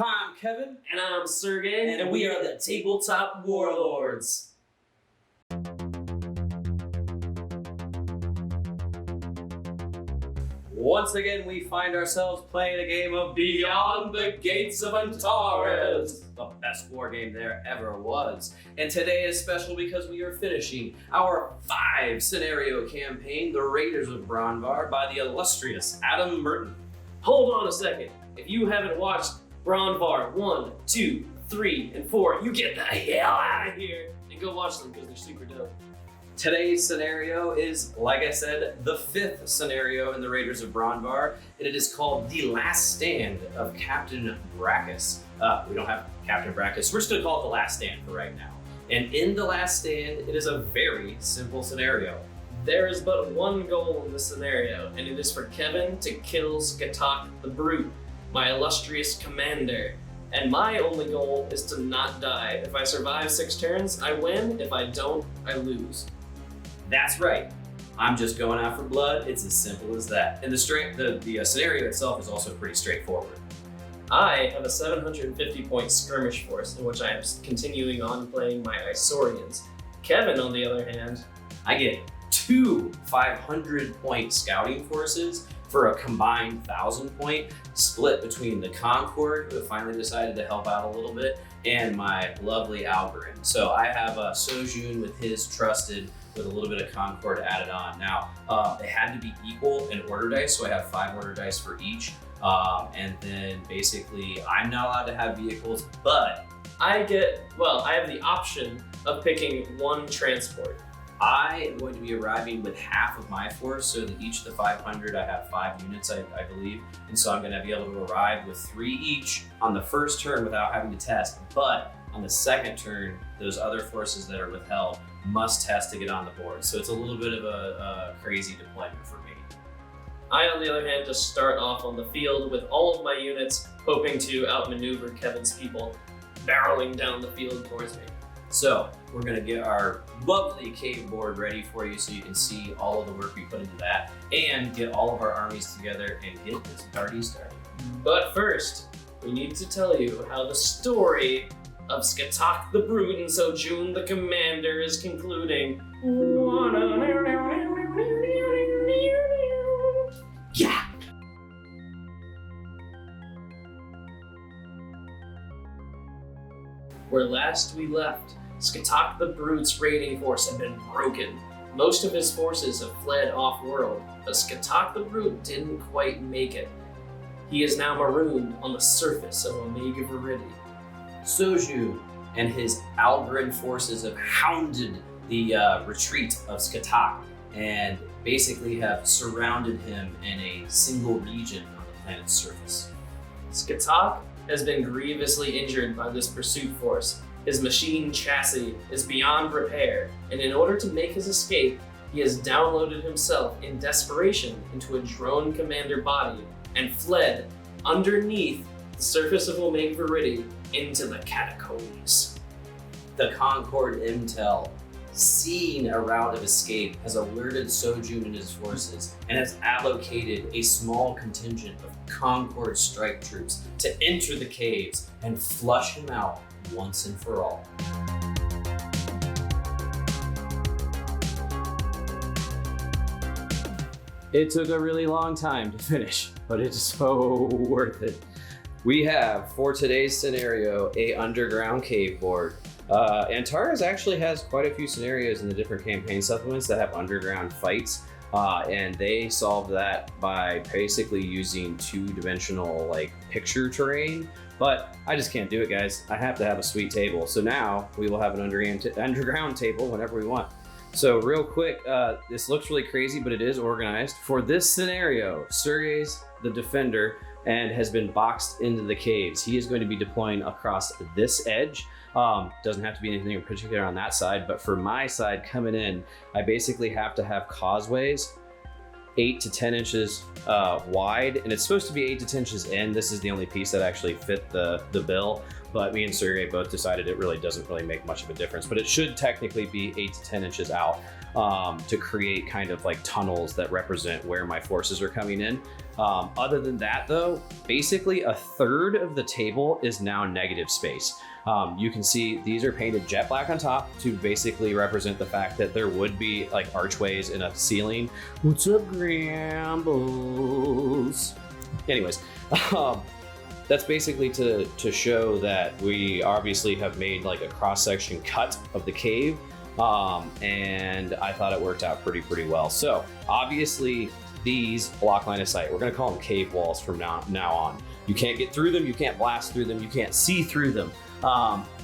Hi, I'm Kevin. And I'm Sergey, And we are the Tabletop Warlords. Once again, we find ourselves playing a game of Beyond the Gates of Antares, the best war game there ever was. And today is special because we are finishing our 5-scenario campaign, The Raiders of Bronvar, by the illustrious Adam Merton. Hold on a second. If you haven't watched Bronvar 1, 2, 3, and 4, you get the hell out of here and go watch them because they're super dope. Today's scenario is, like I said, the 5th scenario in the Raiders of Bronvar, and it is called The Last Stand of Captain Brackus. We don't have Captain Brackus, we're just gonna call it The Last Stand for right now. And in The Last Stand, it is a very simple scenario. There is but one goal in this scenario, and it is for Kevin to kill Skatok the Brute, my illustrious commander. And my only goal is to not die. If I survive 6 turns, I win. If I don't, I lose. That's right. I'm just going out for blood. It's as simple as that. And the scenario itself is also pretty straightforward. I have a 750-point skirmish force in which I am continuing on playing my Isaurians. Kevin, on the other hand, I get 2 500-point scouting forces for a combined 1,000-point split between the Concord, who finally decided to help out a little bit, and my lovely Algorin. So I have a Sojun with his trusted, with a little bit of Concord added on. Now, they had to be equal in order dice, so I have 5 order dice for each. And then basically, I'm not allowed to have vehicles, but I have the option of picking 1 transport. I am going to be arriving with half of my force, so that each of the 500, I have 5 units, I believe. And so I'm gonna be able to arrive with 3 each on the first turn without having to test. But on the second turn, those other forces that are withheld must test to get on the board. So it's a little bit of a crazy deployment for me. I, on the other hand, just start off on the field with all of my units, hoping to outmaneuver Kevin's people, barreling down the field towards me. So we're gonna get our lovely cave board ready for you so you can see all of the work we put into that and get all of our armies together and get this party started. But first, we need to tell you how the story of Skatok the Brute and Sojun the Commander is concluding. Yeah! Where last we left, Skatok the Brute's raiding force had been broken. Most of his forces have fled off-world, but Skatok the Brute didn't quite make it. He is now marooned on the surface of Omega Viridi. Sojun and his Algorin forces have hounded the retreat of Skatok and basically have surrounded him in a single region on the planet's surface. Skatok has been grievously injured by this pursuit force. His machine chassis is beyond repair, and in order to make his escape, he has downloaded himself in desperation into a drone commander body and fled underneath the surface of Omega Viridi into the catacombs. The Concord Intel, seeing a route of escape, has alerted Sojun and his forces and has allocated a small contingent of Concord strike troops to enter the caves and flush him out once and for all. It took a really long time to finish, but it's so worth it. We have, for today's scenario, a underground cave board. Antares actually has quite a few scenarios in the different campaign supplements that have underground fights, and they solved that by basically using 2-dimensional like picture terrain. But I just can't do it, guys. I have to have a sweet table. So now we will have an underground table whenever we want. So real quick, this looks really crazy, but it is organized. For this scenario, Sergey's the defender and has been boxed into the caves. He is going to be deploying across this edge. Doesn't have to be anything in particular on that side, but for my side coming in, I basically have to have causeways 8 to 10 inches wide, and it's supposed to be 8 to 10 inches in. This is the only piece that actually fit the bill, but me and Sergey both decided it really doesn't really make much of a difference, but it should technically be 8 to 10 inches out to create kind of like tunnels that represent where my forces are coming in. Other than that, though, basically a third of the table is now negative space. You can see these are painted jet black on top to basically represent the fact that there would be like archways in a ceiling. What's up, Grambles? Anyways, that's basically to show that we obviously have made like a cross-section cut of the cave. And I thought it worked out pretty well. So obviously these block line of sight, we're gonna call them cave walls from now on. You can't get through them, you can't blast through them, you can't see through them.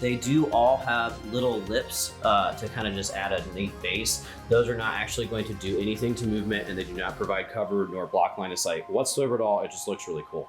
They do all have little lips to kind of just add a neat base. Those are not actually going to do anything to movement, and they do not provide cover nor block line of sight whatsoever at all. It just looks really cool.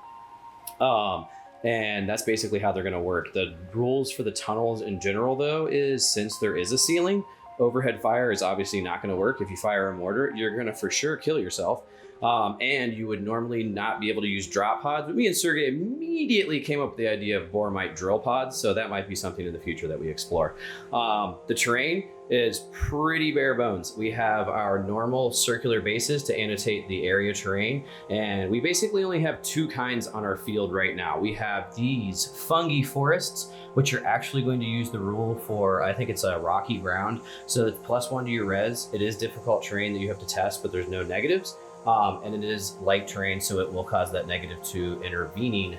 And that's basically how they're going to work. The rules for the tunnels in general, though, is since there is a ceiling, overhead fire is obviously not going to work. If you fire a mortar, you're going to for sure kill yourself. And you would normally not be able to use drop pods. But me and Sergey immediately came up with the idea of boremite drill pods, so that might be something in the future that we explore. The terrain is pretty bare bones. We have our normal circular bases to annotate the area terrain, and we basically only have two kinds on our field right now. We have these fungi forests, which are actually going to use the rule for, I think it's a rocky ground, so it's +1 to your res. It is difficult terrain that you have to test, but there's no negatives. And it is light terrain, so it will cause that -2 intervening.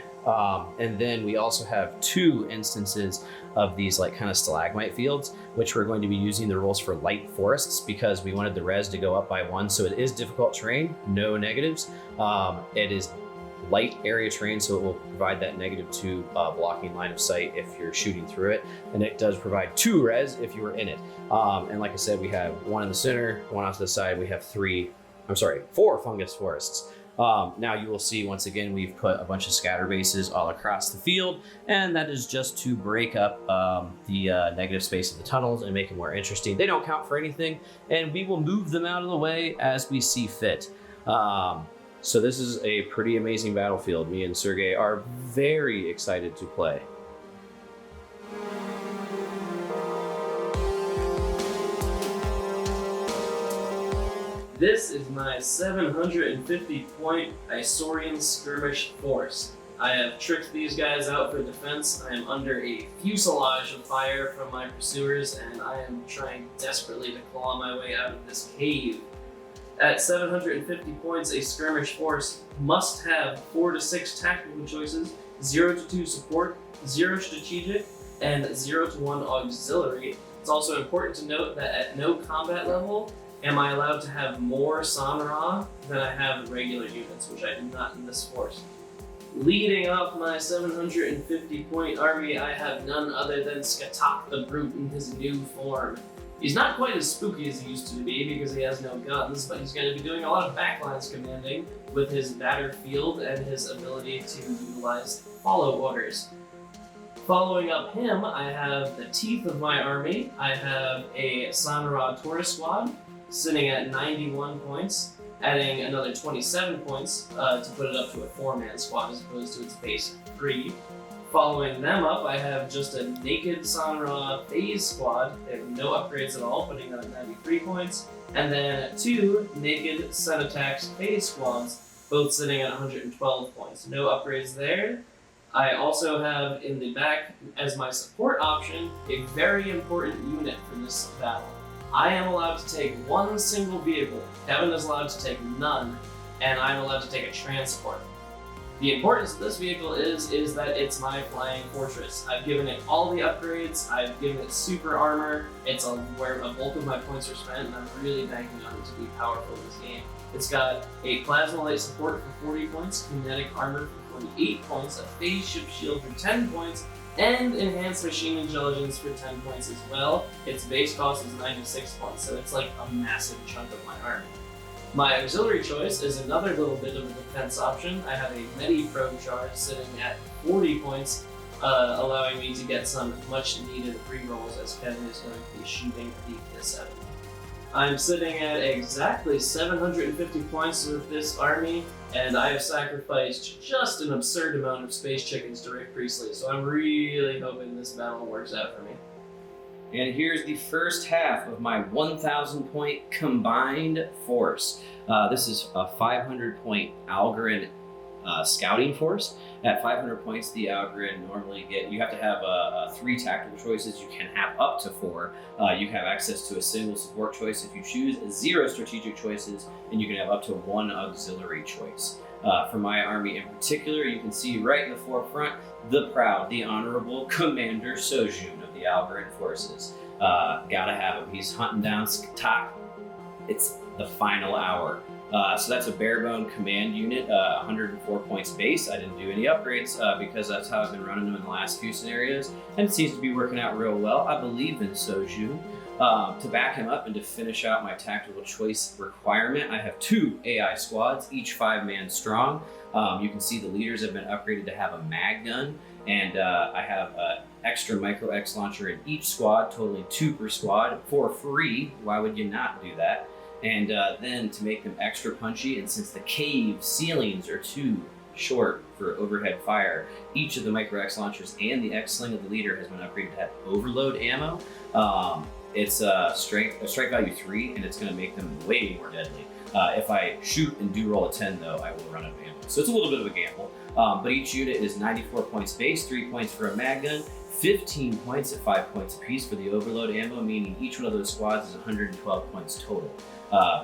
And then we also have 2 instances of these like kind of stalagmite fields, which we're going to be using the rules for light forests because we wanted the res to go up by 1. So it is difficult terrain, no negatives. It is light area terrain, so it will provide that -2 blocking line of sight if you're shooting through it. And it does provide 2 res if you were in it. And like I said, we have 1 in the center, 1 off to the side. We have 4 fungus forests. Now you will see, once again, we've put a bunch of scatter bases all across the field, and that is just to break up the negative space of the tunnels and make it more interesting. They don't count for anything, and we will move them out of the way as we see fit. So this is a pretty amazing battlefield. Me and Sergey are very excited to play. This is my 750-point Isaurian skirmish force. I have tricked these guys out for defense. I am under a fuselage of fire from my pursuers, and I am trying desperately to claw my way out of this cave. At 750 points, a skirmish force must have 4 to 6 tactical choices, 0 to 2 support, 0 strategic, and 0 to 1 auxiliary. It's also important to note that at no combat level am I allowed to have more Samsara than I have regular units, which I do not in this force. Leading off my 750-point army, I have none other than Skatak the Brute in his new form. He's not quite as spooky as he used to be because he has no guns, but he's going to be doing a lot of backlines commanding with his battered field and his ability to utilize follow orders. Following up him, I have the teeth of my army. I have a Samsara Taurus squad sitting at 91 points, adding another 27 points to put it up to a 4-man squad as opposed to its base 3. Following them up, I have just a naked Samsara phase squad. They have no upgrades at all, putting them at 93 points. And then 2 naked Sun Attacks phase squads, both sitting at 112 points. No upgrades there. I also have in the back, as my support option, a very important unit for this battle. I am allowed to take 1 single vehicle. Kevin is allowed to take none, and I'm allowed to take a transport. The importance of this vehicle is that it's my flying fortress. I've given it all the upgrades, I've given it super armor, it's where a bulk of my points are spent, and I'm really banking on it to be powerful in this game. It's got a plasma light support for 40 points, kinetic armor for 48 points, a phase ship shield for 10 points, and enhanced machine intelligence for 10 points as well. Its base cost is 96 points, so it's like a massive chunk of my army. My auxiliary choice is another little bit of a defense option. I have a Medi-Pro charge sitting at 40 points, allowing me to get some much needed rerolls as Kevin is going to be shooting the PS7. I'm sitting at exactly 750 points with this army, and I have sacrificed just an absurd amount of space chickens to Rick Priestley, so I'm really hoping this battle works out for me. And here's the first half of my 1,000-point combined force. This is a 500-point Algorand scouting force. At 500 points, the Algren normally you have to have 3 tactical choices. You can have up to 4. You have access to a single support choice if you choose, 0 strategic choices, and you can have up to 1 auxiliary choice. For my army in particular, you can see right in the forefront, the proud, the honorable Commander Sojun of the Algren forces. Gotta have him. He's hunting down Skatak. It's the final hour. So that's a bare bone command unit, 104 points base. I didn't do any upgrades because that's how I've been running them in the last few scenarios, and it seems to be working out real well. I believe in Sojun. To back him up and to finish out my tactical choice requirement, I have 2 AI squads, each 5-man strong. You can see the leaders have been upgraded to have a mag gun, and I have an extra micro X launcher in each squad, totaling 2 per squad for free. Why would you not do that? And then to make them extra punchy, and since the cave ceilings are too short for overhead fire, each of the micro X launchers and the X sling of the leader has been upgraded to have overload ammo. It's strike value 3, and it's going to make them way more deadly. If I shoot and do roll a 10, though, I will run out of ammo. So it's a little bit of a gamble. But each unit is 94 points base, 3 points for a mag gun, 15 points at 5 points apiece for the overload ammo, meaning each one of those squads is 112 points total.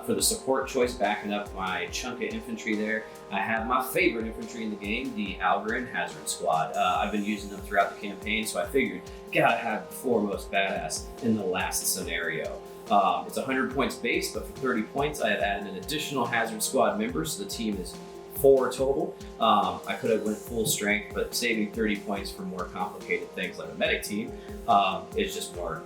For the support choice, backing up my chunk of infantry there, I have my favorite infantry in the game, the Algren Hazard Squad. I've been using them throughout the campaign, so I figured, gotta have the foremost badass in the last scenario. It's 100 points base, but for 30 points, I have added an additional Hazard Squad member, so the team is 4 total. I could have went full strength, but saving 30 points for more complicated things like a medic team is just more,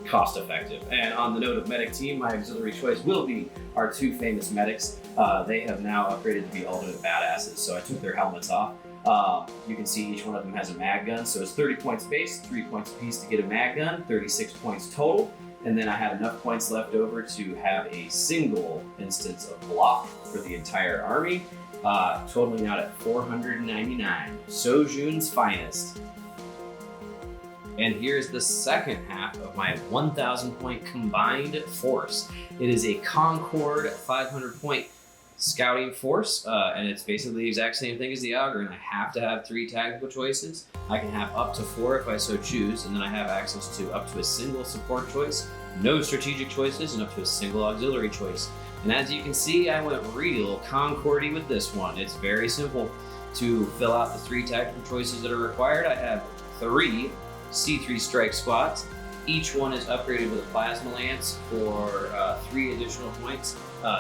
cost effective. And on the note of medic team, my auxiliary choice will be our 2 famous medics. They have now upgraded to be ultimate badasses, so I took their helmets off. You can see each one of them has a mag gun, so it's 30 points base, 3 points apiece to get a mag gun, 36 points total. And then I had enough points left over to have a single instance of block for the entire army, totaling out at 499. Sojun's finest. And here's the second half of my 1,000 point combined force. It is a Concord 500 point scouting force, and it's basically the exact same thing as the Augur, and I have to have 3 tactical choices. I can have up to 4 if I so choose, and then I have access to up to a single support choice, no strategic choices, and up to a single auxiliary choice. And as you can see, I went real Concordy with this one. It's very simple. To fill out the 3 tactical choices that are required, I have 3 C3 strike squads. Each one is upgraded with a plasma lance for 3 additional points.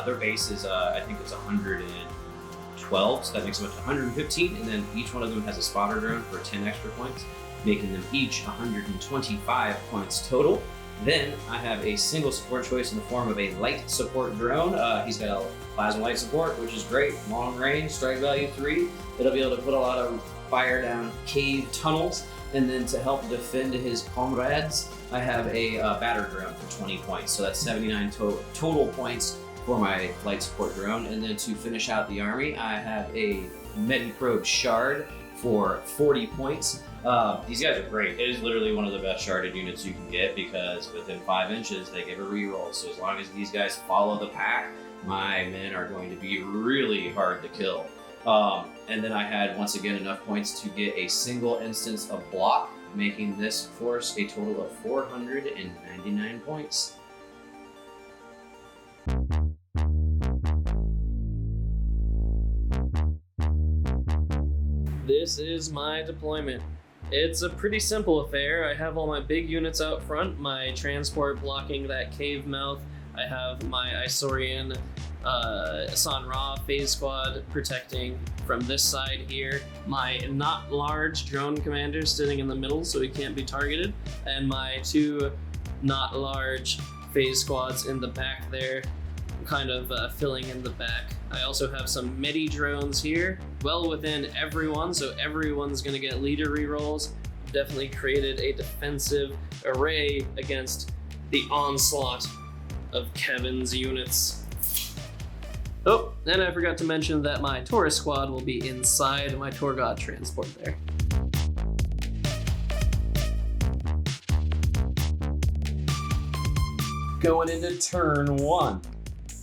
Their base is, I think it's 112, so that makes them up to 115, and then each one of them has a spotter drone for 10 extra points, making them each 125 points total. Then I have a single support choice in the form of a light support drone. He's got a plasma light support, which is great, long range, strike value 3. It'll be able to put a lot of fire down cave tunnels. And then to help defend his comrades, I have a batter drone for 20 points. So that's 79 total points for my light support drone. And then to finish out the army, I have a Mediprobe Shard for 40 points. These guys are great. It is literally one of the best sharded units you can get because within 5 inches, they give a reroll. So as long as these guys follow the pack, my men are going to be really hard to kill. And then I had, once again, enough points to get a single instance of block, making this force a total of 499 points. This is my deployment. It's a pretty simple affair. I have all my big units out front, my transport blocking that cave mouth. I have my Isaurian San Ra phase squad protecting from this side here, my not large drone commander sitting in the middle so he can't be targeted, and my 2 not large phase squads in the back there, kind of filling in the back. I also have some medi drones here, well within everyone, so everyone's gonna get leader rerolls. Definitely created a defensive array against the onslaught of Kevin's units. Oh, and I forgot to mention that my Taurus squad will be inside my Torgod transport there. Going into turn 1.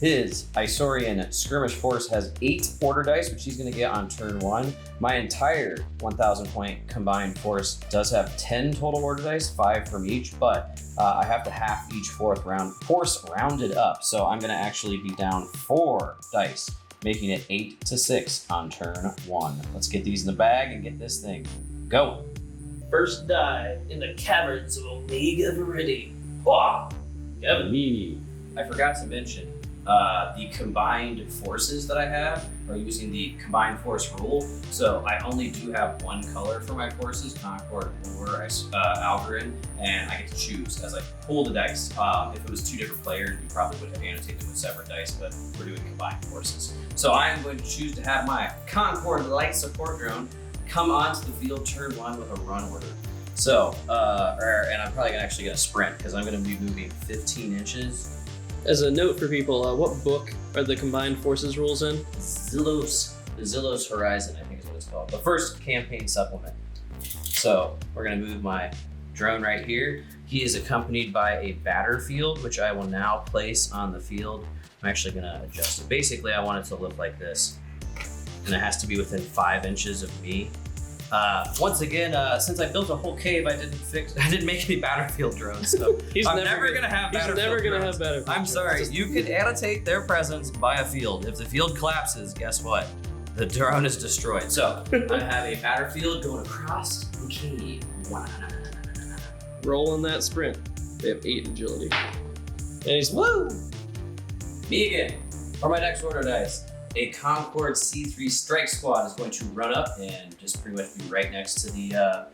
His Isaurian skirmish force has 8 order dice, which he's going to get on turn 1. My entire 1,000 point combined force does have 10 total order dice, 5 from each, but I have to half each force rounded up. So I'm going to actually be down 4 dice, making it 8 to 6 on turn 1. Let's get these in the bag and get this thing going. First dive in the caverns of Omega Veridi. Wah! Kevin. Me. I forgot to mention, the combined forces that I have are using the combined force rule. So I only do have one color for my forces, Concord or Alvarin, and I get to choose as I pull the dice. If it was 2 different players, we probably would have annotated them with separate dice, but we're doing combined forces. So I am going to choose to have my Concord light support drone come onto the field turn 1 with a run order. So, and I'm probably actually gonna sprint because I'm gonna be moving 15 inches. As a note for people, what book are the combined forces rules in? Zillow's Horizon, I think is what it's called. The first campaign supplement. So we're gonna move my drone right here. He is accompanied by a batter field, which I will now place on the field. I'm actually gonna adjust it. Basically, I want it to look like this. And it has to be within 5 inches of me. Once again, since I built a whole cave, I didn't make any battlefield drones, so I'm never gonna have battlefield. I'm sorry. You can annotate their presence by a field. If the field collapses, guess what? The drone is destroyed. So I have a battlefield going across the cave. Roll on that sprint. They have 8 agility. And he's woo! Me again. For my next order dice. A Concord C3 strike squad is going to run up and just pretty much be right next to the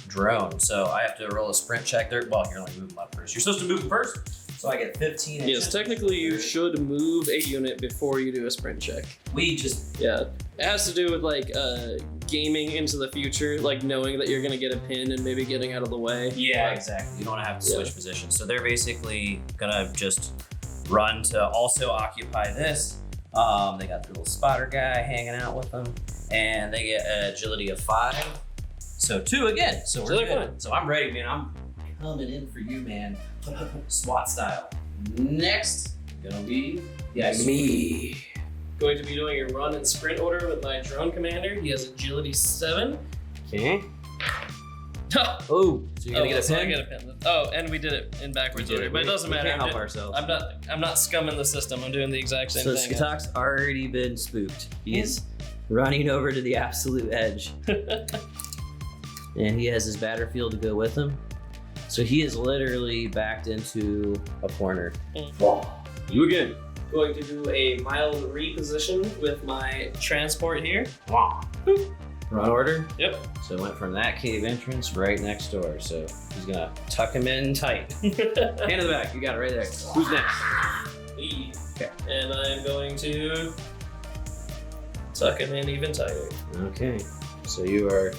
drone. So I have to roll a sprint check there. Well, you're only moving up first. You're supposed to move first, so I get 15 inches. Yes, technically you should move a unit before you do a sprint check. Yeah, it has to do with like gaming into the future, like knowing that you're gonna get a pin and maybe getting out of the way. Yeah, exactly. You don't want to have to switch positions. So they're basically gonna just run to also occupy this. They got their little spotter guy hanging out with them, and they get an agility of 5. So 2 again. So we're good. So I'm ready, man. I'm coming in for you, man. SWAT style. Next, gonna be me. Going to be doing a run and sprint order with my drone commander. He has agility 7. Okay. Oh, so you're gonna get a pin? I get a pin. Oh, and we did it in backwards order, but it doesn't matter. We can't help ourselves. I'm not scumming the system. I'm doing the exact same thing. So Skatok's already been spooked. He's running over to the absolute edge. And he has his batter field to go with him. So he is literally backed into a corner. You again. Going to do a mild reposition with my transport here. Run order? Yep. So it went from that cave entrance right next door. So he's gonna tuck him in tight. Hand in the back, you got it right there. Who's next? Me. Okay. And I'm going to tuck him in even tighter. Okay. So you are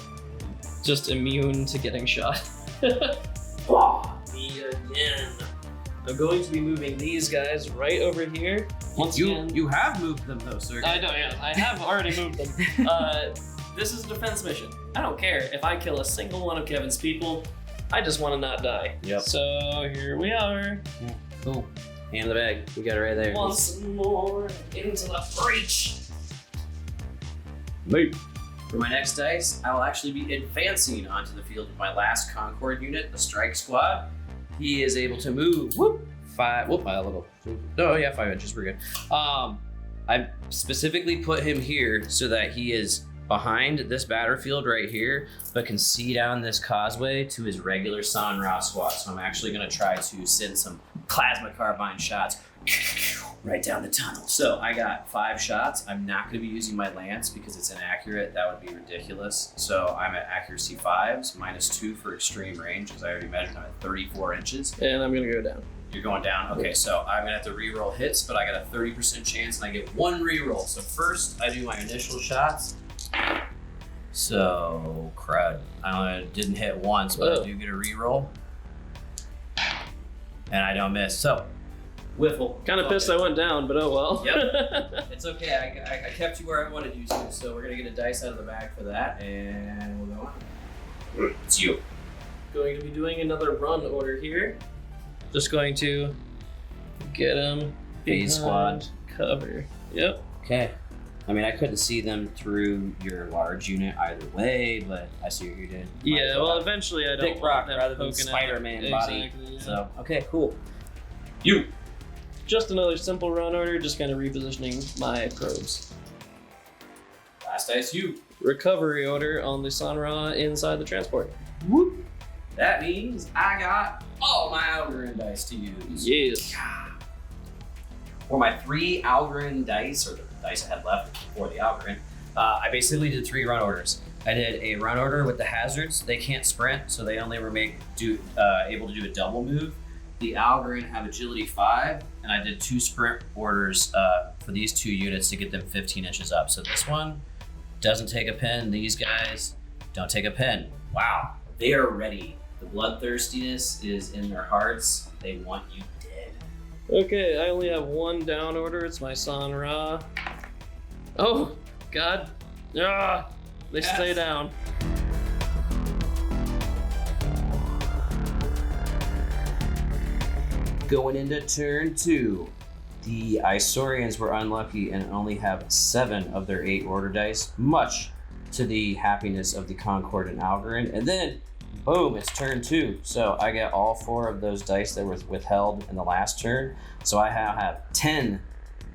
just immune to getting shot. Me again. I'm going to be moving these guys right over here. Once again, you have moved them though, sir. I know, yeah. I have already moved them. This is a defense mission. I don't care if I kill a single one of Kevin's people. I just want to not die. Yep. So here we are. Yeah, cool. Hand in the bag. You got it right there. Once more into the breach. Mate. For my next dice, I will actually be advancing onto the field with my last Concord unit, the strike squad. He is able to move 5 inches, we're good. I specifically put him here so that he is behind this battlefield right here, but can see down this causeway to his regular San Ra squad. So I'm actually gonna try to send some plasma carbine shots right down the tunnel. So I got 5 shots. I'm not gonna be using my lance because it's inaccurate. That would be ridiculous. So I'm at accuracy 5s, -2 for extreme range, because I already measured I'm at 34 inches. And I'm gonna go down. You're going down? Okay, so I'm gonna have to re-roll hits, but I got a 30% chance and I get 1 re-roll. So first I do my initial shots. So, crud. I didn't hit once, but I do get a re-roll. And I don't miss, so. Whiffle. Kind of pissed I went down, but oh well. Yep. It's okay, I kept you where I wanted you to, so we're gonna get a dice out of the bag for that, and we'll go on. It's you. Going to be doing another run order here. Just going to get him phase squad. Cover. Yep. Okay. I mean, I couldn't see them through your large unit either way, but I see what you did. Yeah, well, eventually I don't Big rock want them rather than poking Spider-Man out. body. Exactly, yeah. So, okay, cool. You. Just another simple run order, just kind of repositioning my probes. Last dice, you. Recovery order on the Sanra inside the transport. Whoop. That means I got all my Algorand dice to use. Yes. For my 3 Algorand dice, or the dice I had left before the Algorand, I basically did 3 run orders. I did a run order with the hazards. They can't sprint, so they only remain able to do a double move. The Algorand have agility 5, and I did 2 sprint orders for these 2 units to get them 15 inches up. So this one doesn't take a pen. These guys don't take a pen. Wow, they are ready. The bloodthirstiness is in their hearts. They want you dead. Okay, I only have 1 down order. It's my Sanra. Oh, God. Ah, they Yes. stay down. Going into turn 2, the Isaurians were unlucky and only have 7 of their 8 order dice, much to the happiness of the Concord and Algorand. And then, boom, it's turn 2. So I get all 4 of those dice that were withheld in the last turn. So I now have 10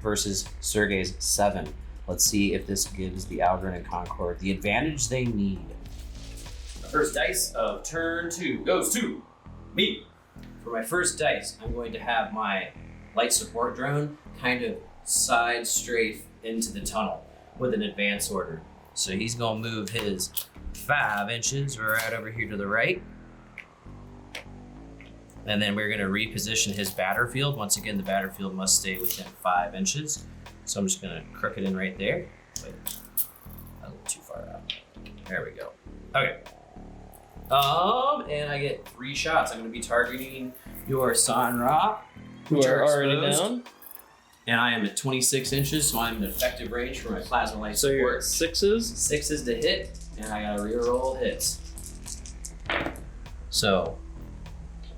versus Sergey's 7. Let's see if this gives the Algorand and Concord the advantage they need. The first dice of turn 2 goes to me. For my first dice, I'm going to have my light support drone kind of side strafe into the tunnel with an advance order. So he's going to move his 5 inches right over here to the right. And then we're going to reposition his battlefield. Once again, the battlefield must stay within 5 inches. So I'm just going to crook it in right there. Wait, a little too far out. There we go. Okay. And I get 3 shots. I'm going to be targeting your Sanra, Who which are already exposed. down. And I am at 26 inches, so I'm in effective range for my plasma light So you're support. at 6s. 6s to hit, and I got to reroll hits. So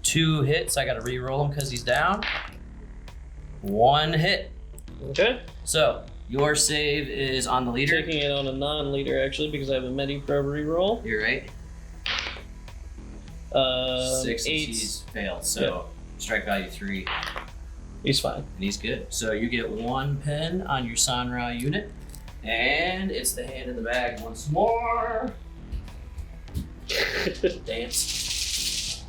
2 hits, I got to reroll him because he's down. 1 hit. Okay. So your save is on the leader. Taking it on a non-leader actually because I have a Medi-Probe reroll. You're right. 6 and 8. he's failed, so strike value 3. He's fine. And he's good. So you get 1 pen on your Sanra unit, and it's the hand in the bag once more. Dance.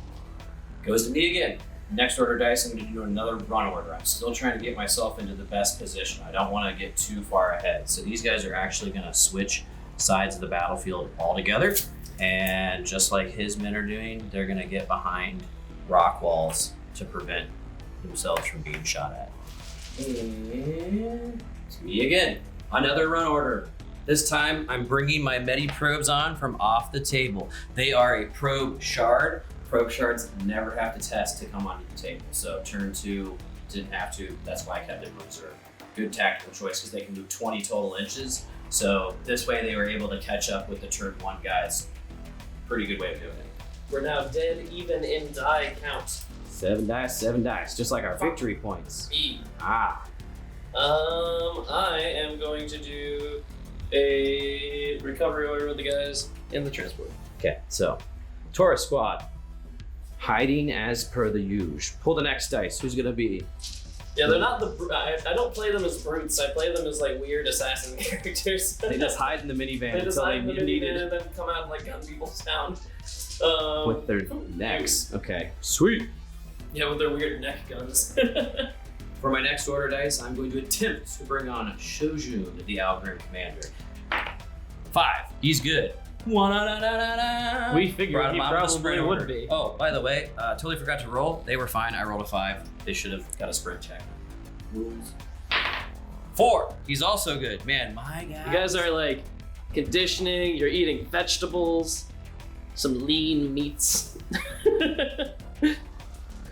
Goes to me again. Next order dice, I'm going to do another run order. I'm still trying to get myself into the best position. I don't want to get too far ahead. So these guys are actually going to switch sides of the battlefield altogether. And just like his men are doing, they're going to get behind rock walls to prevent themselves from being shot at. And it's me again. Another run order. This time, I'm bringing my Medi probes on from off the table. They are a probe shard. Probe shards never have to test to come onto the table. So turn 2 didn't have to. That's why I kept it in reserve. Good tactical choice because they can move 20 total inches. So this way they were able to catch up with the turn 1 guys. Pretty good way of doing it. We're now dead even in die count. 7 dice, just like our victory points. E. Ah. I am going to do a recovery order with the guys in the transport. Okay, so Taurus squad. Hiding as per the usual. Pull the next dice. Who's gonna be? Yeah, they're not the. I don't play them as brutes. I play them as like weird assassin characters. They just hide in the minivan They just until hide in they the need minivan it and then come out and like gun people down. with their necks. Okay, sweet. Yeah, with their weird neck guns. For my next order dice, I'm going to attempt to bring on Shojun, the Algrim commander. 5. He's good. We figured Brought he him out with a probably sprint would order. be. Oh, by the way, totally forgot to roll. They were fine. I rolled a 5. They should have got a sprint check. Rules. 4. He's also good. Man, my guy. You guys are like conditioning. You're eating vegetables, some lean meats.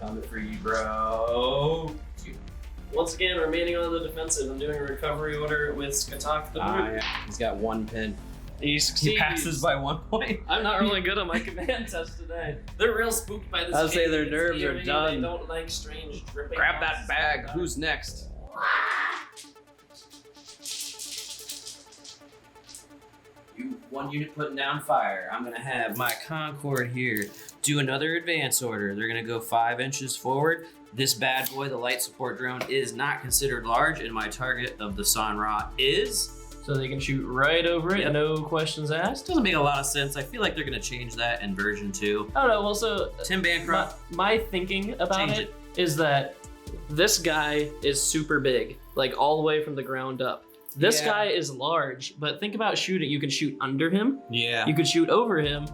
Coming for you, bro. Once again, remaining on the defensive. I'm doing a recovery order with Skatak the Brute. Yeah. He's got 1 pin. He succeeds. He passes by 1 point. I'm not really good on my command test today. They're real spooked by this. I would say game. their It's nerves are eerie. done. They don't like strange dripping. Grab that monsters bag. like Who's next? You one unit putting down fire. I'm gonna have my Concord here do another advance order. They're gonna go 5 inches forward. This bad boy, the light support drone, is not considered large, and my target of the Sanra is. So they can shoot right over it, Yep. no questions asked. Doesn't make a lot of sense. I feel like they're gonna change that in version 2. I don't know. Well, so Tim Bancroft. my thinking about Change it is that this guy is super big, like all the way from the ground up. This Yeah. guy is large, but think about shooting. You can shoot under him, Yeah. you could shoot over him,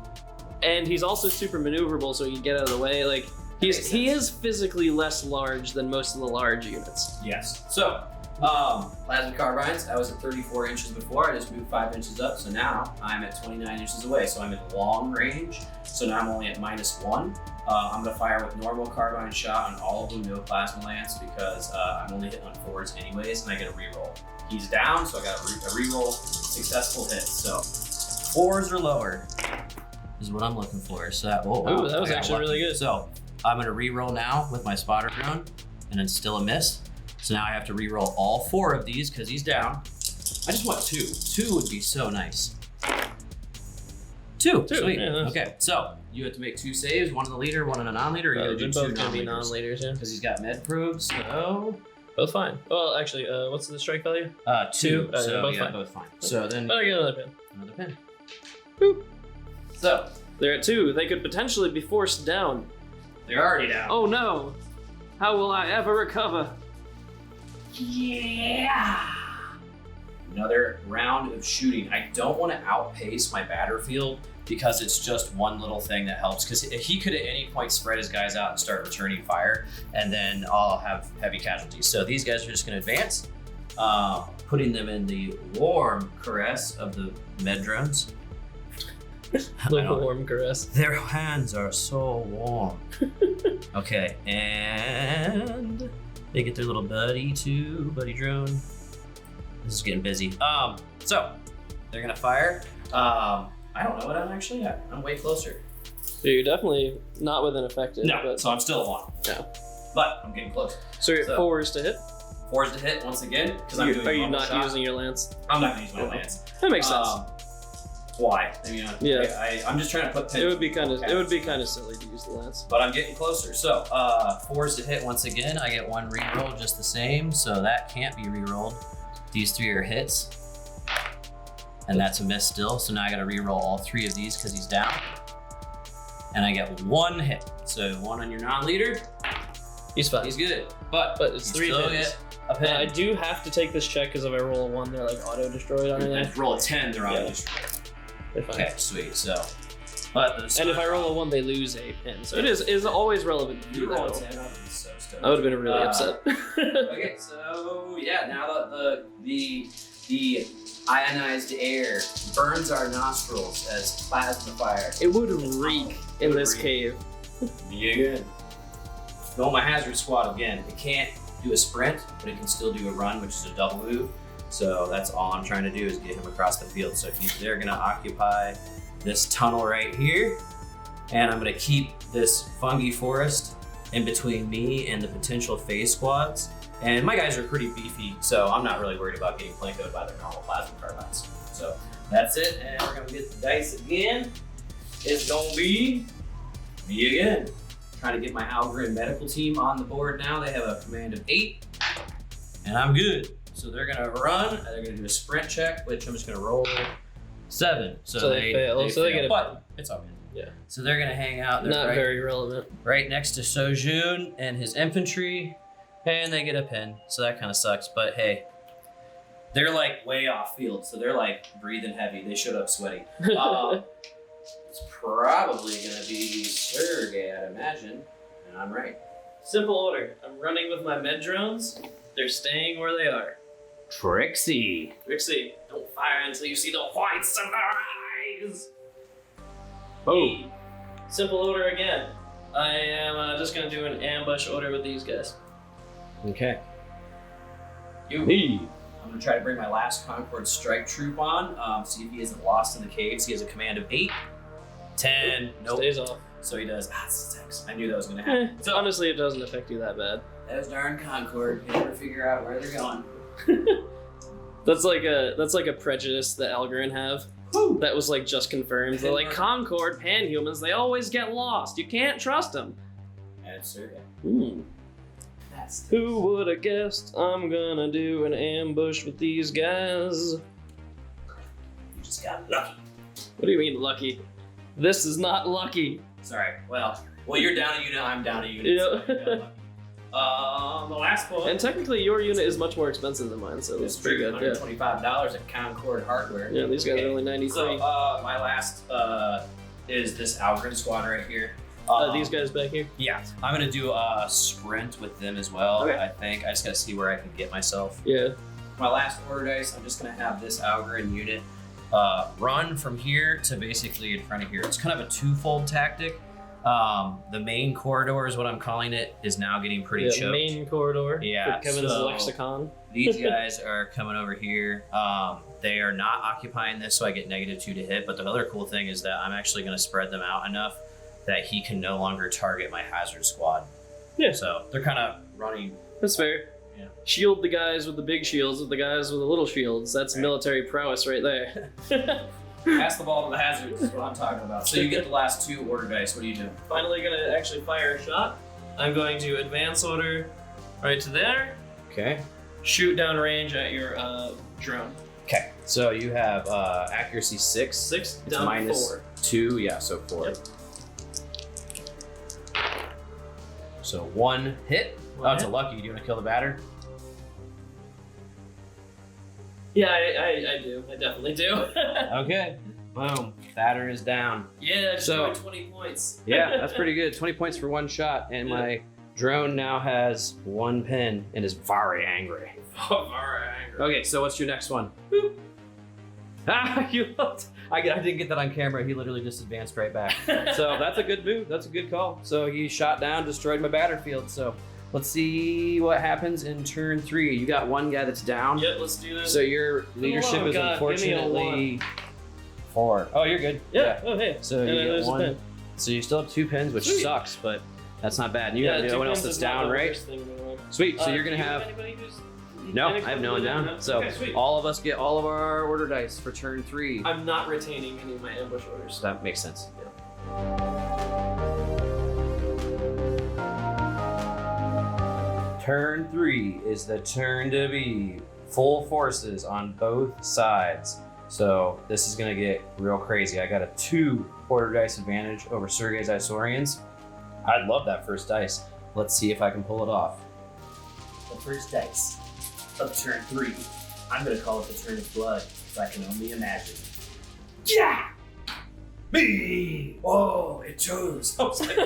and he's also super maneuverable, so you can get out of the way. Like he is physically less large than most of the large units. Yes. So, plasma carbines, I was at 34 inches before. I just moved 5 inches up. So now I'm at 29 inches away. So I'm at long range. So now I'm only at -1. I'm going to fire with normal carbine shot on all of them, no plasma lance, because I'm only hitting on 4s anyways, and I get a reroll. He's down, so I got a reroll successful hit. So 4s or lower is what I'm looking for. So that, Ooh, that was I got actually really good. So I'm going to reroll now with my spotter drone, and it's still a miss. So now I have to reroll all 4 of these because he's down. I just want 2. 2 would be so nice. 2. Sweet. Yeah, that's- Okay, so you have to make 2 saves, one on the leader, one on a non-leader. Or you They're gotta do both 2 gonna be non-leaders. non-leaders, yeah. Because he's got med probes, so Both fine. Well, actually, what's the strike value? 2. Yeah, So both yeah, fine. both fine. So then Oh, I get another pin. another pin. Boop. So They're at 2. They could potentially be forced down. they're already down. Oh no! How will I ever recover? Yeah. Another round of shooting. I don't want to outpace my battlefield because it's just one little thing that helps. Because he could at any point spread his guys out and start returning fire, and then I'll have heavy casualties. So these guys are just going to advance, putting them in the warm caress of the med drones. Little warm caress. Their hands are so warm. Okay, and they get their little buddy too, buddy drone. This is getting busy. So they're gonna fire. I don't know what I'm actually at. I'm way closer. So you're definitely not within effective. No, But, so I'm still at 1. no. But I'm getting close. So you're at So- 4s to hit. 4s to hit once again because I'm doing Are you normal not shot. using your lance? I'm not gonna use my Okay. lance. That makes sense. Why? I mean, Yeah. I'm just trying to put pins. It would be kind of silly to use the lance. But I'm getting closer. So 4s to hit once again. I get 1 reroll just the same, so that can't be rerolled. These 3 are hits. And that's a miss still. So now I gotta reroll all 3 of these because he's down. And I get 1 hit. So 1 on your non-leader. He's fine. He's good. But It's you 3 still pins. get a pin. I do have to take this check because if I roll a 1, they're like auto destroyed on And it. if you roll a 10, they're on Yeah. destroyed. They're fine. Okay, sweet. So, but the And if I roll a 1, they lose a pin. So it is always relevant to you do roll a that. 10, I'd be so stoked. I would have been really Uh, upset. Okay, so yeah, now that the ionized air burns our nostrils as plasma fire. It would reek in would this reek. cave. Be good. Go my hazard squad again. It can't do a sprint, but it can still do a run, which is a double move. So that's all I'm trying to do is get him across the field. So they're gonna occupy this tunnel right here, and I'm gonna keep this fungi forest in between me and the potential phase squads. And my guys are pretty beefy, so I'm not really worried about getting plankoed by their normal plasma carbines. So that's it, and we're gonna get the dice again. It's gonna be me again. Trying to get my Algren medical team on the board now. They have a command of 8, and I'm good. So they're gonna run, and they're gonna do a sprint check, which I'm just gonna roll 7. So they fail. So they get a- but it's all good. Yeah. So they're gonna hang out. They're Not right, very relevant. right next to Sojun and his infantry, and they get a pin. So that kind of sucks. But hey, they're like way off field, so they're like breathing heavy. They showed up sweaty. It's probably gonna be Sergey, I'd imagine, and I'm right. Simple order. I'm running with my med drones. They're staying where they are. Trixie. Trixie, don't fire until you see the whites of their eyes. Boom. Simple order again. I am just gonna do an ambush order with these guys. Okay. You. Me. I'm gonna try to bring my last Concord strike troop on, see if he isn't lost in the caves. He has a command of 8. 10. Nope. Stays off. So he does. Six. I knew that was gonna happen. So honestly, it doesn't affect you that bad. Those darn Concord can never figure out where they're going. That's like a prejudice that Algorand have. Woo. That was like just confirmed. They're like Concord panhumans. They always get lost. You can't trust them. And it's Sergey. That's Who would have guessed I'm gonna do an ambush with these guys? You just got lucky. What do you mean lucky? This is not lucky. Sorry. Well, you're down a unit. I'm down a unit. Yeah. So I got lucky. The last one. And technically, your unit is much more expensive than mine, so it's pretty good. Yeah. $125 at Concord Hardware. Yeah, these guys are only 93. So my last is this Algren squad right here. These guys back here. Yeah, I'm gonna do a sprint with them as well. Okay. I think I just gotta see where I can get myself. Yeah. My last order dice, I'm just gonna have this Algren unit run from here to basically in front of here. It's kind of a twofold tactic. The main corridor is what I'm calling it, is now getting pretty choked. Main corridor. Yeah, For Kevin's so lexicon. These guys are coming over here. They are not occupying this, so I get -2 to hit. But the other cool thing is that I'm actually going to spread them out enough that he can no longer target my hazard squad. Yeah. So they're kind of running. That's fair. Yeah. Shield the guys with the big shields with the guys with the little shields. That's Right. military prowess right there. Pass the ball to the hazards is what I'm talking about. So you get the last 2 order dice. What do you do? Finally gonna actually fire a shot. I'm going to advance order right to there. Okay. Shoot down range at your drone. Okay. So you have accuracy 6. 6 It's down minus 4. 2. Yeah, so 4. Yep. So 1 hit. One It's a hit. lucky. Do you want to kill the batter? Yeah, I do. I definitely do. Okay. Boom. Batter is down. Yeah, So- destroy 20 points. Yeah, that's pretty good. 20 points for one shot, and Yeah. my drone now has 1 pin and is very angry. Alright. Okay, so what's your next one? Ah, you looked. I didn't get that on camera. He literally just advanced right back. So that's a good move. That's a good call. So he shot down, destroyed my battlefield. So let's see what happens in turn 3. You got one guy that's down. Yep, let's do this. So your leadership love of is God, give me a unfortunately 4. Oh, you're good. yeah. Oh, hey. So And you then get there's a 1. pin. So you still have 2 pins, which Sweet. sucks, but that's not bad. And you Yeah, have no 2 one else pins that's is not down, the right? worst thing in the world. Sweet. So you're Do gonna you have. anybody who's No, I have no one down. inexplicably So okay, sweet. all of us get all of our order dice for turn 3. I'm not retaining any of my ambush orders. So that makes sense. Turn 3 is the turn to be full forces on both sides. So this is gonna get real crazy. I got a 2 order dice advantage over Sergey's Isaurians. I'd love that first dice. Let's see if I can pull it off. The first dice of turn 3. I'm gonna call it the turn of blood, if I can only imagine. Yeah! Me! Oh, it chose. I was like,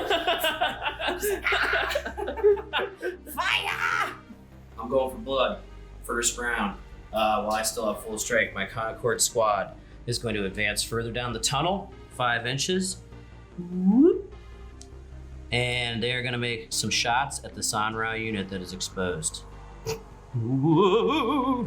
fire! I'm going for blood. First round. While I still have full strength, my Concord squad is going to advance further down the tunnel, 5 inches. Whoop. And they are going to make some shots at the Sanra unit that is exposed. Whoa.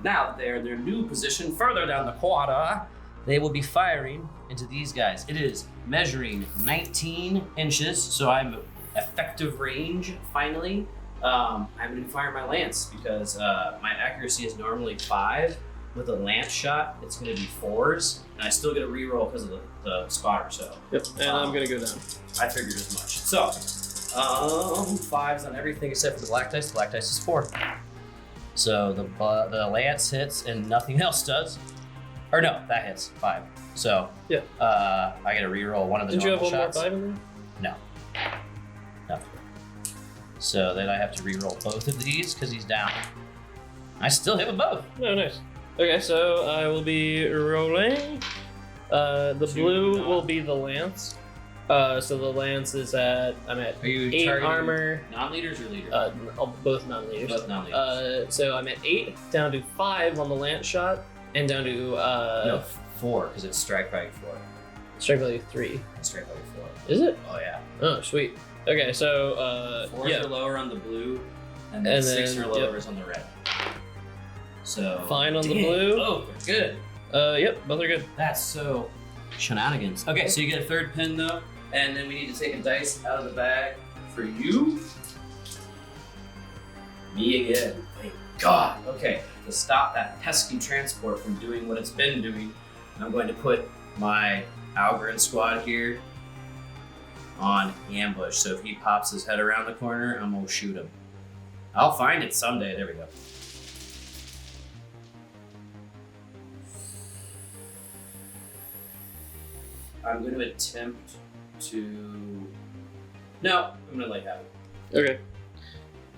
Now that they're in their new position further down the quarter, they will be firing into these guys. It is measuring 19 inches, so I'm effective range finally. I'm going to be firing my lance because my accuracy is normally 5. With a lance shot, it's going to be 4s, and I still get a reroll because of the spotter. So Yep, and I'm gonna go down. I figured as much. So 5s on everything except for the black dice. The black dice is 4. So the lance hits and nothing else does. Or no, that hits 5. So Yeah. I get to reroll one of the Didn't you have normal one shots. more 5 in there? No. Nothing. So then I have to reroll both of these because he's down. I still hit with both. No, nice. Okay, so I will be rolling. The So blue you're will not- be the lance. So the lance is I'm at Are you 8 targeting armor. non-leaders or leaders? Both non-leaders. Both non-leaders. So I'm at 8, down to 5 on the lance shot, and down to no, 4 because it's strike value 4. strike value 3. It's strike value 4. Is it? Oh yeah. Oh, sweet. Okay, so 4s yeah, are lower on the blue, and then And 6 then, are lower on the red. So Fine on the Dang, blue. both are good. Yep, both are good. That's so shenanigans. Okay, so you get a 3rd pin though. And then we need to take a dice out of the bag for you. Me again. Thank God. Okay, to stop that pesky transport from doing what it's been doing, I'm going to put my Algorand squad here on ambush. So if he pops his head around the corner, I'm gonna shoot him. I'll find it someday. There we go. I'm going to attempt to... No, I'm going to have it. Okay.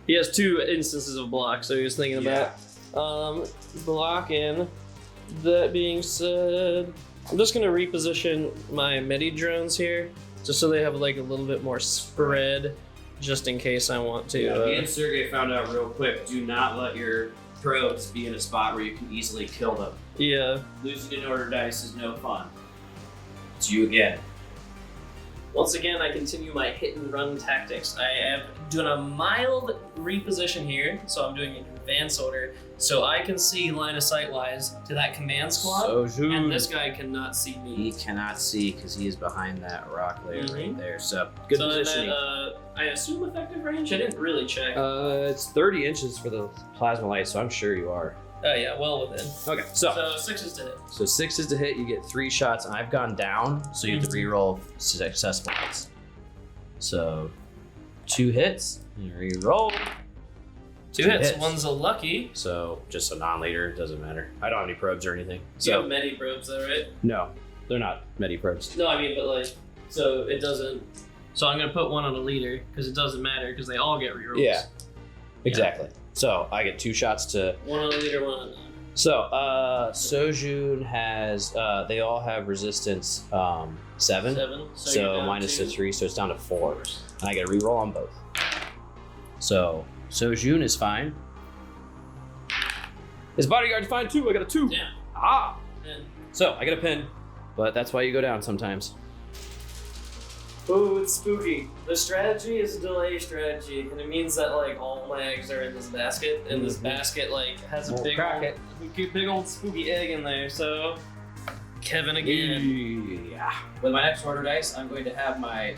He has 2 instances of block, so he was thinking about blocking. That being said, I'm just gonna reposition my medi drones here, just so they have like a little bit more spread, just in case I want to. Me and Sergey found out real quick, do not let your probes be in a spot where you can easily kill them. Yeah. Losing an order dice is no fun. It's you again. Once again, I continue my hit and run tactics. I am doing a mild reposition here, so I'm doing it in advance order, so I can see line of sight wise to that command squad, and this guy cannot see me. He cannot see because he is behind that rock layer right there. So good so positioning. I assume effective range? I didn't really check. It's 30 inches for the plasma light, so I'm sure you are. Oh yeah, well within. Okay, so 6 is to hit. So 6 is to hit, you get 3 shots, and I've gone down, so you have to re-roll successful hits. So 2 hits, you re-roll. 2 hits, one's a lucky. So just a non-leader, doesn't matter. I don't have any probes or anything. You have medi probes though, right? No, they're not medi probes. No, I mean, but like, so it doesn't. So I'm gonna put one on a leader because it doesn't matter because they all get re-rolls. Yeah, exactly. So I get 2 shots to... One on a leader, one on a non. So, Sojun has, they all have resistance 7. 7. So minus the 3, so it's down to 4. And I get a reroll on both. So, Sojun is fine. His bodyguard's fine too, I got a 2. Yeah. Ah! And So, I get a pin, but that's why you go down sometimes. ooh, it's spooky. The strategy is a delay strategy, and it means that like all my eggs are in this basket, and this basket like has a We'll big crack big old spooky egg in there. So Kevin again. Yeah. With my next order dice, I'm going to have my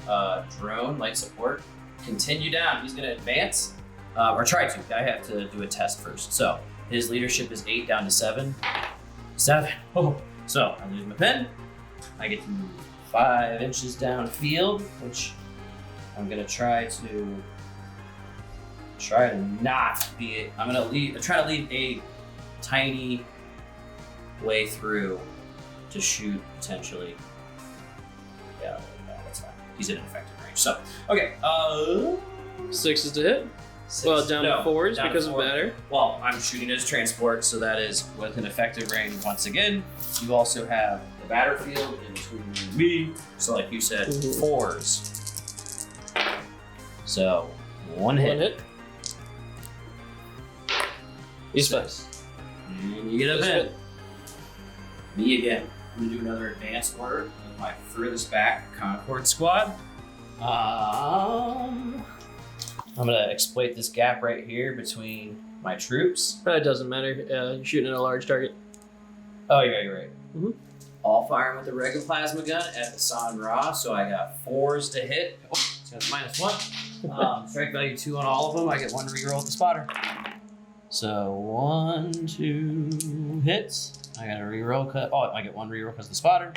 drone light support continue down. He's going to advance, or try to. I have to do a test first. So his leadership is 8 down to 7. 7. Oh. So I lose my pen. I get to move 5 inches downfield, which I'm gonna try to not be. I'm gonna try to leave a tiny way through to shoot potentially. Yeah, no, that's fine. He's in effective range. So okay, 6 is to hit. 6, Well, down to 4s down to because 4. of batter. Well, I'm shooting as transport, so that is with an effective range once again. You also have the battlefield in between you and me. So like you said, 4s. So, 1 hit. 1 hit. He's fine. And you get a hit. Me again. I'm gonna do another advanced order with my furthest back Concord squad. I'm gonna exploit this gap right here between my troops. It doesn't matter. You're shooting at a large target. Oh yeah, you're right. Mm-hmm. All firing with the regular plasma gun at the San Ra, so I got 4s to hit. Oh, it's got -1. Strike value 2 on all of them. I get 1 reroll with the spotter. So 1, 2 hits. I got a reroll cut. Oh, I get 1 reroll because of the spotter.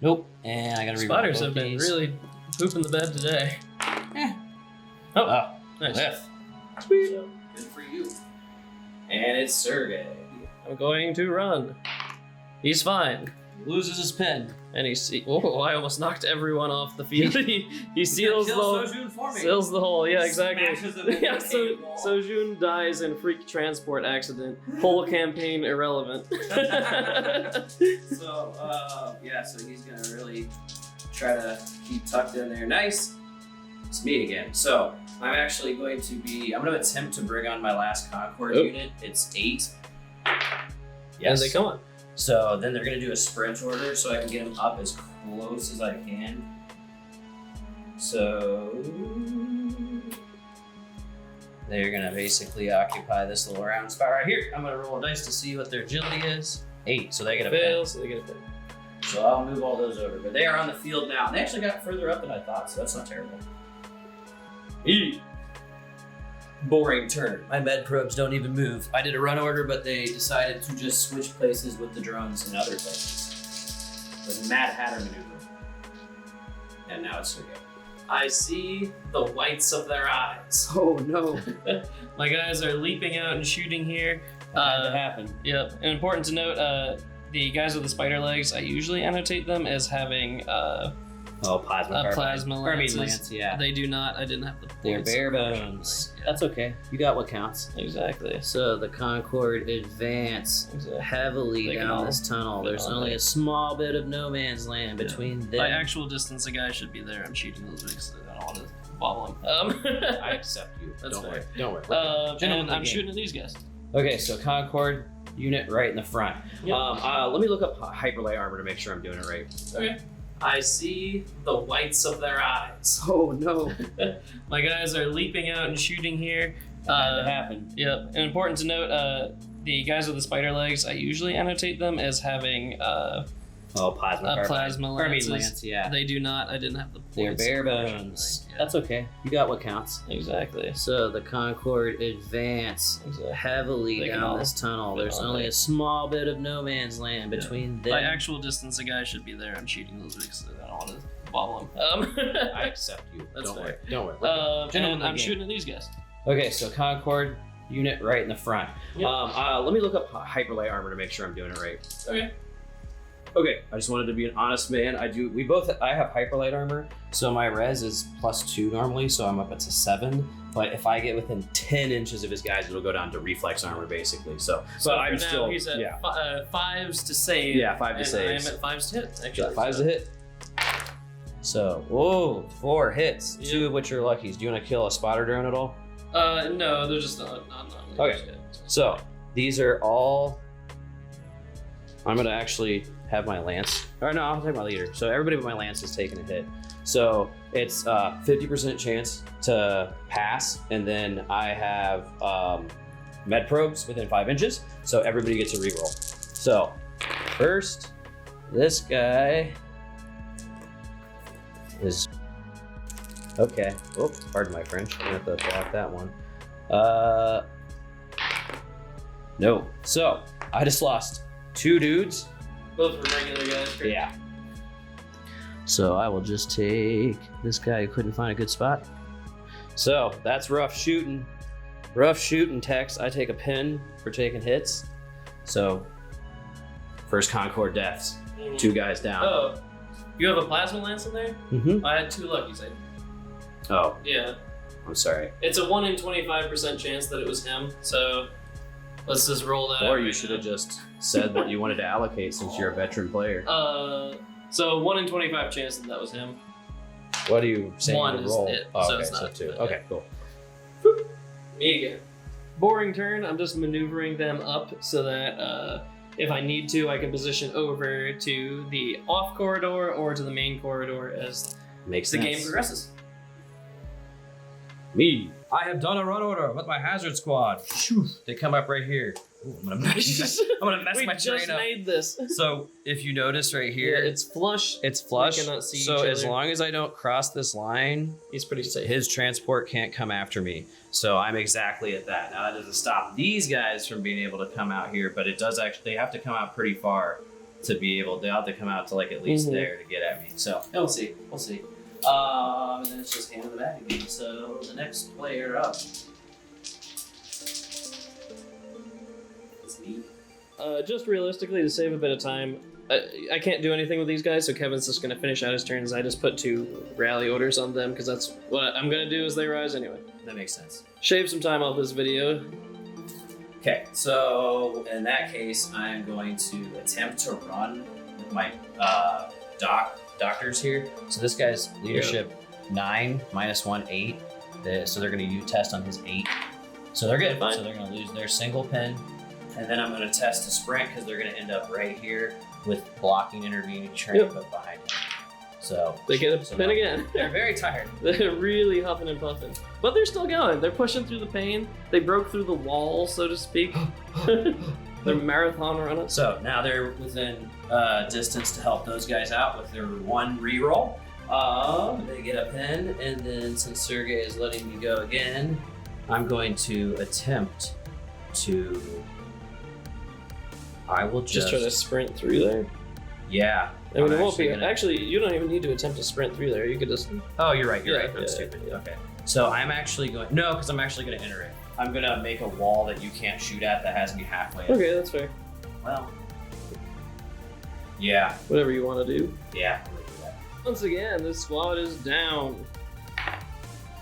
Nope. And I got a reroll. Spotters have been really pooping the bed today. Oh, nice. Lift. Sweet. So, good for you. And it's Sergey. I'm going to run. He's fine. He loses his pen. And oh, I almost knocked everyone off the field. he seals the hole. Seals the hole, yeah, exactly. Yeah, so Sojun dies in freak transport accident. Whole campaign irrelevant. So, yeah, so he's gonna really try to keep tucked in there nice. It's me again. So, I'm actually going to attempt to bring on my last Concord unit. It's 8. Yes. And they come on. So then they're gonna do a sprint order so I can get them up as close as I can. So they're gonna basically occupy this little round spot right here. I'm gonna roll a dice to see what their agility is. 8, so they get a fail, pen. so they get a pen. So I'll move all those over. But they are on the field now. And they actually got further up than I thought, so that's not terrible. Boring turn. My med probes don't even move. I did a run order, but they decided to just switch places with the drones in other places. It was a Mad Hatter maneuver. And now it's Sergey. I see the whites of their eyes. Oh no. My guys are leaping out and shooting here. That had to happen. Yep. And important to note, the guys with the spider legs, I usually annotate them as having Plasma plasma lances. lance, yeah. They do not. I didn't have the They're points. bare bones. Yeah. That's okay. You got what counts. Exactly. So the Concorde advance Exactly. heavily They can down all this tunnel. fit There's on only there. a small bit of no man's land between them. By actual distance, the guy should be there. I'm shooting those wigs. I don't want to wobble him. I accept you. That's Don't fair. worry. Don't worry. And of the I'm game. shooting at these guys. Okay, so Concorde unit right in the front. Yep. Let me look up hyperlight armor to make sure I'm doing it right. Okay. I see the whites of their eyes. Oh no. My guys are leaping out and shooting here. Had to happen. Yep. And important to note, the guys with the spider legs, I usually annotate them as having plasma lances. lance, yeah. They do not. I didn't have the They're points. bare bones. That's okay. You got what counts. Exactly. So the Concorde advance Exactly. heavily They can down all this tunnel. fit There's on only there. a small bit of no man's land between them. By actual distance, the guy should be there. I'm shooting those wigs. I don't want to wobble him. I accept you. That's Don't fair. worry. Don't worry. And I'm shooting at these guys. Okay, so Concorde unit right in the front. Yep. Let me look up hyperlight armor to make sure I'm doing it right. Okay. Okay, I just wanted to be an honest man. I have hyperlight armor, so my res is +2 normally, so I'm up to 7. But if I get within 10 inches of his guys, it'll go down to reflex armor basically. So But I'm now still he's at yeah. 5s to save. Yeah, 5 to and save. I am at 5s to hit. Actually, 5's a hit. So, whoa, 4 hits, 2 of which are luckies. Do you want to kill a spotter drone at all? No, they're just not. Okay. So these are all. I'm gonna actually have my lance. Or no, I'll take my leader. So everybody but my lance is taking a hit. So it's 50% chance to pass, and then I have med probes within 5 inches. So everybody gets a reroll. So first, this guy is okay. Oh, pardon my French. I'm gonna have to block that one. No. So I just lost 2 dudes. Both were regular guys. Correct? Yeah. So I will just take this guy who couldn't find a good spot. So that's rough shooting. Rough shooting, Tex. I take a pin for taking hits. So first Concorde deaths. 2 guys down. Oh, you have a plasma lance in there? Mm-hmm. I had 2 luckies. Oh, Yeah. I'm sorry. It's a 1 in 25% chance that it was him. So let's just roll that. Or out you right should now. have just said what you wanted to allocate since you're a veteran player. So 1 in 25 chance that was him. What are you saying 1 to is roll? it, Oh, so okay, it's so not 2. it. Okay, cool. Me again. Boring turn. I'm just maneuvering them up so that if I need to, I can position over to the off corridor or to the main corridor as Makes the sense. game progresses. Me. I have done a run order with my hazard squad. Phew. They come up right here. Ooh, I'm gonna mess We my just terrain up. made this. So if you notice right Yeah, here, it's flush. it's flush. We cannot see So each as other. long as I don't cross this line, He's pretty safe. his transport can't come after me. So I'm exactly at that. Now that doesn't stop these guys from being able to come out here, but it does actually. They have to come out pretty far to be able. They have to come out to like at least Mhm. there to get at me. So we'll see. We'll see. And then it's just hand in the bag again. So the next player up is me. Just realistically, to save a bit of time, I can't do anything with these guys, so Kevin's just going to finish out his turns. I just put 2 rally orders on them, because that's what I'm going to do as they rise anyway. That makes sense. Shave some time off this video. Okay, so in that case, I'm going to attempt to run with my doctors here. So this guy's leadership 9 -1 8. So they're going to test on his 8. So they're good. Fine. So they're going to lose their single pin, and then I'm going to test a sprint because they're going to end up right here with blocking, intervening, trying to put behind him. So They get a so pin no. again. They're very tired. They're really huffing and puffing. But they're still going. They're pushing through the pain. They broke through the wall, so to speak. They're marathon running. So now they're within distance to help those guys out with their one reroll. They get a pen, and then since Sergey is letting me go again, I'm going to attempt to. I will Just try to sprint through there. Yeah. I mean, I'm it won't be. gonna- Actually, you don't even need to attempt to sprint through there. You could just. Oh, you're right. You're right. I'm Yeah, stupid. yeah. Okay. So I'm actually going. No, because I'm actually going to enter it. I'm going to make a wall that you can't shoot at that has me halfway. Okay, that's fair. Well. Yeah. Whatever you want to do. Yeah. I'm gonna do that. Once again, this squad is down.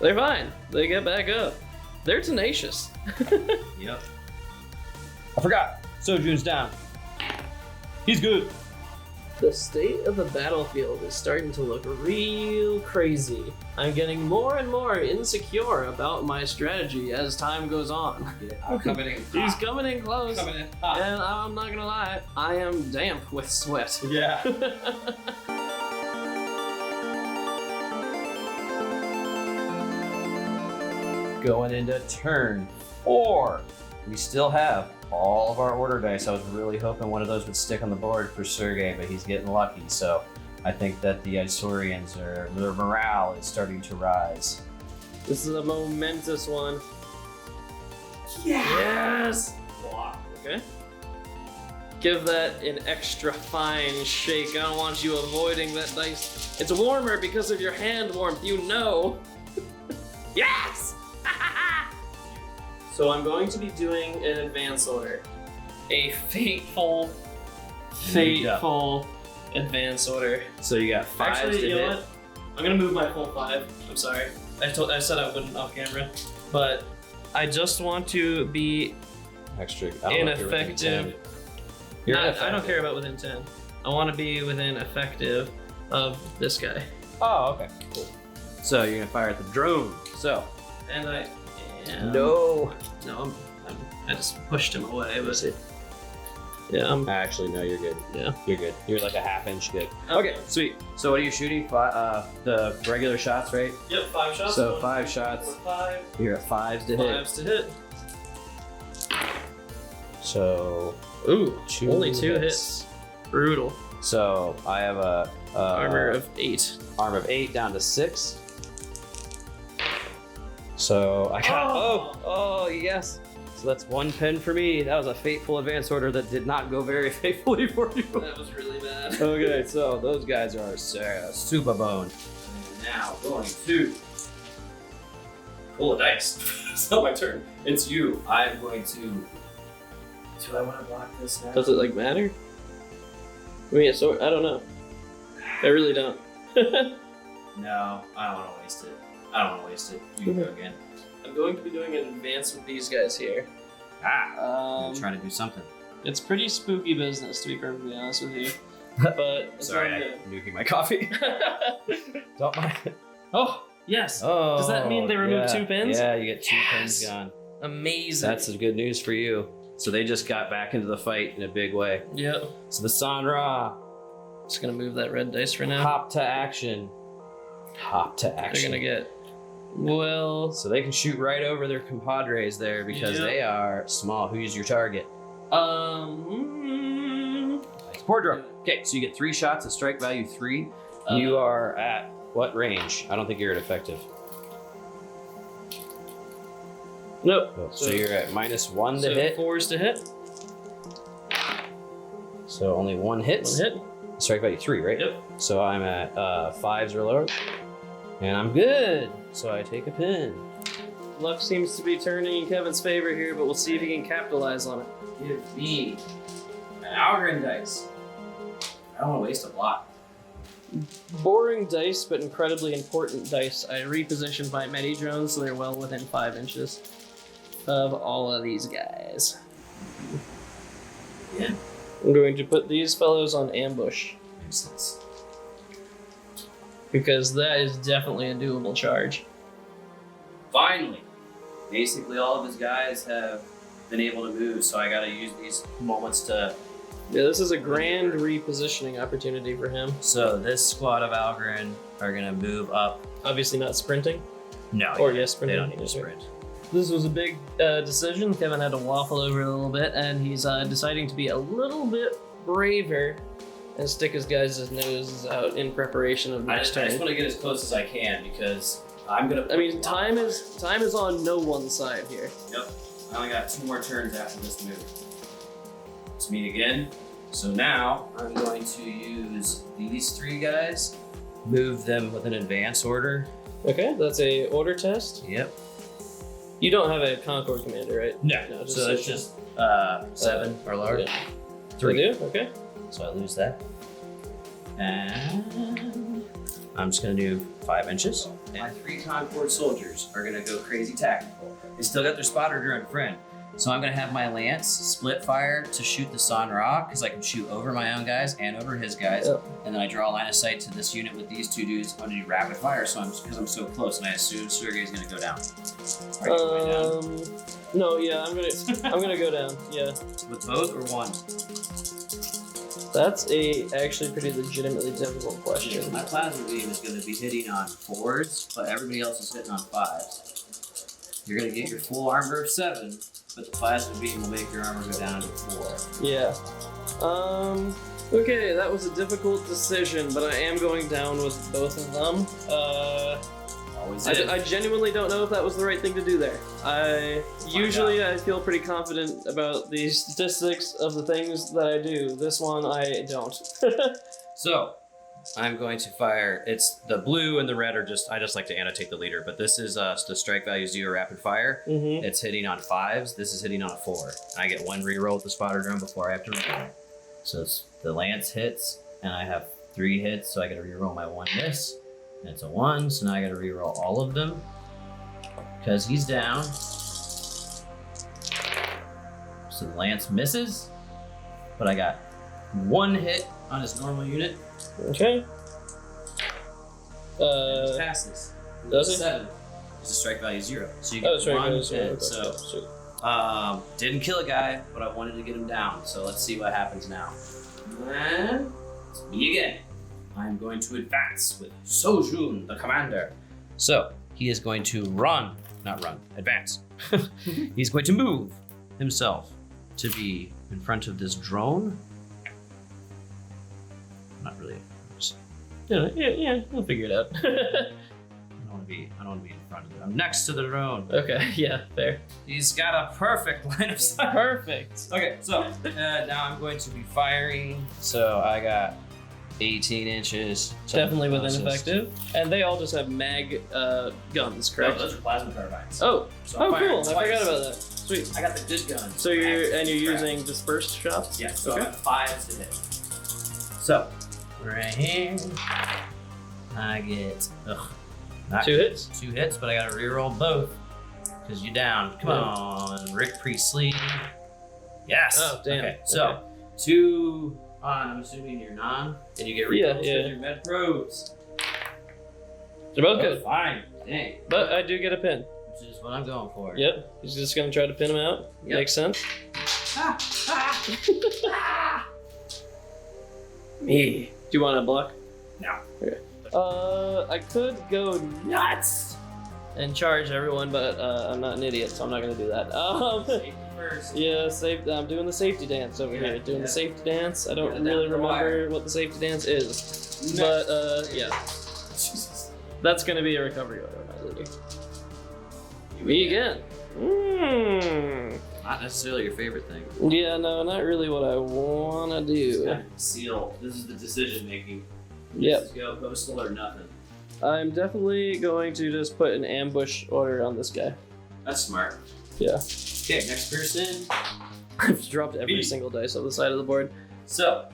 They're fine. They get back up. They're tenacious. Yep. I forgot. Soju's down. He's good. The state of the battlefield is starting to look real crazy. I'm getting more and more insecure about my strategy as time goes on. I'm coming in. He's coming in close, Coming in. and I'm not gonna lie, I am damp with sweat. Yeah. Going into turn 4. We still have all of our order dice. I was really hoping one of those would stick on the board for Sergey, but he's getting lucky. So I think that the Isaurians, their morale is starting to rise. This is a momentous one. Yes! Okay. Give that an extra fine shake. I don't want you avoiding that dice. It's warmer because of your hand warmth, you know. Yes! So I'm going to be doing an advance order. A fateful advance order. So you got 5 Actually, to you hit. know what? I'm gonna move my full 5. I'm sorry. I said I wouldn't off camera, but I just want to be Extra. ineffective. I don't care about within 10. I want to be within effective of this guy. Oh, okay. Cool. So you're gonna fire at the drone. So. And I am... No. No, I just pushed him away, but yeah, Actually, no, you're good. Yeah. You're good. You're like a half-inch good. Okay, sweet. So what are you shooting? The regular shots, right? Yep, 5 shots. So 1, 5 2, shots. 4, 5. You're at 5s to hit. 5s to hit. So Ooh, 2 only 2 hits. Brutal. So I have a Armor of 8. armor of 8 down to 6. So I got oh yes. So that's 1 pen for me. That was a fateful advance order that did not go very faithfully for you. That was really bad. Okay, so those guys are super bone. And now going to Roll a dice. It's not my turn. it's you. I'm going to. Do I want to block this now? Does it like matter? I mean, so I don't know. I really don't. No, I don't want to waste it. I don't want to waste it. You can go again. I'm going to be doing an advance with these guys here. I'm trying to do something. It's pretty spooky business, to be perfectly honest with you. But it's Sorry, not I'm nuking my coffee. good. Don't mind it. Oh, yes. Oh, Does that mean they remove 2 pins? Yeah, you get 2 Yes. pins gone. Amazing. That's the good news for you. So they just got back into the fight in a big way. Yep. So the Sanra, Just gonna move that red dice for now. hop to action. Hop to They're action. gonna get. Well. So they can shoot right over their compadres there because Yep. they are small. Who's your target? Pordro. Okay, so you get 3 shots at strike value 3. You are at what range? I don't think you're at effective. Nope. Oh, so you're at -1 to hit. 4s to hit. So only 1 hits. 1 hit. Strike value 3, right? Yep. So I'm at 5s or lower. And I'm good. So I take a pin. Luck seems to be turning in Kevin's favor here, but we'll see if he can capitalize on it. Give me an Algren dice. I don't want to waste a block. Boring dice, but incredibly important dice. I repositioned my medi drones so they're well within 5 inches of all of these guys. Yeah. I'm going to put these fellows on ambush Makes sense. because that is definitely a doable charge. Finally, basically all of his guys have been able to move, so I gotta use these moments to. Yeah, this is a grand repositioning opportunity for him. So this squad of Algren are gonna move up. Obviously not sprinting. No, Or yeah, yes, sprinting. they don't need to Okay. sprint. This was a big decision. Kevin had to waffle over it a little bit, and he's deciding to be a little bit braver and stick his guys' noses out in preparation of next turn. I just want to get as close as I can because I'm gonna. I mean, time is on no one side here. Yep. I only got 2 more turns after this move. Let's meet again. So now I'm going to use these 3 guys, move them with an advance order. Okay, that's a order test. Yep. You don't have a Concord commander, right? No. So that's just 7 or lower. Yeah. 3. You do? Okay. So I lose that. And I'm just gonna do 5 inches. My 3 Concord soldiers are gonna go crazy tactical. They still got their spotter drone friend. So I'm gonna have my lance split fire to shoot the San Ra, because I can shoot over my own guys and over his guys. Yep. And then I draw a line of sight to this unit with these 2 dudes. I'm gonna do rapid fire, so because I'm so close, and I assume Sergey's gonna go down. Are you going down? No, yeah, I'm gonna go down. Yeah. With both or one? That's actually pretty legitimately difficult question. My plasma beam is gonna be hitting on 4s, but everybody else is hitting on 5s. You're gonna get your full armor of 7. But the plasma beam will make your armor go down to 4. Yeah. Okay, that was a difficult decision, but I am going down with both of them. Always I genuinely don't know if that was the right thing to do there. I feel pretty confident about the statistics of the things that I do. This one, I don't. So, I'm going to fire. It's the blue and the red are I just like to annotate the leader, but this is the strike value 0 rapid fire. Mm-hmm. It's hitting on 5s. This is hitting on a 4. I get 1 reroll with the spotter drone before I have to reroll. So the lance hits, and I have 3 hits, so I gotta reroll my 1 miss. And it's a 1, so now I gotta reroll all of them. Because he's down. So the lance misses, but I got 1 hit on his normal unit. Okay. Passes. Does he? 7. It's a strike value 0. So you get 1 hit. So didn't kill a guy, but I wanted to get him down. So let's see what happens now. And it's me again. I'm going to advance with Sojun, the commander. So he is going to advance. He's going to move himself to be in front of this drone. Not really. Yeah, we'll figure it out. I don't want to be in front of it. I'm next to the drone. Okay, yeah, fair. He's got a perfect line of sight. Perfect. Okay, so now I'm going to be firing. So I got 18 inches. Definitely within effective. And they all just have mag guns, correct? No, those are plasma carbines. Oh, so I'm cool. I twice. forgot about that. Sweet. I got the good guns. So you're using dispersed shots? Yeah, so okay. I got 5s to hit. So, right here, I get, not 2 hits? 2 hits, but I gotta reroll both, because you're down. Come on, Rick Priestley. Yes! Oh, damn. Okay, so, 2 on, I'm assuming you're non, and you get rerolls with your med probes. They're both good. Fine, dang. But I do get a pin. Which is what I'm going for. Yep, he's just gonna try to pin him out. Yep. Makes sense. Me. Do you want to block? No. Okay. I could go nuts and charge everyone, but I'm not an idiot, so I'm not gonna do that. Safety first. Yeah, I'm doing the safety dance over here. Doing the safety dance. I don't really remember what the safety dance is, but yeah. That's gonna be a recovery order, my lady. Me again. Not necessarily your favorite thing. Yeah, no, not really what I wanna do. Seal. This is the decision making. Yep. Let's go postal or nothing. I'm definitely going to just put an ambush order on this guy. That's smart. Yeah. Okay, next person. I've dropped every Me. single dice on the side of the board. So,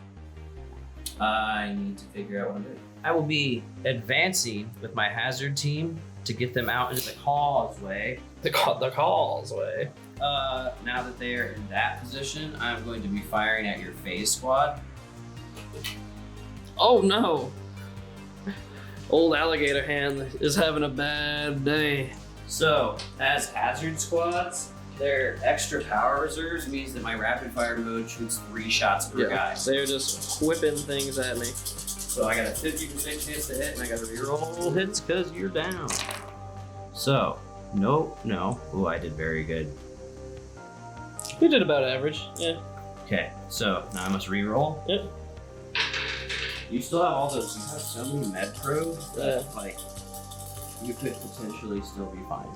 I need to figure out what I'm doing. I will be advancing with my hazard team to get them out into the causeway. The causeway. Now that they are in that position, I'm going to be firing at your phase squad. Oh no! Old alligator hand is having a bad day. So, as hazard squads, their extra power reserves means that my rapid fire mode shoots 3 shots per guy. They're just whipping things at me. So I got a 50% chance to hit, and I got to reroll hits because you're down. So Nope, no. Ooh, I did very good. You did about average, yeah. Okay, so now I must re-roll. Yep. You still have all those. You have so many med probes that like you could potentially still be fine.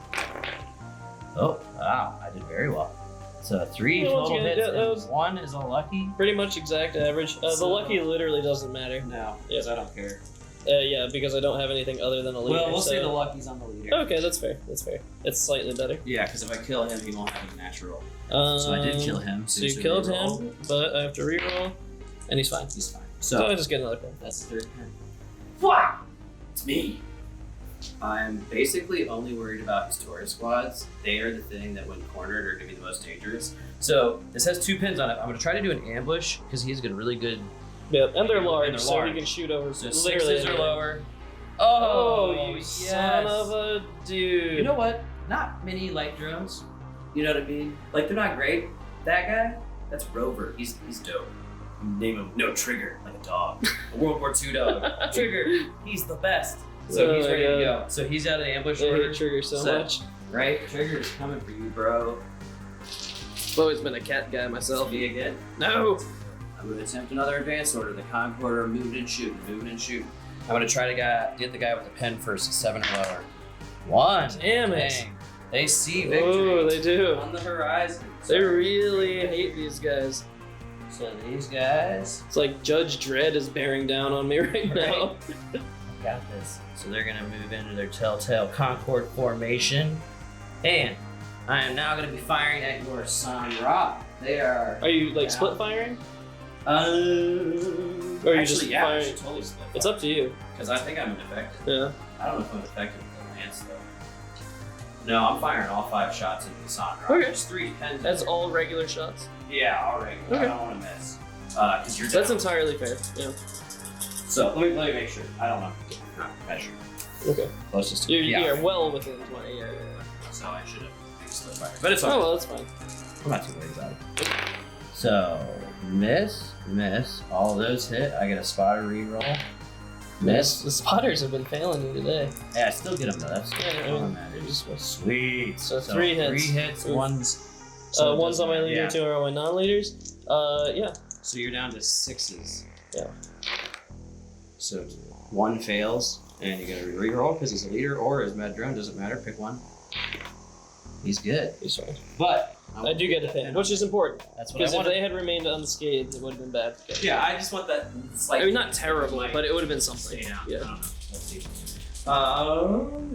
Oh, wow! I did very well. So 3 total hits, and 1 is a lucky. Pretty much exact average. The lucky literally doesn't matter. No, because I don't care. Yeah, because I don't have anything other than a leader. Well, we'll so... say the lucky's on the leader. Okay, that's fair. That's fair. It's slightly better. Yeah, because if I kill him, he won't have a natural. So I did kill him. So you killed him, but I have to reroll, and he's fine. He's fine. So I just get another pin. That's the third pin. Wow! It's me. I'm basically only worried about his Taurus squads. They are the thing that, when cornered, are going to be the most dangerous. So this has 2 pins on it. I'm going to try to do an ambush because he's got really good. Yep, and they're large, so he can shoot over. So literally 6s are lower. Oh, you son of a dude! You know what? Not many light drones. You know what I mean? Like, they're not great. That guy, that's Rover. He's dope. Name him No Trigger, like a dog. A World War II dog. Trigger, he's the best. So he's ready to go. So he's out of the ambush order. I hate Trigger so much. Right? Trigger is coming for you, bro. I've always been a cat guy myself. Me again? No! I'm going to attempt another advance order. The Concord are moving and shooting, I'm going to try to get the guy with the pen first, 7 or lower. 1. Damn it. Dang. They see victory. Oh, they do. On the horizon. They really hate these guys. So these guys. It's like Judge Dredd is bearing down on me right now. I got this. So they're going to move into their telltale Concord formation. And I am now going to be firing at your Samsara. They are. Are you like split firing? Or are you just yeah, firing? Totally split. It's up to you. Because I think I'm defective. Yeah. I don't know if I'm defective with the lance though. No, I'm firing all 5 shots into the Samsara. Okay. There's 3 pens. That's all regular shots? Yeah, all regular. Okay. I don't want to miss. Because you're That's down. entirely fair. Yeah. So let me make sure. I don't know. Measure. Okay. Closest to You're well within 20. Yeah. So I should have split fire. But it's Oh, fine. well, that's fine. I'm not too worried about it. So, miss. All of those hit. I get a spotter reroll. Miss. The spotters have been failing you today. Yeah, I still get them though. That's Yeah, all I that mean, matters. you're just- Sweet. So 3 hits. 3 hits. Oof. One's. One's on my leader, yeah. 2 are on my non-leaders. Yeah. So you're down to 6s. Yeah. So 1 fails, and you get a reroll because he's a leader or his med drone. Doesn't matter. Pick 1. He's good. He's fine. But I do get a pin, which is important. That's what Because I if wanted. they had remained unscathed, it would have been bad. Yeah, I just want that. I mean, not terrible, but it would have been something. Yeah. Yeah. I don't know. Let's see.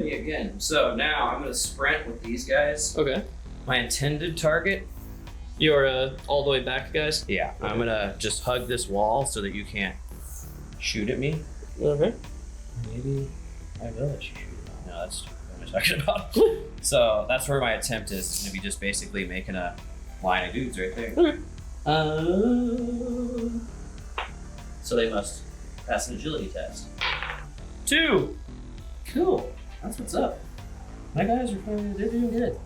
Me again. So now I'm gonna sprint with these guys. Okay. My intended target. You're all the way back, guys? Yeah. Okay. I'm gonna just hug this wall so that you can't shoot at me. Okay. Maybe I will let you shoot at me. No, that's stupid. What am I talking about? So that's where my attempt is. It's gonna be just basically making a line of dudes right there. Okay. So they must pass an agility test. 2! Cool. That's what's up. My guys are they're doing good.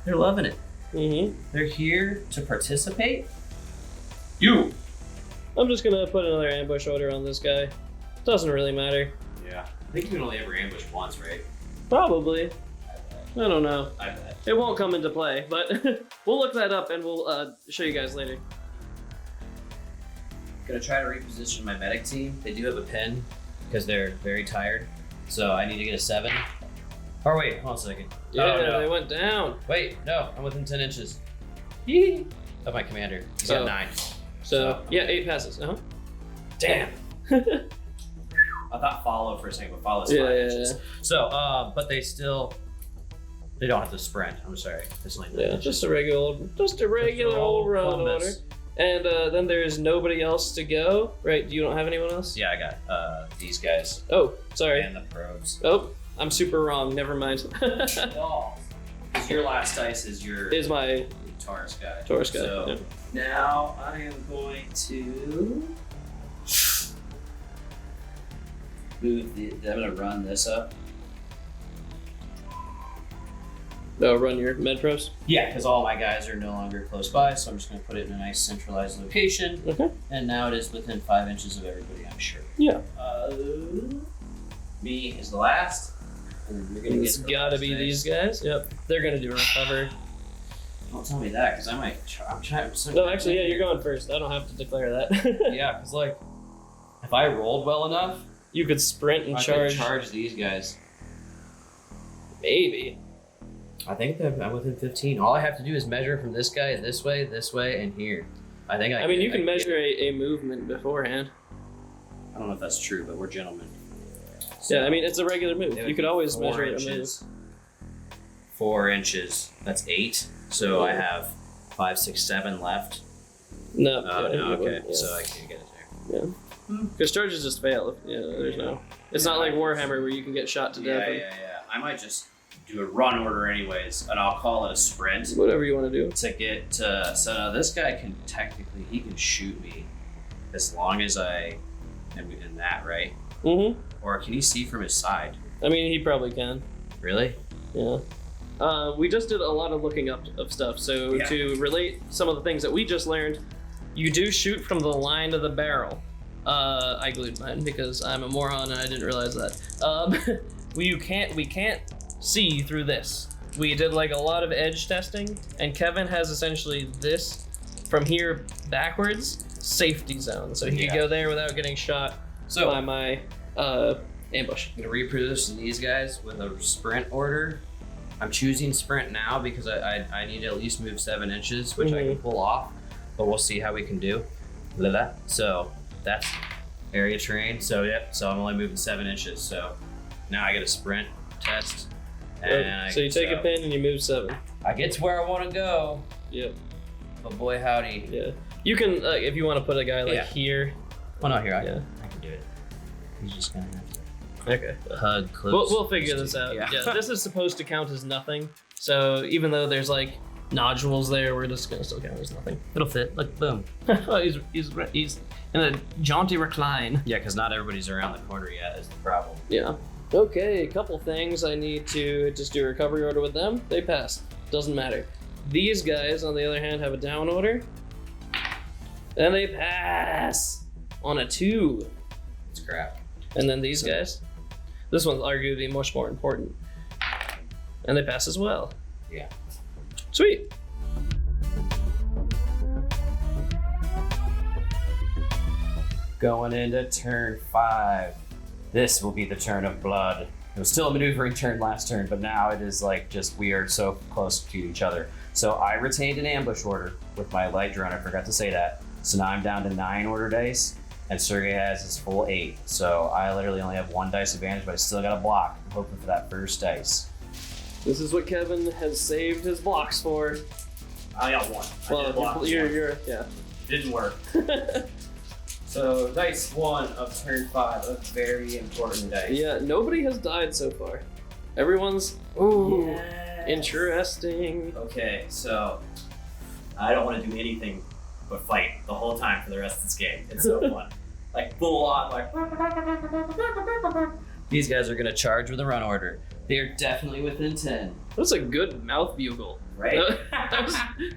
They're loving it. Mm-hmm. They're here to participate. You! I'm just gonna put another ambush order on this guy. Doesn't really matter. Yeah. I think you can only ever ambush once, right? Probably. I don't know. I bet. It won't come into play, but we'll look that up and we'll show you guys later. Gonna try to reposition my medic team. They do have a pin because they're very tired. So I need to get a 7. Or wait, hold on a second. Yeah, Oh, no. they went down. Wait, no, I'm within 10 inches Yee. of my commander. He's got Oh. 9. So, yeah, 8 passes. Uh-huh. Damn. I thought follow for a second, but follow's 5 inches. So, but they don't have to sprint. I'm sorry. It's only 9 Yeah, inches. just a regular old run order. Columbus. And then there's nobody else to go, right? You don't have anyone else? Yeah, I got these guys Oh, sorry. and the probes. Oh, I'm super wrong. Never mind. Because your last dice is your Is my Taurus guy. Taurus guy. So yeah. now I am going to move I'm gonna run this up. Oh, run your med pros. Yeah, because all my guys are no longer close by, so I'm just gonna put it in a nice centralized location. Okay. And now it is within 5 inches of everybody, I'm sure. Yeah. Me is the last. And you're gonna It's get gotta be these guys. Yep, they're gonna do recover. Don't tell me that, because I might. I'm trying. No, actually, yeah, you're going first. I don't have to declare that. Yeah, because like, if I rolled well enough, You could sprint and I charge. could charge these guys. Maybe. I think that I'm within 15. All I have to do is measure from this guy this way, and here. I think I. I mean, you can measure a movement beforehand. I don't know if that's true, but we're gentlemen. Yeah, I mean, it's a regular move. It would You could be always 4 measure a move. inches. 4 inches. That's 8. So I have 5, 6, 7 left. No. Oh, yeah, no, you okay. wouldn't, yeah. So I can get it there. Yeah. Because charges just fail. Yeah, there's no. It's not like Warhammer where you can get shot to death. Yeah. I might just do a run order anyways, and I'll call it a sprint. Whatever you want to do. To get to. So now this guy can technically, he can shoot me as long as I am in that, right? Mm-hmm. Or can he see from his side? I mean, he probably can. Really? Yeah. We just did a lot of looking up of stuff. So Yeah. to relate some of the things that we just learned, you do shoot from the line of the barrel. I glued mine because I'm a moron and I didn't realize that. we can't see through this. We did like a lot of edge testing, and Kevin has essentially this from here backwards safety zone, so he could go there without getting shot by my ambush. I'm gonna reproduce these guys with a sprint order. I'm choosing sprint now because I need to at least move 7 inches, which I can pull off, but we'll see how we can do. So that's area terrain. So yep. So I'm only moving 7 inches. So now I get a sprint test. And So you take a pin and you move 7. I get to where I want to go. Yep. But boy howdy. Yeah. You can if you want to put a guy like here. Well, no, here I Yeah. can do it. He's just gonna have to. Okay. Hug close. We'll figure this out. Yeah. This is supposed to count as nothing. So even though there's like nodules there, we're just gonna still count as nothing. It'll fit. Like boom. he's in a jaunty recline. Yeah, because not everybody's around the corner yet is the problem. Yeah. Okay, a couple things I need to just do a recovery order with them. They pass. Doesn't matter. These guys, on the other hand, have a down order. And they pass on a 2. It's crap. And then these guys. This one's arguably much more important. And they pass as well. Yeah. Sweet. Going into turn 5. This will be the turn of blood. It was still a maneuvering turn last turn, but now it is like just we are so close to each other. So I retained an ambush order with my light drone. I forgot to say that. So now I'm down to 9 order dice, and Sergey has his full 8. So I literally only have 1 dice advantage, but I still got a block. I'm hoping for that first dice. This is what Kevin has saved his blocks for. I got 1. Well, you're yeah. Didn't work. So dice 1 of turn 5, a very important dice. Yeah, nobody has died so far. Everyone's interesting. Okay, so I don't want to do anything but fight the whole time for the rest of this game. It's so fun. Like full on, like these guys are gonna charge with a run order. They are definitely within 10. That's a good mouth bugle. Right?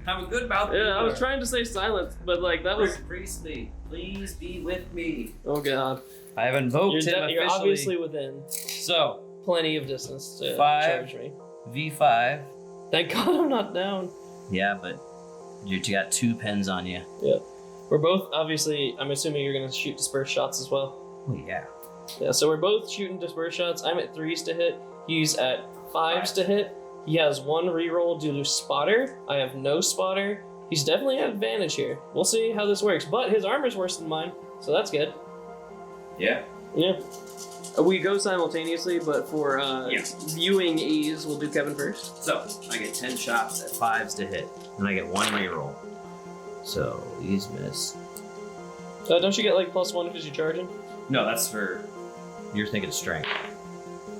I'm a good mouth. Yeah, I was trying to say silence, but like that was. Priestley, please be with me. Oh god. I have invoked him You're officially. obviously within So plenty of distance to 5 charge me. V5. Thank God I'm not down. Yeah, but you got 2 pens on you. Yeah. We're both obviously. I'm assuming you're gonna shoot disperse shots as well. Oh yeah. Yeah. So we're both shooting disperse shots. I'm at 3s to hit. He's at 5s to hit. He has 1 reroll due to spotter. I have no spotter. He's definitely at advantage here. We'll see how this works. But his armor's worse than mine, so that's good. Yeah. Yeah. We go simultaneously, but for viewing ease, we'll do Kevin first. So I get 10 shots at 5s to hit, and I get 1 reroll. So these miss. Don't you get like +1 because you're charging? No, that's for you're thinking strength.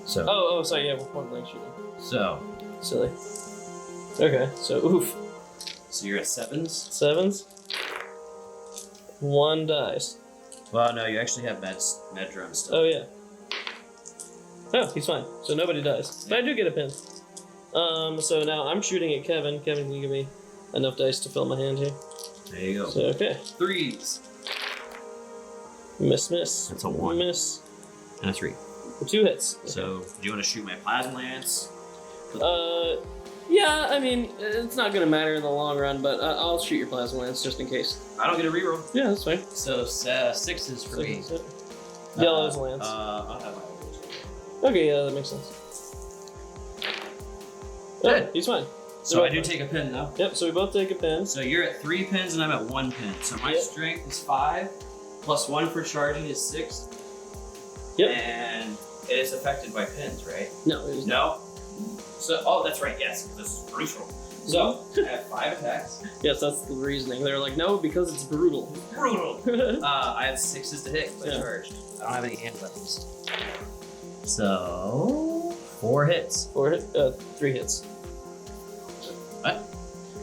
So Oh, sorry. Yeah, with 1 blank shooting. so Silly. Okay, so oof. so you're at 7s. 7s. 1 dice. Well, no, you actually have med drum still. Oh yeah. Oh, he's fine. So nobody dies. But I do get a pin. So now I'm shooting at Kevin. Kevin, can you give me enough dice to fill my hand here? There you go. So okay. 3s. Miss. That's a 1. Miss. And a 3. For 2 hits. So, do you want to shoot my plasma lance? Yeah, I mean, it's not gonna matter in the long run, but I'll shoot your plasma lance just in case. I don't get a reroll. Yeah, that's fine. So 6s for me. Yellow's lance. I'll have my. Okay, yeah, that makes sense. Good. Oh, he's fine. So I do take a pin though. Yep, so we both take a pin. So you're at 3 pins and I'm at 1 pin. So my strength is 5, plus 1 for charging is 6. Yep. And it is affected by pins, right? No, it is not. No? So, oh, that's right, yes, because this is brutal. So, I have 5 attacks. Yes, that's the reasoning. They're like, no, because it's brutal. Brutal! I have 6s to hit because I charged. I don't have any hand weapons. So, 4 hits. 3 hits. What?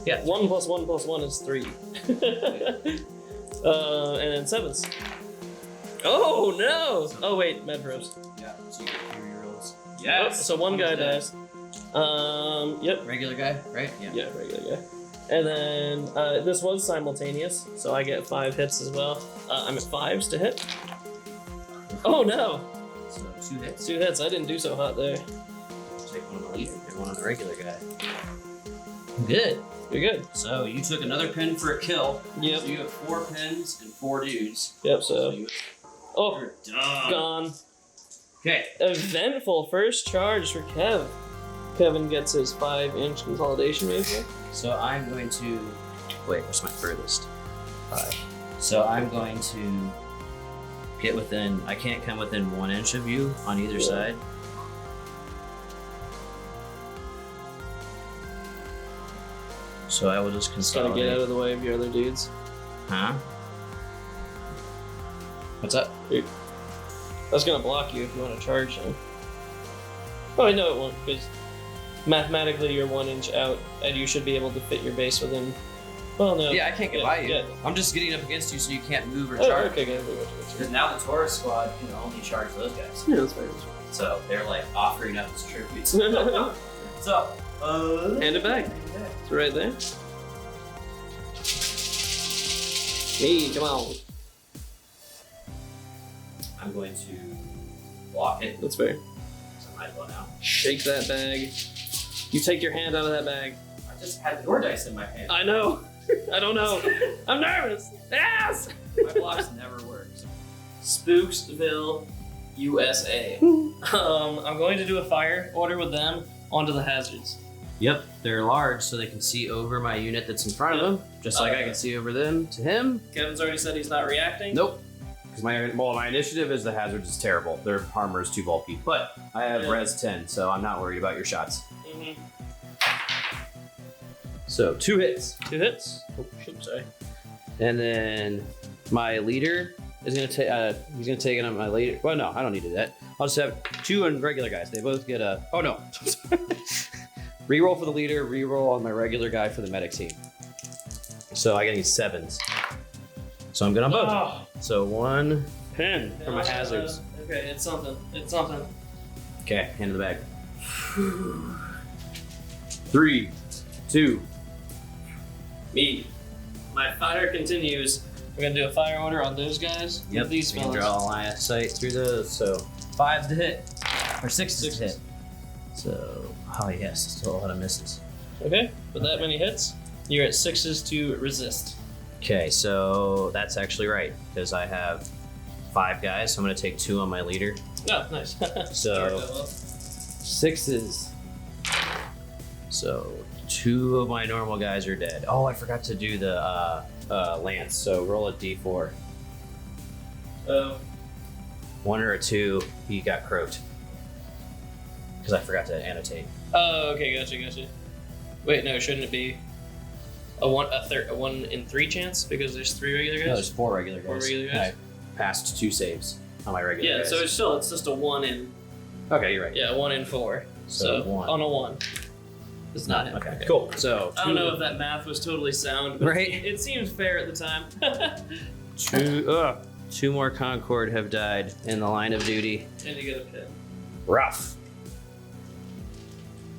Yeah. 1 plus 1 plus 1 is 3. And then 7s. Oh no! Oh wait, med bros. Yeah, so you get 3 rerolls. Yes! So one guy dies. Yep. Regular guy, right? Yeah, regular guy. And then this was simultaneous, so I get 5 hits as well. I'm at 5s to hit. Oh no! So 2 hits. 2 hits. I didn't do so hot there. Take one on the leader and one on the regular guy. Good. You're good. So you took another pin for a kill. Yep. So you have 4 pins and 4 dudes. Yep. So. you're Oh, done. gone. Okay. Eventful first charge for Kev. Kevin gets his 5-inch consolidation rifle. So I'm going to wait. Where's my furthest? 5. So I'm going to get within. I can't come within 1 inch of you on either side. So I will just Just gotta consolidate. get out of the way of your other dudes. Huh? What's up? That's gonna block you if you want to charge him. Oh, I know it won't, because mathematically you're 1 inch out, and you should be able to fit your base within. Well, no. Yeah, I can't get by you. Yeah. I'm just getting up against you so you can't move or Oh, charge. okay, good. Because now the Taurus squad can only charge those guys. Yeah, that's fine. So they're like offering up as tributes. Hand So, it back. It's right there. Hey, come on. I'm going to block it. That's fair. So I might as well now. Shake that bag. You take your hand out of that bag. I just had your dice in my hand. I know. I don't know. I'm nervous. Yes! My blocks never work. Spooksville, USA. I'm going to do a fire order with them onto the hazards. Yep, they're large so they can see over my unit that's in front of them, just like I can see over them to him. Kevin's already said he's not reacting. Nope. Because my initiative is the hazards is terrible. Their armor is too bulky. But I have res 10, so I'm not worried about your shots. Mm-hmm. So 2 hits. 2 hits. Oh, shoot, sorry. And then my leader is gonna take. He's gonna take it on my leader. Well, no, I don't need to do that. I'll just have 2 on regular guys. They both get a. Oh no. Reroll for the leader. Reroll on my regular guy for the medic team. So I need 7s. So I'm good on both. Oh. So 1 pin for my hazards. Okay, it's something. It's something. Okay, hand in the bag. 3, 2. Me. My fire continues. We're gonna do a fire order on those guys. Yep, These you can fellas. draw a line of sight through those. So 5s to hit, or 6s to hit. So, oh yes, still a lot of misses. Okay, with that many hits, you're at 6s to resist. Okay, so that's actually right because I have 5 guys. So I'm gonna take 2 on my leader. Oh, nice. So 6s. So 2 of my normal guys are dead. Oh, I forgot to do the lance. So roll a d4. 1 or a 2, he got croaked. Because I forgot to annotate. Oh, okay, gotcha. Wait, no, shouldn't it be a 1 in 3 chance because there's 3 regular guys? No, there's 4 regular guys. 4 regular And guys. I passed 2 saves on my regular Yeah, guys. so it's just a 1 in. Okay, you're right. Yeah, 1 in 4. So So 1. on a 1. It's not him. Okay. Cool. So I don't know if that math was totally sound, but Right. it seemed fair at the time. 2 more Concord have died in the line of duty. And you get a pin. rough.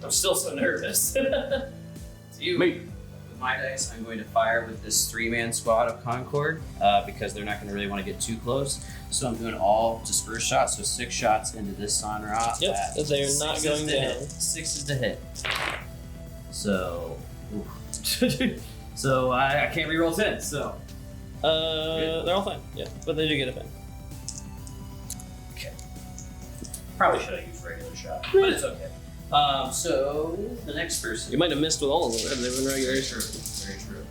I'm still so nervous. It's you. Me. With my dice, I'm going to fire with this 3-man squad of Concord because they're not going to really want to get too close. So I'm doing all dispersed shots, so 6 shots into this Sanra. Yep, they are not going down. 6 is the hit. So, so I can't reroll 10. So, they're all fine. Yeah, but they do get a pin. okay. Probably should have used regular shot, but it's okay. So the next person. You might have missed with all of them had they been regular. Very true. Very true.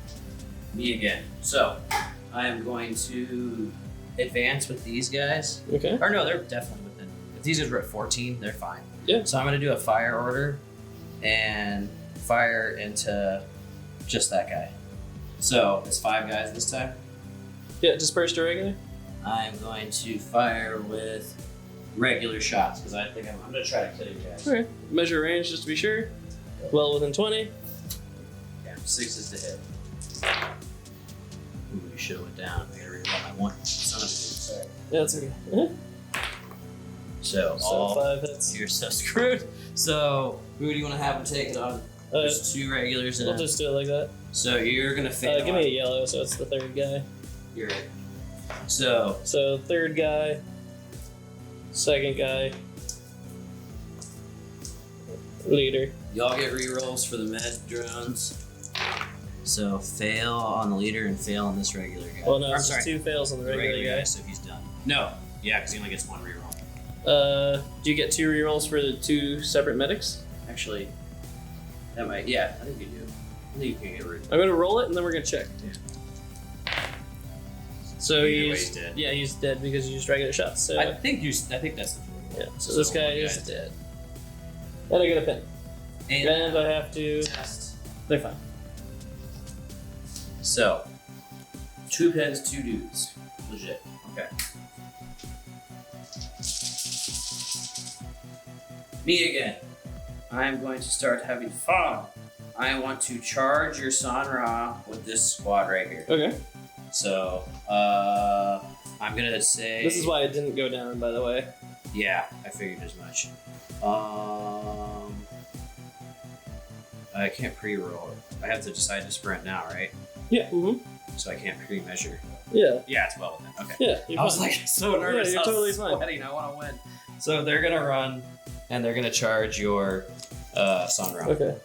Me again. So I am going to advance with these guys. Okay. Or no, they're definitely within. If these guys were at 14, they're fine. Yeah. So I'm going to do a fire order and fire into just that guy. So it's 5 guys this time. Yeah, dispersed to regular. I'm going to fire with regular shots because I think I'm going to try to kill you guys. Okay. Measure range just to be sure. Well within 20. Yeah, 6 is the hit. Ooh, you should have went down. I gotta reroll my 1. Son of a bitch. Sorry. Yeah, that's okay. Uh-huh. So all 5 hits. you're so screwed. So who do you want to have him take it on? There's 2 regulars and We'll just do it like that. so you're gonna fail. Give me a yellow, so it's the third guy. You're right. So third guy, second guy, leader. y'all get rerolls for the med drones. So fail on the leader and fail on this regular guy. Well, no, I'm it's just sorry. 2 fails on the regular guy. So he's done. No, yeah, because he only gets 1 reroll. Do you get 2 rerolls for the 2 separate medics? Actually, that might. Yeah, I think you do. I think you can get rid. I'm gonna roll it and then we're gonna check. Yeah. So Either way, he's dead. Yeah, he's dead because you used regular shots. So I think that's the thing. yeah. So this guy is guy's dead. And I get a pin. And I have to. test. They're fine. So 2 pins, 2 dudes. Legit. Okay. Me again. I'm going to start having fun. I want to charge your Sanra with this squad right here. Okay. So, I'm gonna say. This is why it didn't go down, by the way. Yeah, I figured as much. I can't pre-roll it. I have to decide to sprint now, right? Yeah. Mm-hmm. So I can't pre-measure. Yeah. Yeah, it's well within. Okay. Yeah. You're I was fine. like so nervous. Yeah, you're I was totally fine. sweating. I want to win. So they're gonna run, and they're gonna charge your Sanra. Okay.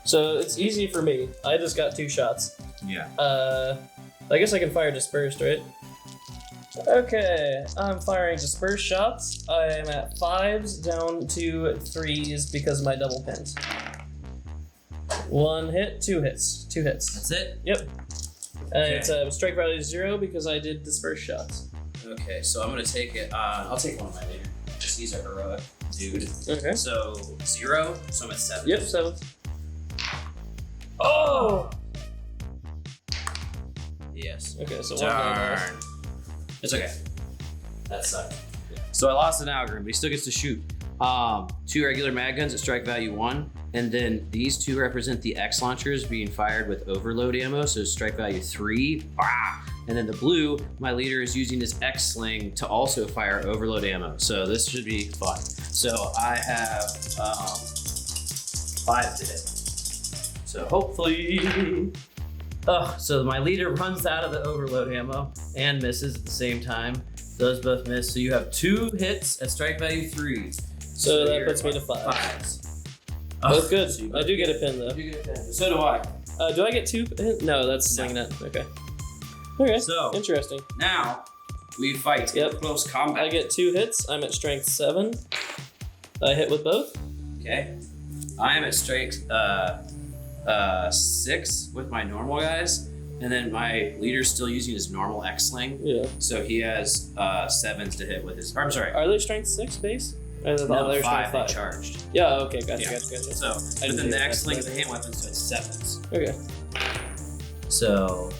So it's easy for me. I just got 2 shots. Yeah. I guess I can fire dispersed, right? Okay, I'm firing dispersed shots. I'm at 5s down to 3s because of my double pins. 1 hit, 2 hits. 2 hits. That's it. Yep. It's strike value 0 because I did dispersed shots. Okay, so I'm gonna take it. I'll take one of my later. Just he's a heroic dude. Okay. So 0. So I'm at 7. Yep, 7. Oh! Yes. Okay, so 1 Darn. down. It's okay. That sucked. So I lost an Algrim, but he still gets to shoot. 2 regular mag guns at strike value 1, and then these 2 represent the X launchers being fired with overload ammo, so strike value 3. Bah! And then the blue, my leader is using his X sling to also fire overload ammo. So this should be fun. So I have 5 to hit. So hopefully. Oh, so my leader runs out of the overload ammo and misses at the same time. Those both miss. So you have 2 hits at strike value 3. So that you're puts me to at 5s. Oh, Both good. so I do get a pin though. You get a pin. So do I. Do I get 2 pins? No, that's No. slinging it. Okay. Okay. So Interesting. now we fight in Yep. close combat. I get 2 hits. I'm at strength 7. I hit with both. Okay. I am at strength 6 with my normal guys, and then my leader's still using his normal X sling. Yeah. So he has 7s to hit with his. Or, I'm sorry. Are they strength 6 base? I thought No, they were 5 strength they 5. charged. Yeah. Okay. Gotcha. Yeah. Gotcha. Gotcha. So, I but didn't then do the that. X sling is a hand weapon, so it's 7s. Okay. So,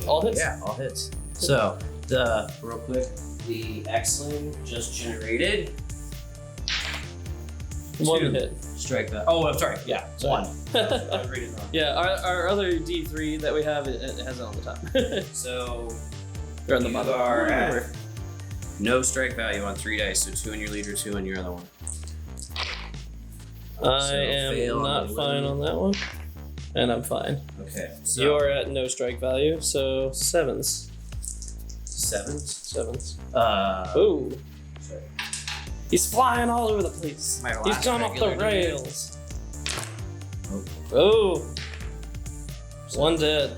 All hits? Yeah, all hits. So, real quick, the X sling just generated 1 2. hit. Strike that. Oh, I'm sorry. Yeah, Sorry. 1. I was reading wrong. Yeah. Our other D3 that we have, it has it on the top. So, They're on the you bottom. are at no strike value on 3 dice, so 2 on your leader, 2 on your other one. I am fail on not the fine limit. on that one, and I'm fine. Okay. So You're at no strike value, so 7s. Sevens. Sorry. He's flying all over the place. My He's last gone off the regular rails. Oh. One dead.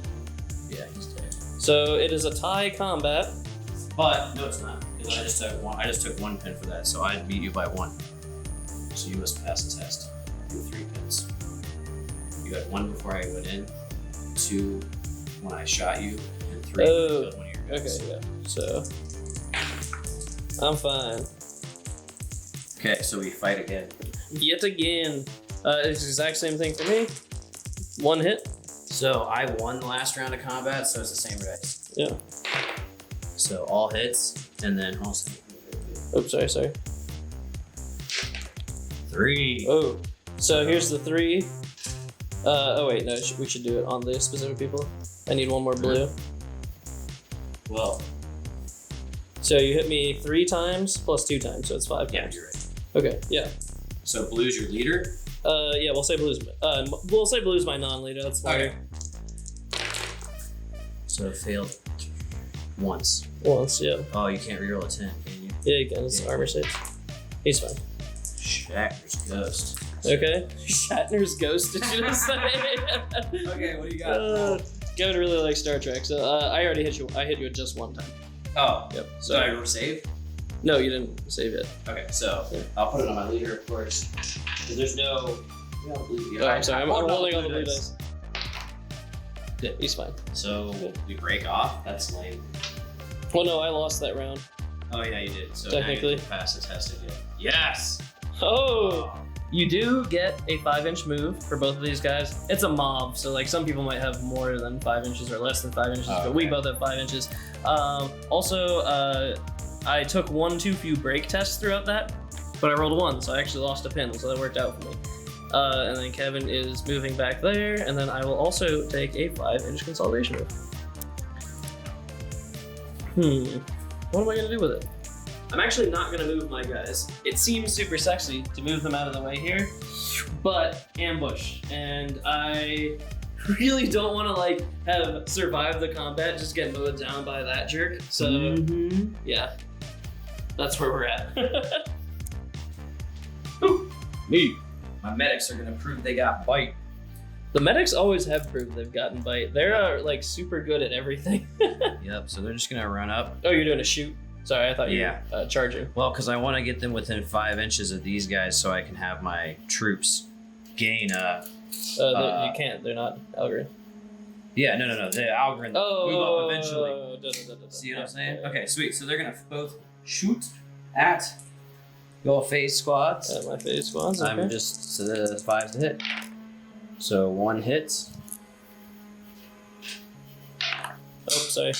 Yeah, he's dead. So it is a tie combat. But no, it's not. Because I just took 1 pin for that, so I beat you by 1. So you must pass the test with 3 pins. You had 1 before I went in, 2 when I shot you, and 3 when I killed one of your guys. Okay, yeah. So I'm fine. Okay, so we fight again. Yet again. It's the exact same thing for me. 1 hit. So I won the last round of combat, so it's the same dice. Yeah. So all hits, and then also. Oops, sorry. 3. Oh. So here's the 3. Oh wait, no, we should do it on the specific people. I need 1 more blue. Well. So you hit me 3 times plus 2 times, so it's 5 times. Yeah, you're right. Okay, yeah. So blue's your leader? Yeah, we'll say blue's my non-leader, that's fine. Okay. So it failed once. Once, yeah. Oh, you can't reroll a 10, can you? Yeah, you can, it's armor saves. He's fine. Shatner's ghost. Okay. Shatner's ghost, did you just say? Okay, what do you got? Gavin really likes Star Trek, so I already hit you. I hit you at just 1 time. Oh. Yep. So did I save? No, you didn't save it. Okay, so I'll put it on my leader, of course. Because there's no blue. Oh, I'm sorry. I'm holding on the blue dice. Yeah, he's fine. So we break off? That's lame. Well, no, I lost that round. Oh, yeah, you did. So technically. now you can pass the test again. Yes! Oh! You do get a 5-inch move for both of these guys. It's a mob, so like some people might have more than 5 inches or less than 5 inches, but we both have 5 inches. Also, I took 1 too few break tests throughout that, but I rolled 1, so I actually lost a pin, so that worked out for me. And then Kevin is moving back there, and then I will also take a 5-inch consolidation move. What am I gonna do with it? I'm actually not gonna move my guys. It seems super sexy to move them out of the way here, but ambush, and I really don't want to like have survived the combat, just get mowed down by that jerk. So yeah, that's where we're at. Me. My medics are gonna prove they got bite. The medics always have proved they've gotten bite. They're like super good at everything. Yep, so they're just gonna run up. Oh, you're doing a shoot? Sorry, I thought you were charging. Well, because I want to get them within 5 inches of these guys so I can have my troops gain you can't, they're not Algorand. Yeah, no. The Algorand move up eventually. See what I'm saying? Yeah. Okay, sweet. So they're gonna both shoot at your phase squads. My phase squads. Okay. I'm just 5 to hit. So 1 hits. Oh, sorry.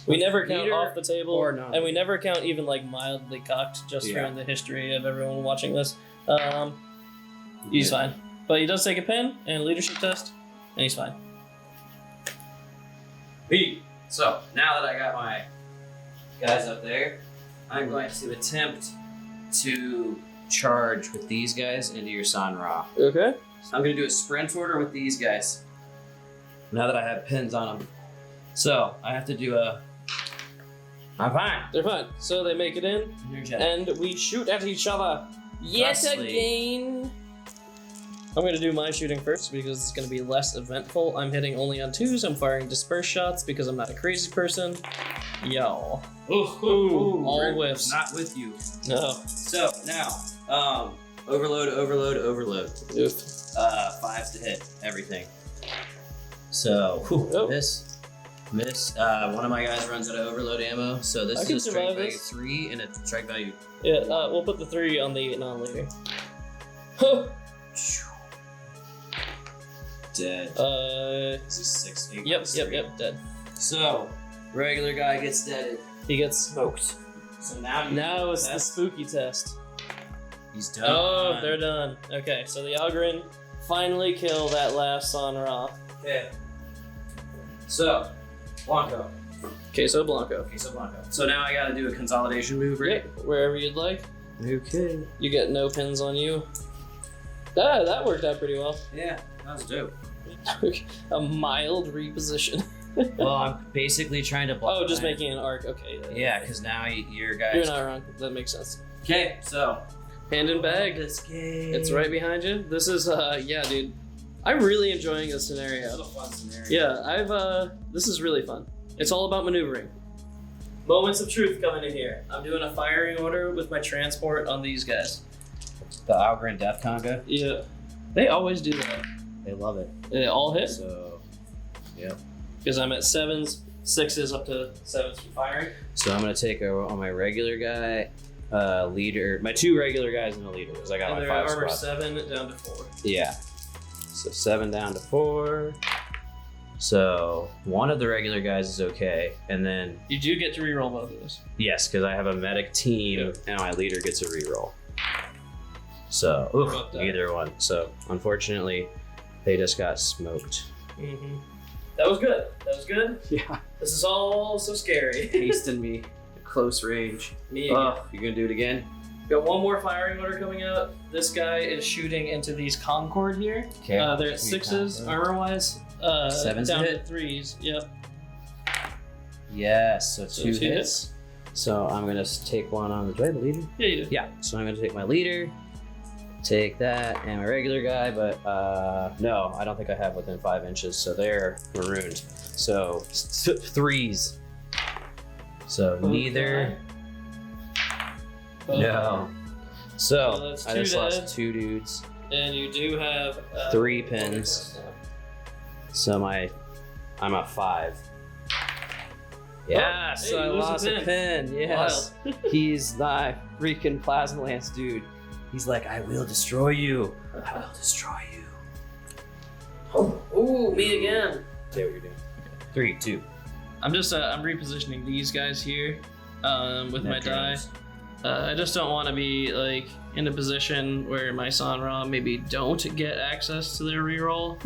We never count off the table, or not. and we never count even like mildly cocked, just for the history of everyone watching this. He's fine. But he does take a pin and a leadership test, and he's fine. So, now that I got my guys up there, I'm going to attempt to charge with these guys into your San Ra. Okay. I'm going to do a sprint order with these guys. Now that I have pins on them. So, I have to do a... I'm fine. They're fine. So they make it in, and we shoot at each other. Yet again. I'm going to do my shooting first because it's going to be less eventful. I'm hitting only on 2s. I'm firing disperse shots because I'm not a crazy person. Yo. Ooh, all whiffs. Not with you. No. So now, overload. Oof. 5 to hit everything. So miss. One of my guys runs out of overload ammo. So this is a strike value 3 and a strike value. Yeah. We'll put the 3 on the non-leader. Dead. This is 6, 8. Yep, dead. So, regular guy gets deaded. He gets smoked. So now it's the spooky test. He's done. Oh, they're done. Okay, so the Algorand finally kill that last San Ra. Okay. So, Blanco. Queso Blanco. So now I gotta do a consolidation move, right? Yep, wherever you'd like. Okay. You get no pins on you. That worked out pretty well. Yeah, that was dope. A mild reposition. Well, I'm basically trying to block. Oh, just making an arc. Okay. Yeah, because now your guys. You're not wrong. That makes sense. Okay, so Hand in bag. this game. It's right behind you. This is yeah, dude. I'm really enjoying this scenario. This is a fun scenario. Yeah, this is really fun. It's all about maneuvering. Moments of truth coming in here. I'm doing a firing order with my transport on these guys. The Algren Death Conga. Yeah. They always do that. They love it. They all hit. So, yep. Because I'm at 7s, 6s up to 7s for firing. So I'm gonna take on my regular guy, leader, my 2 regular guys and a leader, because I got And my they're 5 armor spots. 7 down to 4. Yeah. So 7 down to 4. So one of the regular guys is okay, and then You do get to reroll both of those. yes, because I have a medic team Yeah. and my leader gets a reroll. So Both die. either one. So unfortunately, they just got smoked. Mm-hmm. That was good. That was good. Yeah. This is all so scary. Hasting me at close range. Me again. Oh, you gonna do it again? Got one more firing order coming out. This guy is shooting into these Concord here. Okay. They're at 6s armor-wise. 7s down to to hit? 3s. Yep. Yes. So So 2 2 hits. So I'm gonna take one on the. Do I have a leader? Yeah, you do. Yeah, so I'm gonna take my leader, take that, and my regular guy, but no, I don't think I have within 5 inches, so they're marooned. So 3s. So neither. Both No. are. So So that's I 2 just dead. lost 2 dudes. And you do have 3 pins. So I'm at 5. Yes, hey, I you lose a lost a pin. pin. Yes. He's the freaking Plasma Lance dude. He's like, I will destroy you. I will destroy you. Oh, ooh, me again. Say what you're doing. 3, 2. I'm just I'm repositioning these guys here with my die. I just don't want to be like in a position where my Sanra maybe don't get access to their reroll,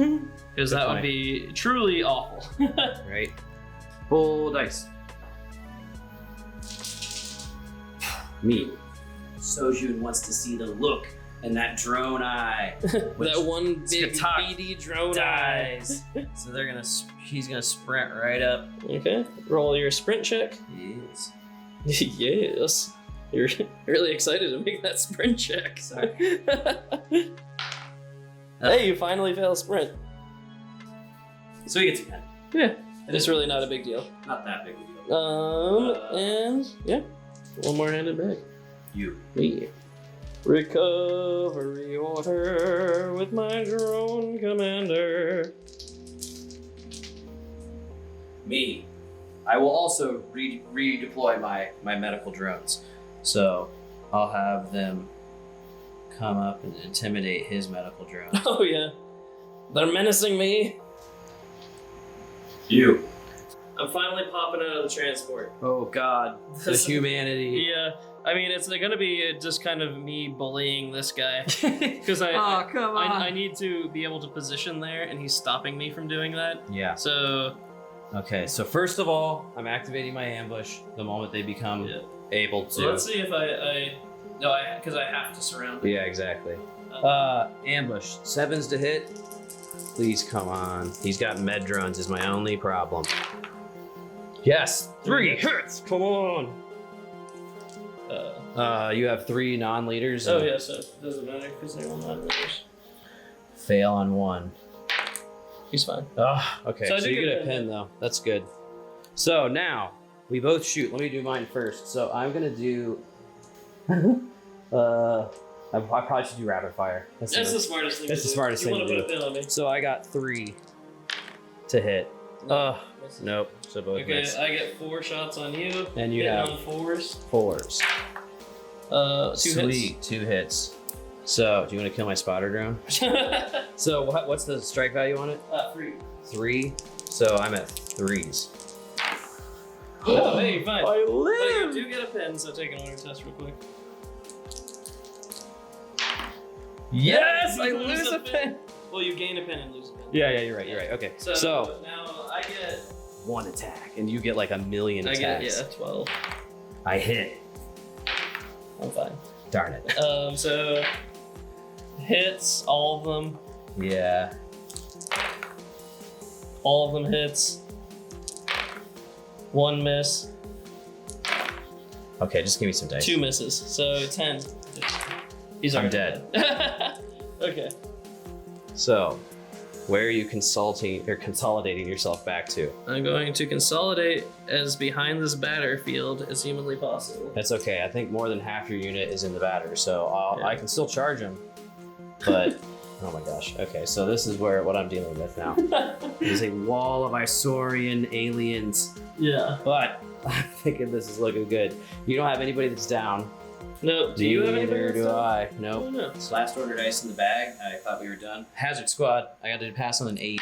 because that would point. be truly awful. Right? Full dice. Me. Sojun wants to see the look and that drone eye. Which That one big Skatak beady drone eye. dies. So they're gonna. He's gonna sprint right up. Okay, roll your sprint check. Yes. Yes. You're really excited to make that sprint check. Sorry. Hey, you finally fail sprint. So he gets a pen. Yeah, it's really not a big deal. Not that big of a deal. And yeah, one more handed back. You. Me. Recovery order with my drone commander. Me. I will also redeploy my medical drones. So I'll have them come up and intimidate his medical drones. Oh yeah, they're menacing me. You. I'm finally popping out of the transport. Oh God. The humanity. Yeah, I mean it's gonna be just kind of me bullying this guy because I need to be able to position there, and he's stopping me from doing that. Yeah. So Okay, so first of all, I'm activating my ambush the moment they become yeah. able to. So let's see if because I have to surround him. Yeah, exactly. Ambush. 7s to hit. Please come on. He's got med drones is my only problem. Yes, 3 hits. Come on. You have 3 non-leaders. Oh and yeah, so it doesn't matter because they're all non-leaders. Fail on 1. He's fine. Okay. So I So do you get get a a pin though. That's good. So now we both shoot. Let me do mine first. So I'm gonna do. I probably should do rapid fire. That's the smartest thing. That's to the do. smartest You thing want to to do. put a pin on me? So I got 3 to hit. Misses. Nope. So both Okay, miss. I get 4 shots on you. And you Hitting have on 4s. 4s. 2 Sweet. 2 hits. So do you want to kill my spotter drone? hits. So what's the strike value on it? 3. 3. So I'm at 3s. Oh, hey, fine. I But you live. do get a pin, so take an order test real quick. Yes, You I lose lose a a pin. Well, you gain a pin and lose a pin. Yeah, you're right. You're right. Okay. So now I get 1 attack, and you get like a million attacks. 12. I hit. I'm fine. Darn it. So hits, all of them. Yeah. All of them hits. 1 miss, Okay, just give me some dice. 2 misses, so 10. He's I'm already dead. Okay. So, where are you consolidating yourself back to? I'm going to consolidate as behind this battlefield as humanly possible. That's okay. I think more than half your unit is in the batter, so Yeah. I can still charge him. But oh my gosh. Okay, so this is what I'm dealing with now. There's a wall of Isaurian aliens, Yeah. but I'm thinking this is looking good. You don't have anybody that's down. No, do you have anybody? Neither do I. Nope. Oh, no. Last order dice in the bag. I thought we were done. Hazard squad. I got to pass on an 8.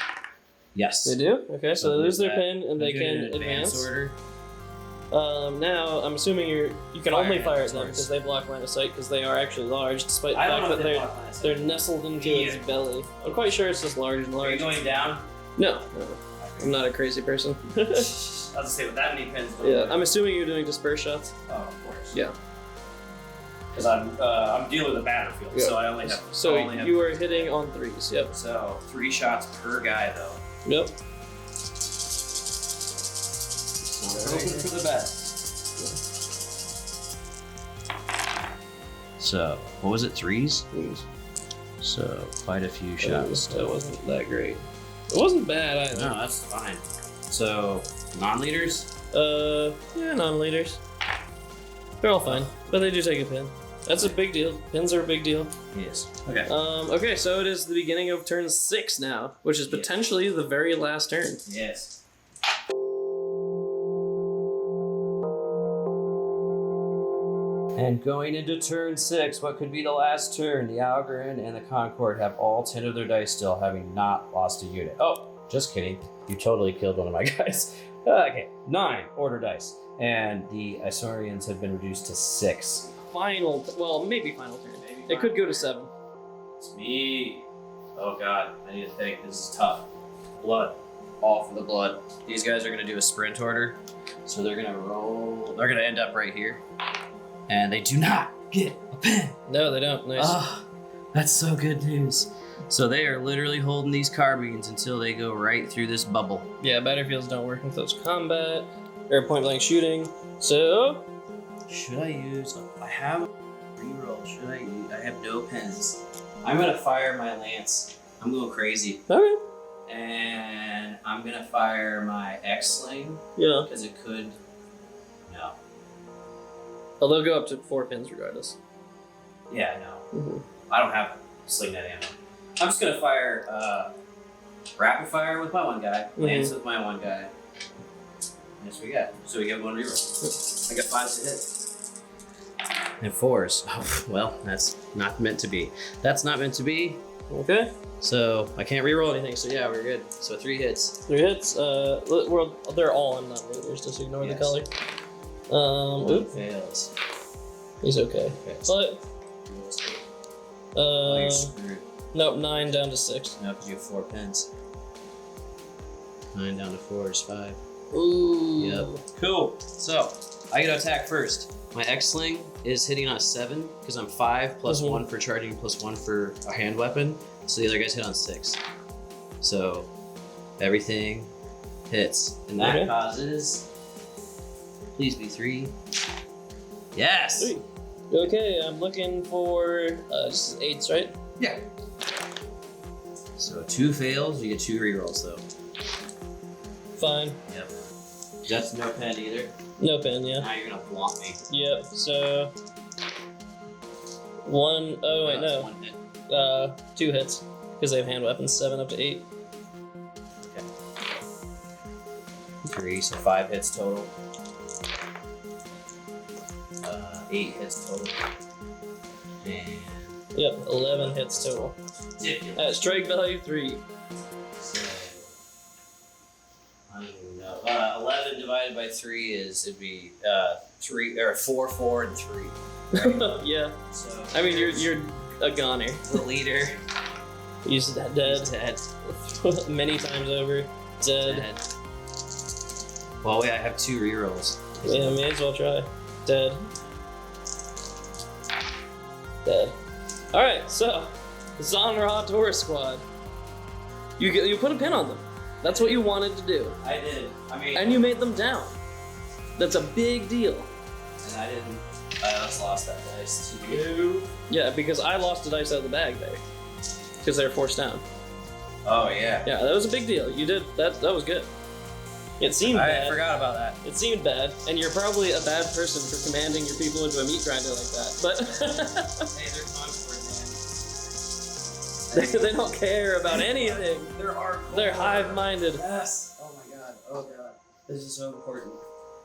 Yes. They do? Okay, so they lose their that. pin and they I'm doing can an advance. order. Now, I'm assuming you can Fire only fire at at them first. because they block line of sight because they are actually large, despite the I don't fact know that if they block line of sight. they're nestled into Yeah. its belly. I'm quite sure it's just large and Are you large. going down? No, I'm not a crazy person. I was gonna say with that many pins. Yeah, I'm assuming you're doing disperse shots. Oh, of course. Yeah. Because I'm dealing with a battlefield, Yeah. so I only have. So I only have you are hitting on 3s. Yep. So 3 shots per guy though. Yep. So hoping for the best. So what was it? 3s? So quite a few shots. That wasn't that great. It wasn't bad either. No, that's fine. So non-leaders. Yeah, non-leaders. They're all fine, but they do take a pin. That's a big deal. Pins are a big deal. Yes. Okay. Okay, so it is the beginning of turn 6 now, which is potentially the very last turn. Yes. And going into turn 6, what could be the last turn? The Algorand and the Concord have all 10 of their dice still, having not lost a unit. Oh, just kidding. You totally killed one of my guys. Okay, 9 order dice. And the Isaurians have been reduced to 6. Well, maybe final turn. It could go to 7. It's me. Oh god, I need to think. This is tough. Blood. All for the blood. These guys are going to do a sprint order. So they're going to roll. They're going to end up right here. And they do not get a pin. No, they don't. Nice. Oh, that's so good news. So they are literally holding these carbines until they go right through this bubble. Yeah, battlefields don't work in close combat or point blank shooting. So, Should I use? I have a reroll. Should I use? I have no pins. I'm gonna fire my lance. I'm going crazy, okay. and I'm gonna fire my X-sling Yeah. because it could. No. Oh, they'll go up to 4 pins regardless. Yeah, no. Mm-hmm. I don't have sling net ammo. I'm just gonna fire rapid fire with my one guy, lance with my one guy. Yes, we got. So we get 1 reroll. I got 5s to hit. And 4s. Oh, well, that's not meant to be. That's not meant to be. Okay. So I can't reroll anything. So yeah, we're good. So 3 hits. 3 hits. They're all in non-leaders. Just ignore the Yes. color. 1 Oop. fails. He's okay. Okay. But Oh, you're screwed. nope, 9 down to 6. No, because you have 4 pins. 9 down to 4 is 5. Ooh. Yep. Cool. So I get to attack first. My X-sling is hitting on a 7 because I'm 5 plus 1 for charging plus 1 for a hand weapon. So the other guys hit on 6. So everything hits, and that Okay. causes. Please be 3. Yes. 3. Okay, I'm looking for just 8s, right? Yeah. So 2 fails, you get 2 rerolls though. Fine. Yep. That's no pen either. No pin, yeah. Now you're gonna block me. Yep, so 1, oh wait, That's no. 1 hit. 2 hits, because they have hand weapons, 7 up to 8. Okay. 3, so 5 hits total. 8 hits total. And Yep, 11 hits total. ridiculous. At strike value 3. So, I don't even know. 11 divided by 3 it'd be 3 or 4, 4, and 3. Right? Yeah, So I mean you're a goner. the leader. He's He's dead dead. many times over. Dead. Dead. Well, wait, I have 2 rerolls. Yeah, may as well try. Dead. Dead. All right, so Zanra Tourist Squad. You put a pin on them. That's what you wanted to do, I did. I mean, and you made them down. That's a big deal. And I didn't. I just lost that dice to you. Yeah, because I lost a dice out of the bag there. Because they're forced down. Oh yeah. Yeah, that was a big deal. You did that. That was good. It seemed bad. I forgot about that. It seemed bad, and you're probably a bad person for commanding your people into a meat grinder like that. But Hey, they're Concord, man. they don't care about anything. They're hardcore. They're hive-minded. Yes. Oh my god. Oh god. This is so important.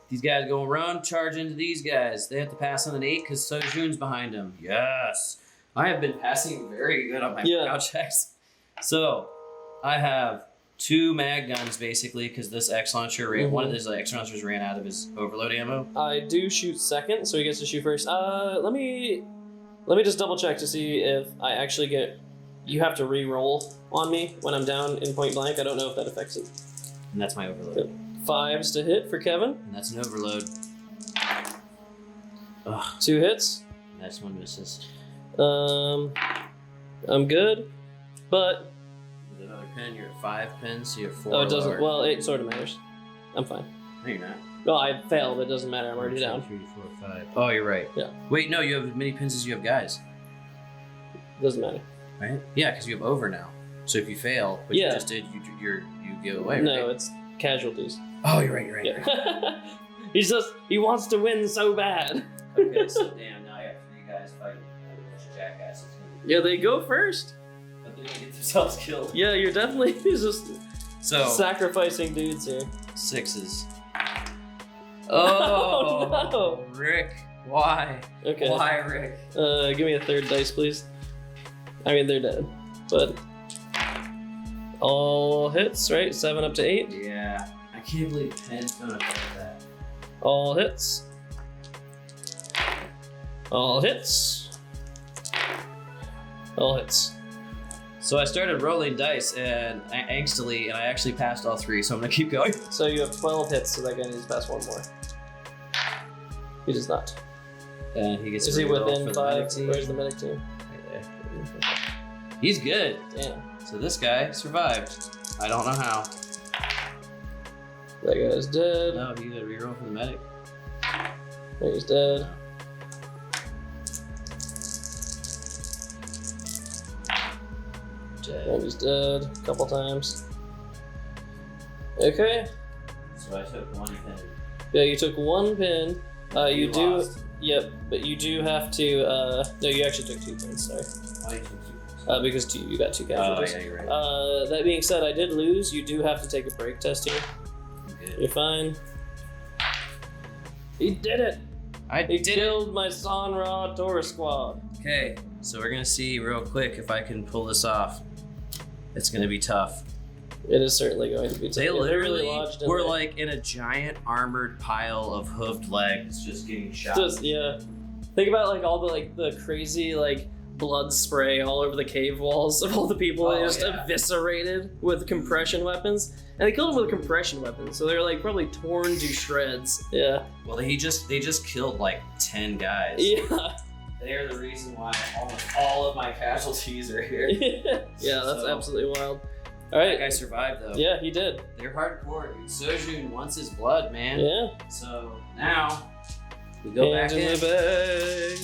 These guys go run, charge into these guys. They have to pass on an 8 because Sojun's behind them. Yes. I have been passing very good on my morale checks. So, I have 2 mag guns basically because this X launcher ran. One of these X launchers ran out of his overload ammo. I do shoot second, so he gets to shoot first. Let me just double check to see if I actually get. You have to re-roll on me when I'm down in point blank. I don't know if that affects it. And that's my overload. Good. 5s to hit for Kevin. And that's an overload. Ugh. 2 hits. Next one misses. I'm good, but. With another pin, you're at 5 pins, so you have 4. Oh, it doesn't. lower. Well, it sort of matters. I'm fine. No, you're not. No, I failed. It doesn't matter. I'm already 1, 2, down. 3, 4, 5. Oh, you're right. Yeah. Wait, no, you have as many pins as you have guys. Doesn't matter. Right? Yeah, because you have over now. So if you fail, which you just did, you give away. No, right? it's casualties. Oh, you're right. You're right. Yeah. He wants to win so bad. Okay, so damn, now I have 3 guys fighting a bunch of jackasses. Yeah, they go first. But they get themselves killed. Yeah, you're definitely just So sacrificing dudes here. 6s. Oh, Oh, no. Rick, why? Okay. Why, Rick? Give me a 3rd dice, please. I mean, they're dead, but all hits, right? 7 up to 8. Yeah, I can't believe Penn's gonna affect that. All hits. All hits. All hits. So I started rolling dice and angstily, and I actually passed all 3. So I'm gonna keep going. So you have 12 hits, so that guy needs to pass 1 more. He does not. And he gets. Is he reroll within for the 5? medic team. Where's the medic team? Right there. He's good. Damn. So this guy survived. I don't know how. That guy's dead. No, he got a reroll for the medic. He's dead. And he's dead a couple times. Okay. So I took 1 pin. Yeah, you took 1 pin. You do. Lost. Yep, but you do have to. No, you actually took 2 pins. Sorry. Why did you take 2 pins? Because you got 2 casualties. Oh, yeah, you're right. That being said, I did lose. You do have to take a break test here. I'm good. You're fine. He did it! He killed my Sanra Taurus squad. Okay, so we're gonna see real quick if I can pull this off. It's gonna be tough. It is certainly going to be tough. They literally lodged in were there. like in a giant armored pile of hoofed legs just getting shot. Yeah. Think about like all the crazy like blood spray all over the cave walls of all the people they just eviscerated with compression weapons. And they killed them with compression weapons, so they're like probably torn to shreds. Yeah. Well, they just killed like 10 guys. Yeah. They're the reason why almost all of my casualties are here. Yeah, that's So- absolutely wild. All right. That guy survived though. Yeah, he did. They're hardcore, dude. Sojun wants his blood, man. Yeah. So now we go back Hands in. the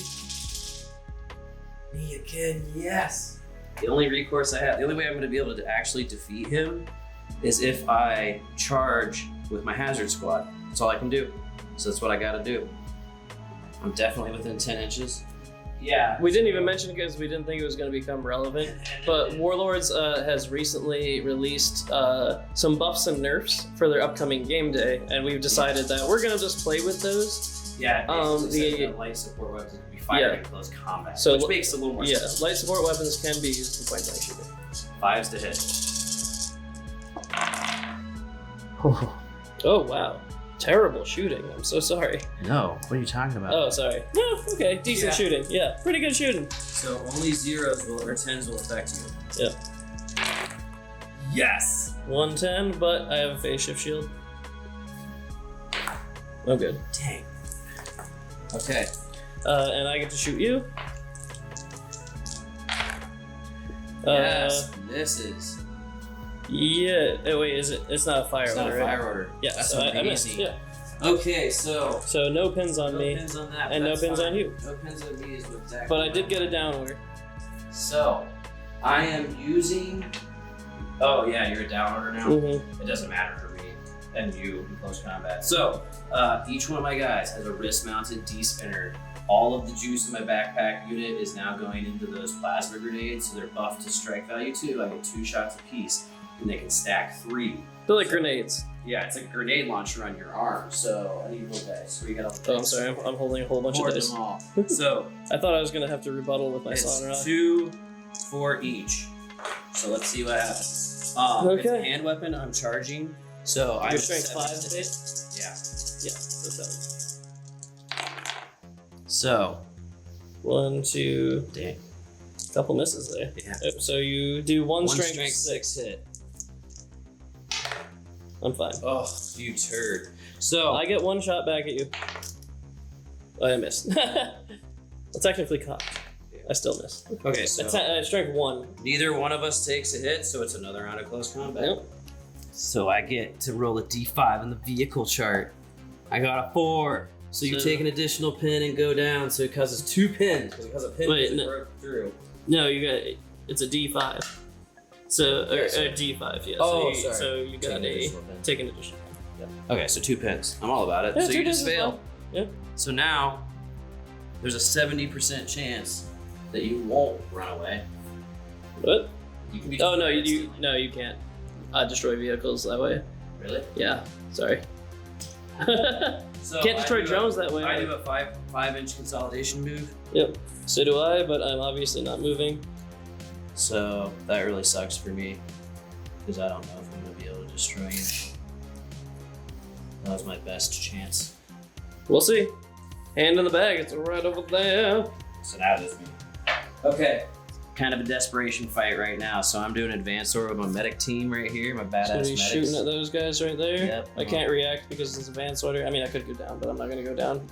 bag. Me again, yes. The only recourse I have, the only way I'm going to be able to actually defeat him is if I charge with my hazard squad. That's all I can do. So that's what I got to do. I'm definitely within 10 inches. Yeah. We didn't even mention it because we didn't think it was going to become relevant, but Warlords has recently released some buffs and nerfs for their upcoming game day, and we've decided that we're going to just play with those. Yeah, the light support weapons can be fired in close combat, So which makes it a little more sense. Light support weapons can be used in point blank shooting. 5s to hit. Oh wow, terrible shooting. I'm so sorry. No, what are you talking about? Oh, sorry. No, okay, decent Yeah. shooting. Yeah, pretty good shooting. So only 0s or 10s will affect you. Yeah. Yes! 110, but I have a phase shift shield. Oh, good. Dang. Okay. And I get to shoot you. Yes, misses. Yeah. Oh, wait, is it? It's not a fire It's not order, a right? fire order. Yeah, That's so I missed. amazing. Yeah. Okay, so no pins on no me, pins on that, and no that's pins fine. on you. No pins on me is exactly. But I what did get a wanted. downward. So, I am using. Oh yeah, you're a down order now. Mm-hmm. It doesn't matter for me and you in close combat. So, each one of my guys has a wrist-mounted D-spinner. All of the juice in my backpack unit is now going into those plasma grenades, so they're buffed to strike value 2. I get 2 shots apiece, and they can stack 3. They're like grenades. Yeah, it's like a grenade launcher on your arm. So I need more dice. Where you got all the Oh, I'm dice? sorry. I'm holding a whole bunch of Hoard dice. them all. So I thought I was gonna have to rebuttal with my it's Sonra. 2 for each. So let's see what happens. It's a Okay. hand weapon. I'm charging. So I'm Your strength 5 7. base? Yeah. Yeah, that's 7. So 1, 2, dang. couple misses there. Yeah. Yep, so you do one strength, 6 6. hit. I'm fine. Oh, you turd. So I get 1 shot back at you. Oh, I missed. Well, technically cocked. I still missed. okay, so Strength 1. neither one of us takes a hit, so it's another round of close combat. Yep. So I get to roll a d5 on the vehicle chart. I got a 4. So you So- take an additional pin and go down, so it causes 2 pins. Because a pin Wait, no. broke through. No, you got it's a D5. So or, Yeah, so- a D5, yeah. Oh, so sorry. So you Take got an a additional pin. take an additional. Okay, so 2 pins. I'm all about it. Yeah, so 2 you just pins is fail. fine. Yeah. So now there's a 70% chance that you won't run away. What? You can be. Oh no, you can't destroy vehicles that way. Really? Yeah. Sorry. So Can't I destroy do drones that way. I do a 5-inch consolidation move. Yep. So do I, but I'm obviously not moving. So that really sucks for me because I don't know if I'm gonna be able to destroy you. That was my best chance. We'll see. Hand in the bag. It's right over there. So now it is me. Okay. Kind of a desperation fight right now. So I'm doing advanced order with my medic team right here. My So badass he's medics. shooting at those guys right there. Yep. I can't react because it's advanced order. I mean, I could go down, but I'm not gonna go down.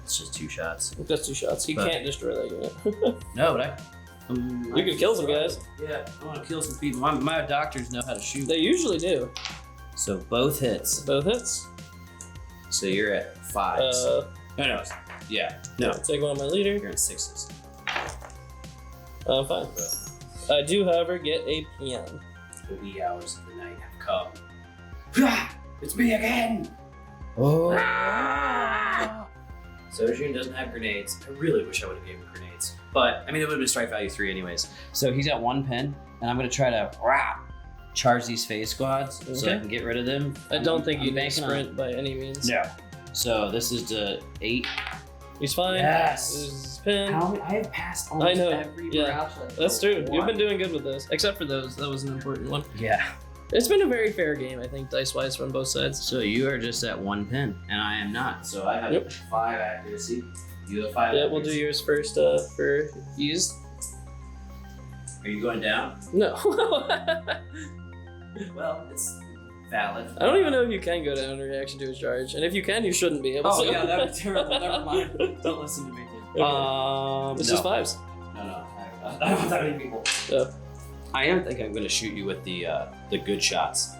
It's just 2 shots. That's 2 shots. He But- can't destroy that unit. No, but You can kill some guys. Yeah, I want to kill some people. My doctors know how to shoot. They usually do. So both hits. Both hits. So you're at 5s. No. Yeah. No. Take one of my leader. You're at 6s. I'm fine. I do, however, get a PM. The wee hours of the night have come. It's me again! Oh. Sojun doesn't have grenades. I really wish I would have given him grenades. But, I mean, it would have been strike value 3 anyways. So he's got 1 pin, and I'm going to try to charge these phase squads so I Okay. can get rid of them. I don't think I'm you need banking on- sprint by any means. No. So this is the 8. He's fine. Yes. This is his pin. I have passed I almost know. every Yeah. morale check. That's true. You've One. been doing good with those. Except for those. That was an important one. Yeah. It's been a very fair game, I think, dice-wise from both sides. So you are just at 1 pin, and I am not. So I have Yep. 5 accuracy. You have 5 Yeah, accuracy. we'll do yours first for ease. Are you going down? No. Well, it's valid. I don't even know if you can go down in reaction to a charge. And if you can, you shouldn't be able to. Oh yeah, that would be terrible. Never mind. Don't listen to me. Okay. This is 5s. No. I don't have that many people. Yeah. I am thinking I'm going to shoot you with the good shots.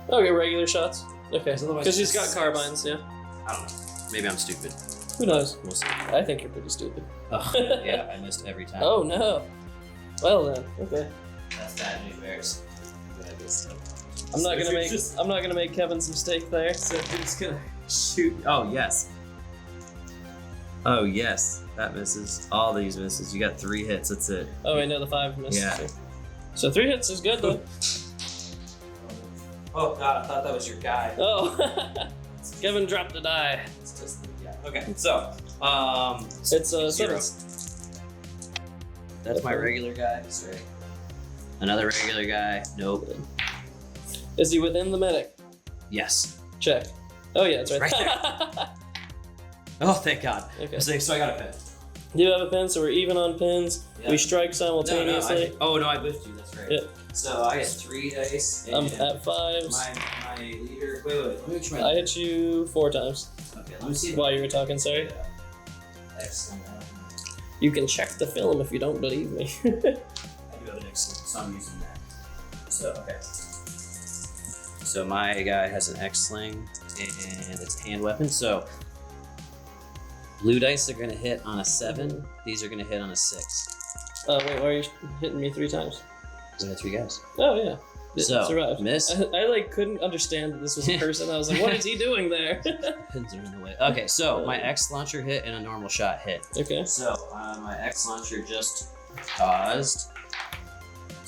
Okay, regular shots. Okay. Otherwise Because he's got it's- carbines, yeah. I don't know. Maybe I'm stupid. Who knows? We'll see. I think you're pretty stupid. Oh, yeah, I missed every time. Oh no. Well then, okay. That's bad news bears. I'm not gonna make Kevin's mistake there. So he's gonna shoot. Oh yes. Oh yes. That misses. All these misses. You got 3 hits. That's it. Oh wait, no, the 5 missed. Yeah. So 3 hits is good though. Oh god, I thought that was your guy. Oh. Kevin dropped a die. It's just yeah. Okay. So It's 0. 7s. That's my regular guy. Sorry. Another regular guy. Nope. Is he within the medic? Yes. Check. Oh yeah, it's right, Right Oh, thank God. Okay. So I got a pin. You have a pin, so we're even on pins. Yeah. We strike simultaneously. No, I whiffed you. That's right. Yeah. So I get 3 dice. And I'm at 5s. my leader. Wait. Let me make sure. I hit you 4 times Okay. Let me see. while you were talking. Sorry. Yeah. Excellent. You can check the film if you don't believe me. I do have an excellent, so I'm using that. So, okay. So my guy has an X-Sling, and it's a hand weapon. So blue dice are gonna hit on a 7. These are gonna hit on a 6. Wait, why are you hitting me 3 times? Because I got 3 guys. Oh yeah. It So survived. miss. I like couldn't understand that this was a person. I was like, what is he doing there? Pins are in the way. Okay, so my X launcher hit and a normal shot hit. Okay. So my X launcher just caused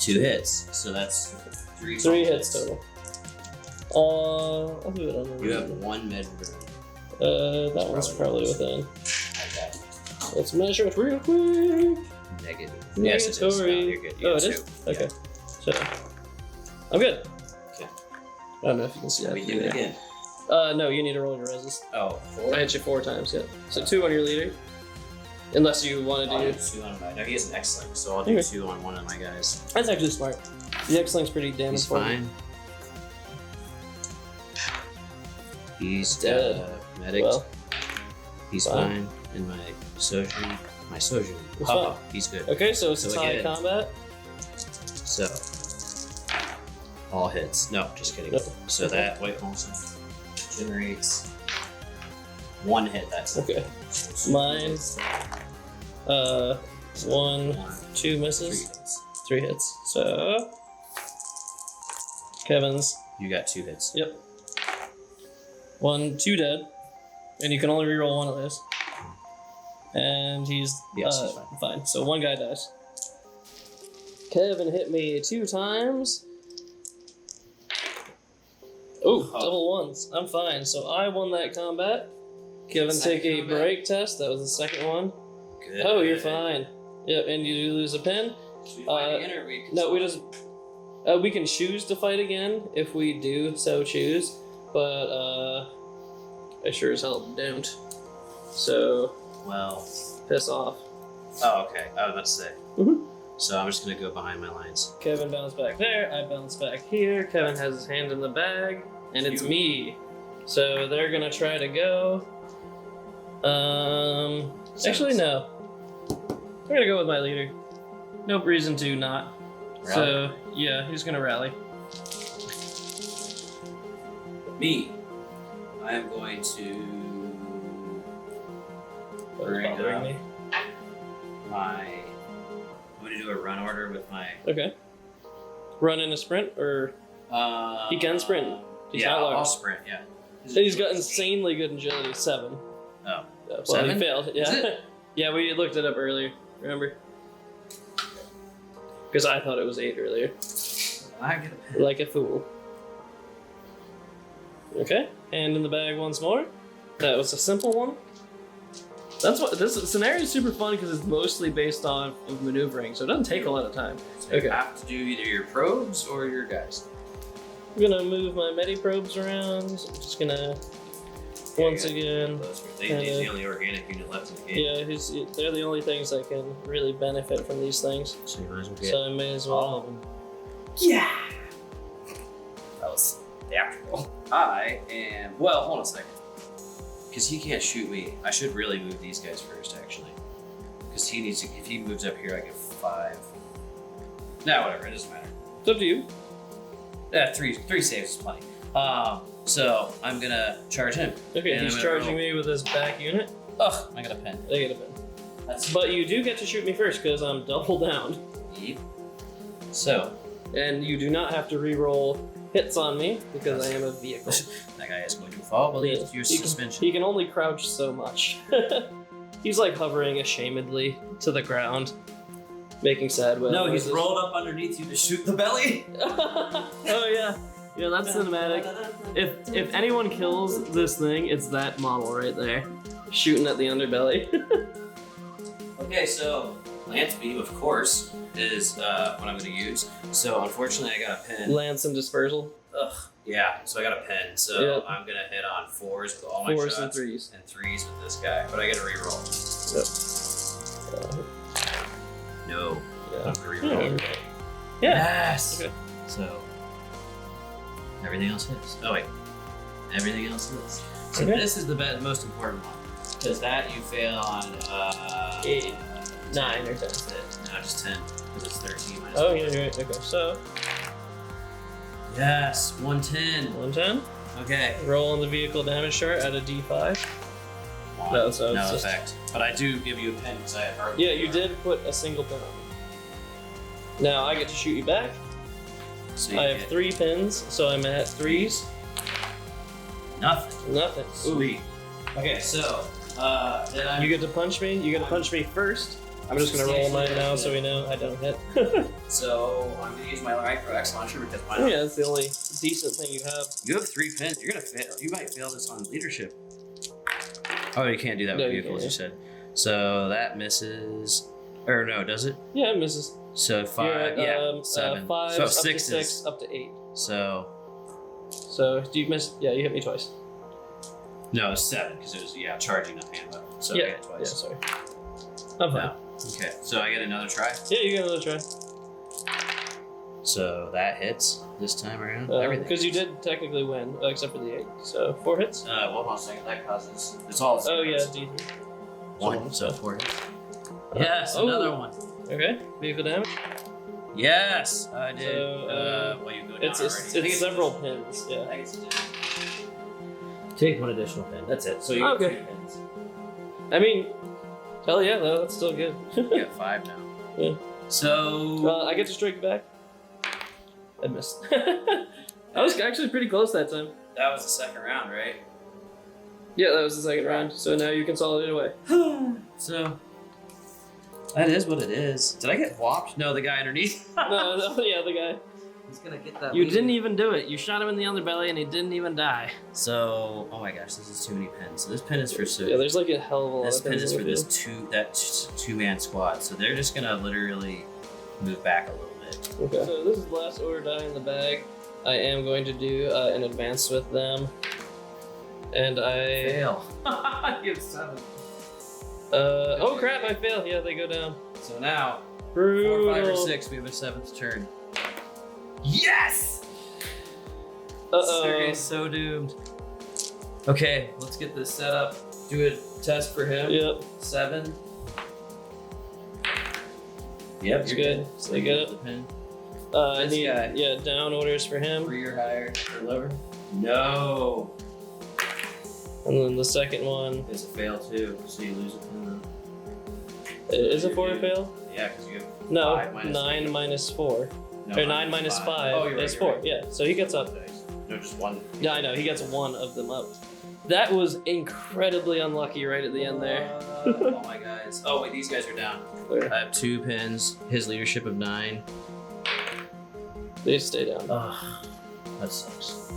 2 hits. So that's 3 3 hits total. I'll do it on the You have 1 mid room. that one's probably within. Okay. Let's measure it real quick. Negative. Yes, it is. No, Negatory. you're good. You Oh, have it is? 2. Okay. So, I'm good. Okay. I don't know if you can see that. We do it again. No, you need to roll your resist. Oh, I 4? hit you 4 times, yeah. So 2 on your leader. Unless you want to I'll do... do 2 on my... No, he has an X-Link, so I'll do Okay. 2 on one of my guys. That's actually smart. The X-Link's pretty damn He's important. fine. He's Dead. medic. Well, He's fine. fine. And my Soju. My Soju. It's Haha, fine. he's good. okay, so it's So a tie again- combat. So, all hits. No, just kidding. Nope. So Okay. that white Holson generates 1 hit. That's it. Okay. Mine, 1, 2 3 misses, hits. 3 hits. So, Kevin's, You got 2 hits. yep. 1, 2 dead. And you can only reroll 1 of those. And he's, Yes, he's fine. So 1 guy dies. Kevin hit me 2 times. Oh, double 1s. I'm fine. So I won that combat. Kevin, take a Second combat. break test. That was the second one. Good. Oh, you're fine. Yep, and you do lose a pin. Should we fight again, or we No, we just we can choose to fight again if we do so choose, but I sure as hell don't. So Well. piss off. Oh, okay. I was about to say. Mhm. So I'm just gonna go behind my lines. Kevin bounced back there. I bounced back here. Kevin has his hand in the bag, and it's me. So they're gonna try to go. Actually no. We're gonna go with my leader. No reason to not. Rally. So yeah, he's gonna rally. Me. I am going to That was bring bothering up me. my. I'm going to do a run order with my. Okay. Run in a sprint, or he can sprint. He's yeah, not large. I'll sprint. Yeah. He's got insanely good agility, 7. Oh. Well, 7? he failed. Yeah. Is it? Yeah, we looked it up earlier. Remember? Because I thought it was 8 earlier. I get a pen. Like a fool. Okay. Hand in the bag once more. That was a simple one. That's what this scenario is super fun because it's mostly based on of maneuvering, so it doesn't take a lot of time. So Okay. you have to do either your probes or your guys. I'm gonna move my medi probes around. So I'm just gonna once again. He's the only organic unit left in the game. Yeah, they're the only things that can really benefit from these things. So you might as well get So I may as all of well. them. Yeah. That was theatrical. I am. Well, hold on a second. Because he can't shoot me. I should really move these guys first, actually. Because he needs to. If he moves up here, I get 5. Nah, whatever. It doesn't matter. It's up to you. Yeah, three saves is plenty. So I'm gonna charge him. Okay, And he's I'm gonna charging roll. me with his back unit. Ugh, I got a pen. I get a pin. That's But you do get to shoot me first because I'm double down. Yep. So And you do not have to re-roll hits on me because I am a vehicle. that guy is going to fall while he Yeah, use he can- suspension. He can only crouch so much. He's like hovering ashamedly to the ground, making sad whale No, he's noises. rolled up underneath you to shoot the belly. Oh yeah, yeah, that's cinematic. If anyone kills this thing, it's that model right there, shooting at the underbelly. Okay, so Lance Beam, of course, is what I'm going to use. So unfortunately, I got a pen. Lance and dispersal. Ugh. Yeah, so I got a pen. So Yep. I'm going to hit on 4s with all my 4s shots. and 3s. And 3s with this guy. But I get a reroll. No. Yeah. I'm going to reroll. Yeah. Yes! Okay. So everything else hits. Oh, wait. Everything else hits. So Okay. this is the most important one. Because that you fail on 8, 9, or 10. That's it. No, just 10. Because it's 13 minus Oh 4. yeah, you're right. Okay, so Yes, 110. 110. Okay. Roll on the vehicle damage chart at a D5. One. No, so no it's just- effect. But I do give you a pin because I have hardly. Yeah, you did put a single pin on me. Now I get to shoot you back. So you I have get 3 pins, so I'm at 3s. nothing. Nothing. Sweet. Okay, so then I'm You get to punch me. You get to punch me first. I'm just gonna roll mine now so we know I don't hit. So I'm gonna use my micro X launcher because why not? Yeah, that's the only decent thing you have. You have 3 pins. You're gonna fail. You might fail this on leadership. Oh, you can't do that No, with you vehicles. can't. You said. So that misses. Or no, does it? Yeah, it misses. So 5. You're at, yeah, 7. 5 so up 6 to is. 6 up to 8. So So do you miss? Yeah, you hit me twice. no, it's 7 because it was charging a hand weapon. So I yeah, get it twice. yeah, sorry. I'm fine. No. Okay, so I get another try. Yeah, you get another try. So that hits this time around. Everything. Because you did technically win, except for the 8. So 4 hits. One more second. That causes. It's all. Oh yeah, D3. 1. So 4 hits. Yes, Oh. another one. Okay, vehicle damage. Yes, I did. So, well, you go down It's already. several pins. Yeah. I guess it did. Take 1 additional pin. That's it. So you Okay. get 3 pins. I mean, hell yeah, though, that's still good. You got 5 now. Yeah. So I get to strike back. I missed. I was actually pretty close that time. that was the second round, right? Yeah, that was the second round. So now you consolidate away. So that is what it is. Did I get whopped? No, the guy underneath. No, yeah, the guy. He's gonna get that. You lead. didn't even do it. You shot him in the underbelly and he didn't even die. So, oh my gosh, this is too many pins. So this pin is for Yeah, there's like a hell of a lot this of pin pins is in for the this field. two-man squad. So they're just gonna literally move back a little bit. Okay. So this is last order die in the bag. I am going to do an advance with them. And I... Fail. You have 7. oh crap, I failed. Yeah, they go down. So now, Brutal. 4, 5, or 6, we have a 7th turn. Yes! Uh-oh. Sergey's so doomed. Okay, let's get this set up. Do a test for him. Yep. 7. Yep, That's good. So you get it. The pin. I This need guy. down orders for him. 3 or higher or lower. No. And then the second one It's a fail too, so you lose a pin. is a 4 fail? Yeah, because you have No, 5 minus 9 minus 4. no, Or 9 minus 5 Oh, you're right, is you're 4. right. Yeah, so he gets up. No, just 1. Yeah, I know. He gets 1 of them up. That was incredibly unlucky right at the end there. Oh my guys. Oh wait, these guys are down. There. I have 2 pins. His leadership of 9. They stay down. Ugh, that sucks.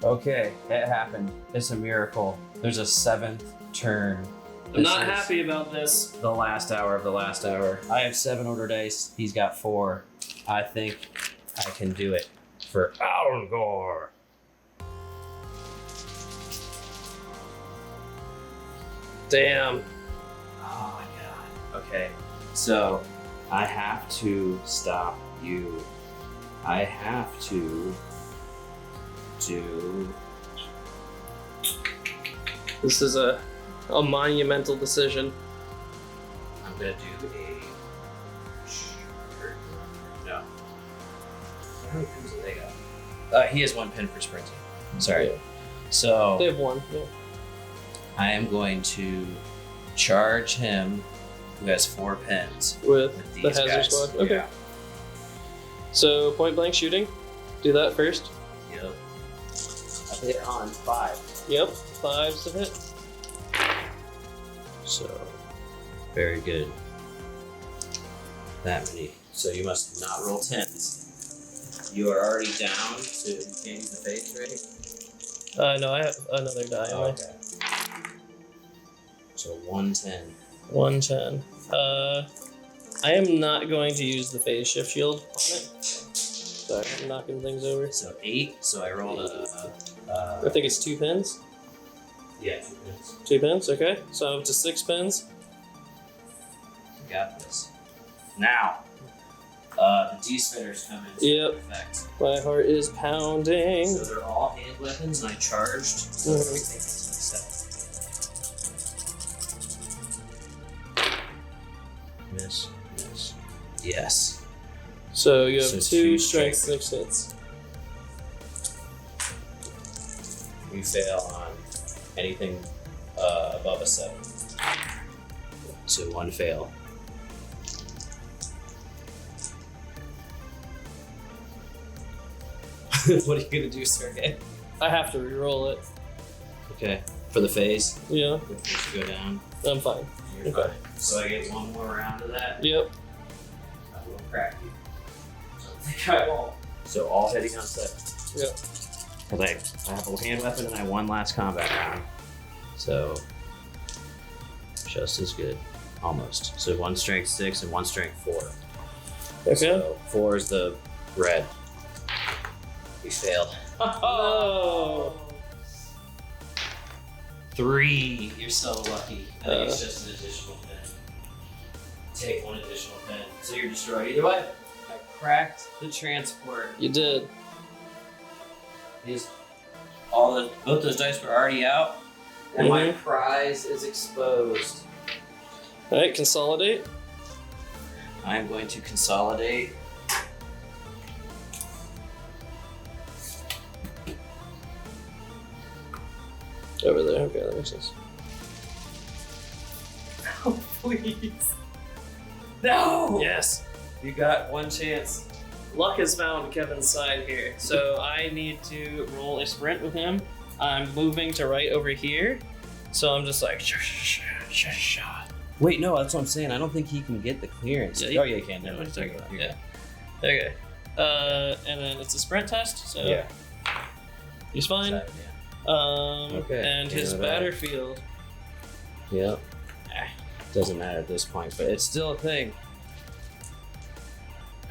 Okay, it happened. It's a miracle. There's a 7th turn. I'm This not is happy about this. The last hour of the last hour. I have 7 order dice. He's got 4. I think I can do it for Algor. Damn. Oh my god. Okay, so I have to stop you. I have to do. This is a monumental decision. I'm gonna do a. No. How many pins do they got? He has 1 pin for sprinting. Sorry. Yeah. So They have 1. Yeah. I am going to charge him, who has 4 pins. With With the these hazard guys. squad. Okay. Yeah. So point blank shooting. Do that first. Yep. I hit on 5. Yep. 5s to hit. So, very good. That many. So you must not roll 10s. You are already down, so you can't use the face, right? No, I have another die. Oh, okay. So 110. 110. I am not going to use the phase shift shield on it. Sorry, I'm knocking things over. So 8. So I rolled I think it's 2 pins. yeah, 2 pins. 2 pins, okay. So up to 6 pins. You got this. Now, the D-spinners come into Yep. effect. My heart is pounding. So they're all hand weapons, and I charged. So Mhm. everything is like 7. Miss, miss. Yes. So you have So 2 two strength strength. 6 hits. We fail on anything above a 7. So 1 fail. What are you gonna do, Sergey? I have to reroll it. Okay, for the phase, Yeah, let's go down. I'm fine. You're Okay. fine. So I get 1 more round of that. Yep. I will crack you. I don't think I won't. So all hitting on 7. Yep. Because I have a hand weapon and I won last combat round. So just as good. Almost. So 1 strength 6 and 1 strength 4. Okay. So 4 is the red. We failed. Oh. 3. You're so lucky. I think it's just an additional pin. Take 1 additional pin. So you're destroyed either way. I cracked the transport. You did. Both those dice were already out, and my Mhm. prize is exposed. All right, consolidate. I'm going to consolidate. Over there. Okay, that makes sense. Oh, please. No! Yes. You got 1 chance. Luck has found Kevin's side here, so I need to roll a sprint with him. I'm moving to right over here, so I'm just like, Wait, no, that's what I'm saying. I don't think he can get the clearance. Yeah, Oh, yeah, he can. Yeah, Never mind. check it out. You're Yeah. good. Okay. And then it's a sprint test, so Yeah. he's fine. 7, Okay, And his yeah, that. battlefield. yeah. Yep. Doesn't matter at this point, but it's still a thing.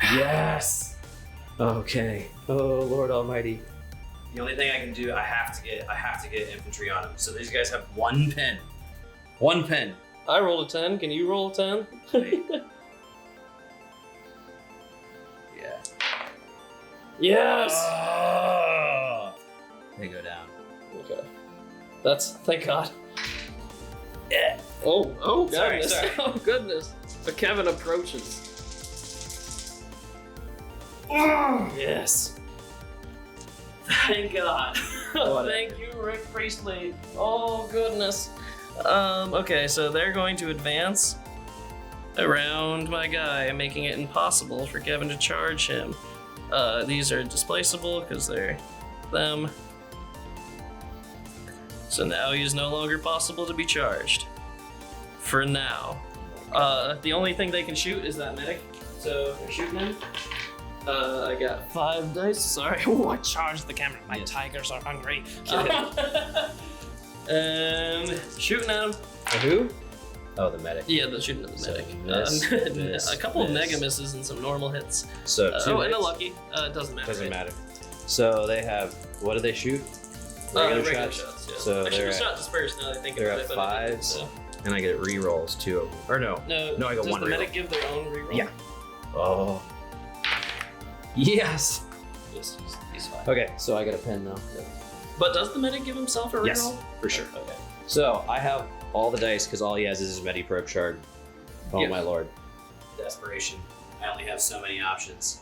Yes. Okay. Oh Lord Almighty. The only thing I can do, I have to get infantry on him. So these guys have 1 pin. 1 pin. I rolled a 10. Can you roll a 10? Wait. Yeah. Yes. Oh! They go down. Okay. Thank God. Yeah. Oh Sorry, goodness. sorry. Oh goodness. But Kevin approaches. Yes. Thank God. Thank you, Rick Priestley. Oh goodness. Okay, so they're going to advance around my guy, making it impossible for Kevin to charge him. These are displaceable because they're them. So now he is no longer possible to be charged. For now. The only thing they can shoot is that medic. So they're shooting him. I got 5 dice. Sorry. Oh, I charged the camera. My tigers are hungry. And shooting at him. Who? Oh, the medic. Yeah, they're shooting at the So medic. miss, a couple of miss. mega misses and some normal hits. So 2 and a hits. lucky. It doesn't matter. Doesn't right? matter. So they have, what do they shoot? Regular shots. Yeah. So I should they're have at, shot dispersed now that I think they're about at it. But I didn't, 5s, so. and I get re-rolls 2 of them. Or no. No, I got does 1 the reroll. medic give their own reroll? Yeah. Oh. Yes. Yes, he's fine. Okay, so I get a pen now. But does the medic give himself a reroll? Yes, for sure. Okay. So I have all the dice because all he has is his Mediprobe shard. Oh Yeah. my lord. Desperation. I only have so many options.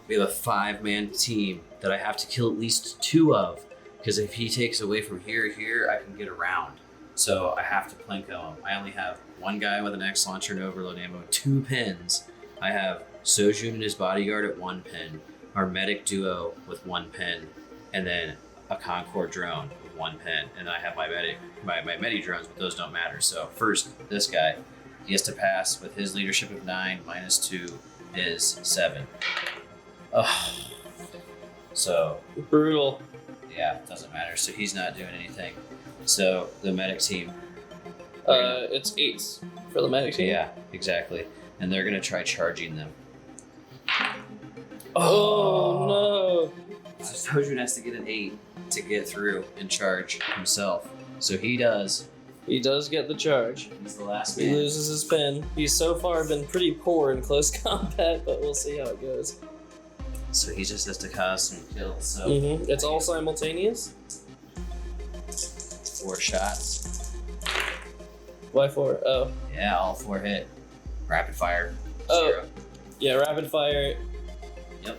We have a 5-man team that I have to kill at least 2 of. Because if he takes away from here, I can get around. So I have to plinko him. I only have 1 guy with an X launcher and overload ammo, 2 pins. I have Sojun and his bodyguard at 1 pin, our medic duo with 1 pin, and then a Concord drone with 1 pin. And I have my medi drones, but those don't matter. So first, this guy, he has to pass with his leadership of 9 minus 2 is 7. Oh. So Brutal. yeah, doesn't matter. So he's not doing anything. So the medic team. It's 8s for the medic team. Yeah, exactly. And they're gonna try charging them. Oh no. Sojun has to get an 8 to get through and charge himself. So he does. He does get the charge. He's the last He man. loses his pen. He's so far been pretty poor in close combat, but we'll see how it goes. So he just has to cause some kills. So It's all simultaneous. 4 shots. Why 4? Oh. Yeah, all 4 hit. Rapid fire. Oh. 0. Yeah, rapid fire. Yep.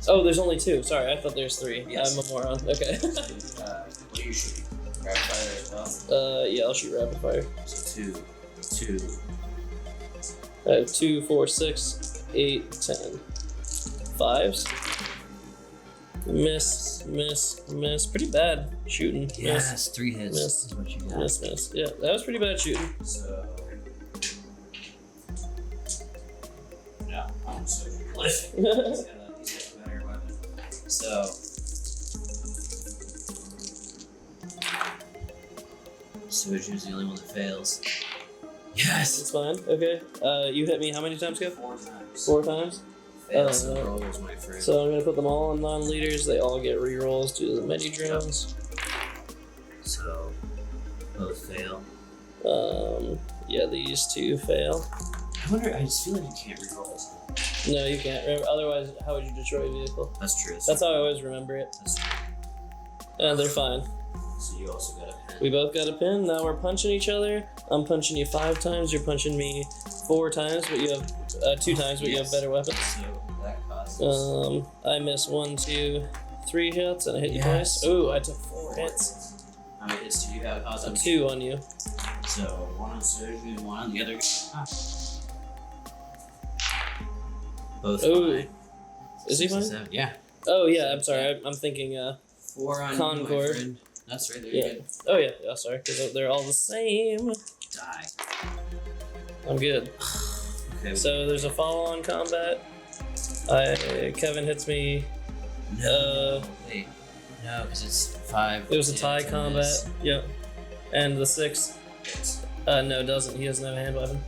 Oh, there's only 2. Sorry, I thought there's 3. Yes. I'm a moron. Okay. What are you shooting? Rapid fire as well? Yeah, I'll shoot rapid fire. So 2. I have 2, 4, 6, 8, 10. 5s. Miss. Pretty bad shooting. Yes, 3 hits. Miss. Is what you got. Miss. Yeah, that was pretty bad shooting. So. No, I'm so prolific. He's got a better weapon. So. Soju's the only one that fails. Yes! It's fine. Okay. You hit me how many times, Kev? 4 times. 4 times? Fails and rolls, my friend. So I'm gonna put them all on non-leaders. They all get rerolls due to the many drones. So, both fail. Yeah, these 2 fail. I wonder, I just feel like you can't reroll this. No, you can't. Remember, otherwise, how would you destroy a vehicle? That's true. That's how I always remember it. That's true. And they're fine. So you also got a pen. We both got a pin. Now we're punching each other. I'm punching you 5 times. You're punching me 4 times, but you have 2 times, but you have better weapons. So that causes. I miss 1, 2, 3 hits, and I hit you Yes. twice. Ooh, I took 4 hits. How many hits do you have? Cause A 2 on you. So 1 on Sergey and 1 on the other guy. Both Ooh. fine. Is he 6 and fine? 7. Yeah. Oh yeah, I'm sorry. I'm thinking. 4 on Concord. you, my friend. That's right. There Yeah. you go. Oh yeah. Yeah. Sorry, because they're all the same. Die. I'm good. Okay. So there's a follow-on combat. Kevin hits me. No. Wait. No, because it's 5. It was a tie 10 combat. miss. Yep. And the 6. Hits. No, doesn't. He doesn't have a hand weapon.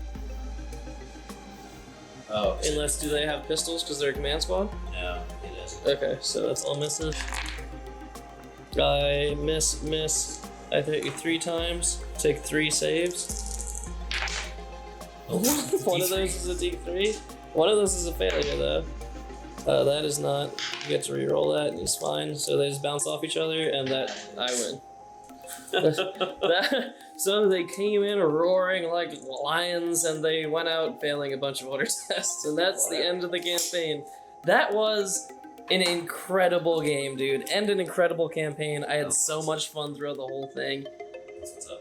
Oh. Unless do they have pistols because they're a command squad? No, it doesn't. Okay, so that's all misses. I miss. I hit you 3 times. Take 3 saves. One of those is a D3. One of those is a failure though. That is not. You get to re-roll that and he's fine. So they just bounce off each other and that I win. So they came in roaring like lions and they went out failing a bunch of order tests and that's the end of the campaign. That was an incredible game, dude, and an incredible campaign. I had so much fun throughout the whole thing.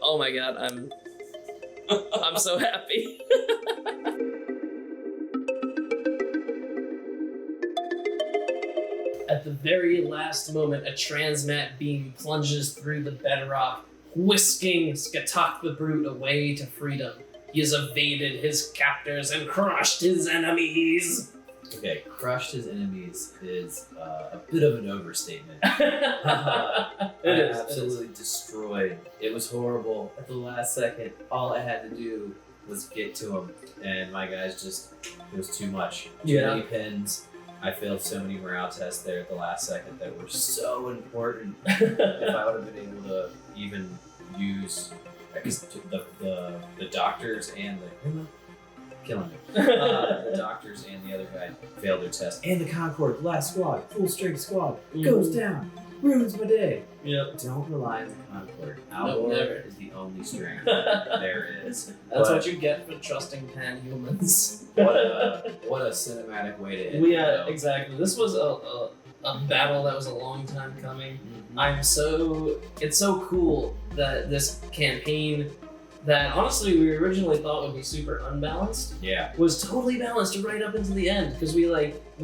Oh my god, I'm so happy. At the very last moment, a transmat beam plunges through the bedrock, whisking Skatok the Brute away to freedom. He has evaded his captors and crushed his enemies. Okay, crushed his enemies is a bit of an overstatement. It is. Absolutely destroyed. It was horrible. At the last second, all I had to do was get to him, and my guys just, it was too much. Too many pins. I failed so many morale tests there at the last second that were so important. If I would have been able to even use the doctors and the killing me. The doctors and the other guy failed their test. And the Concord, the last squad, full strength squad, goes down, ruins my day. Yep. Don't rely on the Concord. Nope, never. Algor is the only strength there is. That's But what you get for trusting pan-humans. what a cinematic way to end Yeah, exactly. This was a battle that was a long time coming. It's so cool that this campaign that honestly we originally thought would be super unbalanced was totally balanced right up into the end because we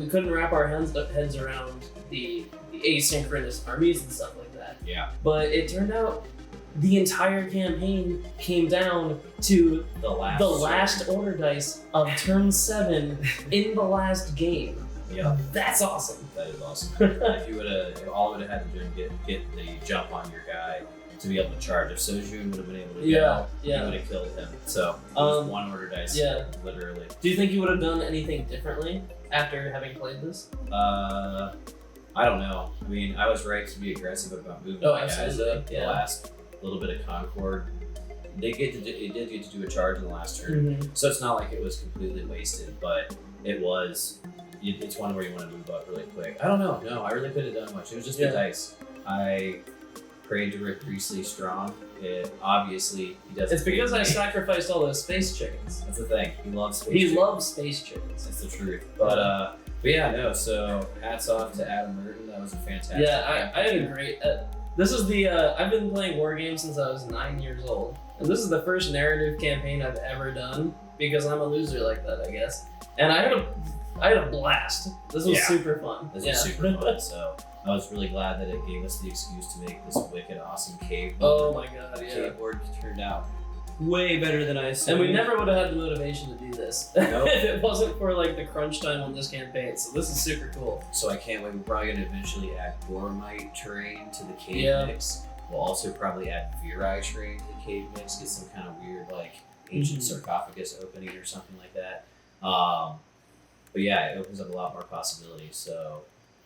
couldn't wrap our heads around the asynchronous armies and stuff like that. Yeah. But it turned out the entire campaign came down to the last order dice of turn 7 in the last game. Yeah. That's awesome. That is awesome. If you would have, all it would have had to do is get the jump on your guy to be able to charge. If Sojun would have been able to go, he would have killed him. So it was 1 order dice. Yeah. Literally. Do you think you would have done anything differently after having played this? I don't know. I mean, I was right to be aggressive about moving my guys up. The last little bit of Concord, it did get to do a charge in the last turn. So it's not like it was completely wasted, but it was. It's one where you want to move up really quick. I don't know. No, I really couldn't have done much. It was just the dice. I prayed to Rick Priestley strong. Obviously, he doesn't. It's because I sacrificed all those space chickens. That's the thing. He loves space. He loves space chickens. That's the truth. But But yeah, no. So hats off to Adam Merton. That was a fantastic. Yeah, I had a great. This is the. I've been playing war games since I was 9 years old, and this is the first narrative campaign I've ever done because I'm a loser like that, I guess. And I had a blast. This was super fun. This was super fun. So I was really glad that it gave us the excuse to make this wicked awesome cave. Oh my god, yeah. Cave board turned out way better than I assumed. And we never would have had the motivation to do this if it wasn't for like the crunch time on this campaign. So this is super cool. So I can't wait. We're probably gonna eventually add Gormite terrain to the cave mix. We'll also probably add Virai terrain to the cave mix. Get some kind of weird like ancient sarcophagus opening or something like that. But yeah, it opens up a lot more possibilities. So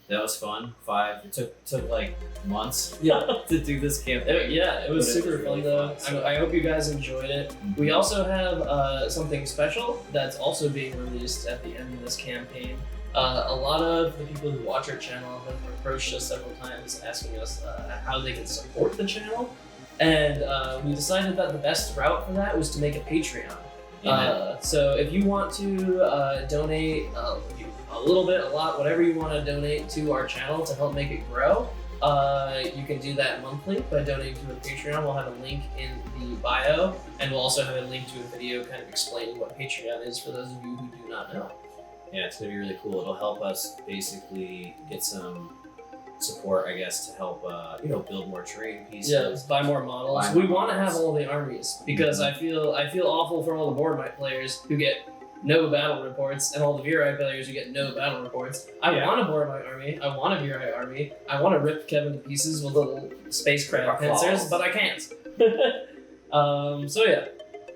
that was fun. It took like months to do this campaign. It was super fun though. I hope you guys enjoyed it. We also have something special that's also being released at the end of this campaign. A lot of the people who watch our channel have approached us several times asking us how they can support the channle. And we decided that the best route for that was to make a Patreon. So if you want to donate a little bit, a lot, whatever you want to donate to our channel to help make it grow, you can do that monthly by donating to a Patreon. We'll have a link in the bio, and we'll also have a link to a video kind of explaining what Patreon is for those of you who do not know. Yeah, it's gonna be really cool. It'll help us basically get some support, I guess, to help build more terrain pieces. Yeah, buy more models. We want to have all the armies because I feel awful for all the Boardmite players who get no battle reports and all the Virai players who get no battle reports. I want a Boardmite army. I want a Virai army. I want to rip Kevin to pieces with little spacecraft pincers, but I can't. So yeah.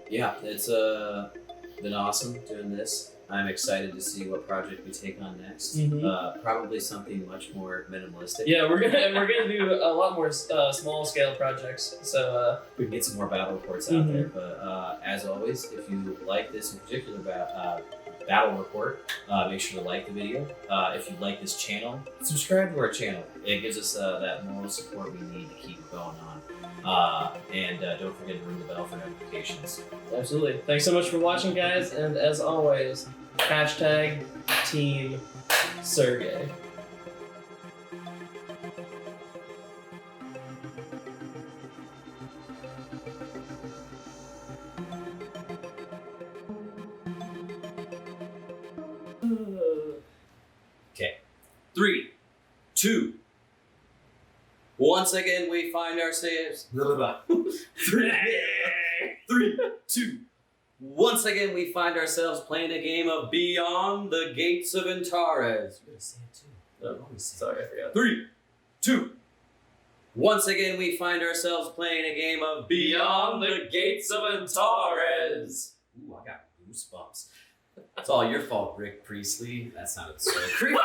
Yeah, it's been awesome doing this. I'm excited to see what project we take on next. Probably something much more minimalistic. Yeah, we're gonna do a lot more small scale projects. So we can get some more battle reports out there. But as always, if you like this in particular battle report, make sure to like the video. If you like this channel, subscribe to our channel. It gives us that moral support we need to keep going on. And don't forget to ring the bell for notifications. Absolutely. Thanks so much for watching, guys. And as always, #Team Sergey. Okay. 3, 2. Once again, we find ourselves. 3, 2. Once again, we find ourselves playing a game of Beyond the Gates of Antares. You're gonna say it too. Oh, sorry, I forgot. 3, 2. Once again, we find ourselves playing a game of Beyond the Gates of Antares. Ooh, I got goosebumps. It's all your fault, Rick Priestley. That sounded so creepy.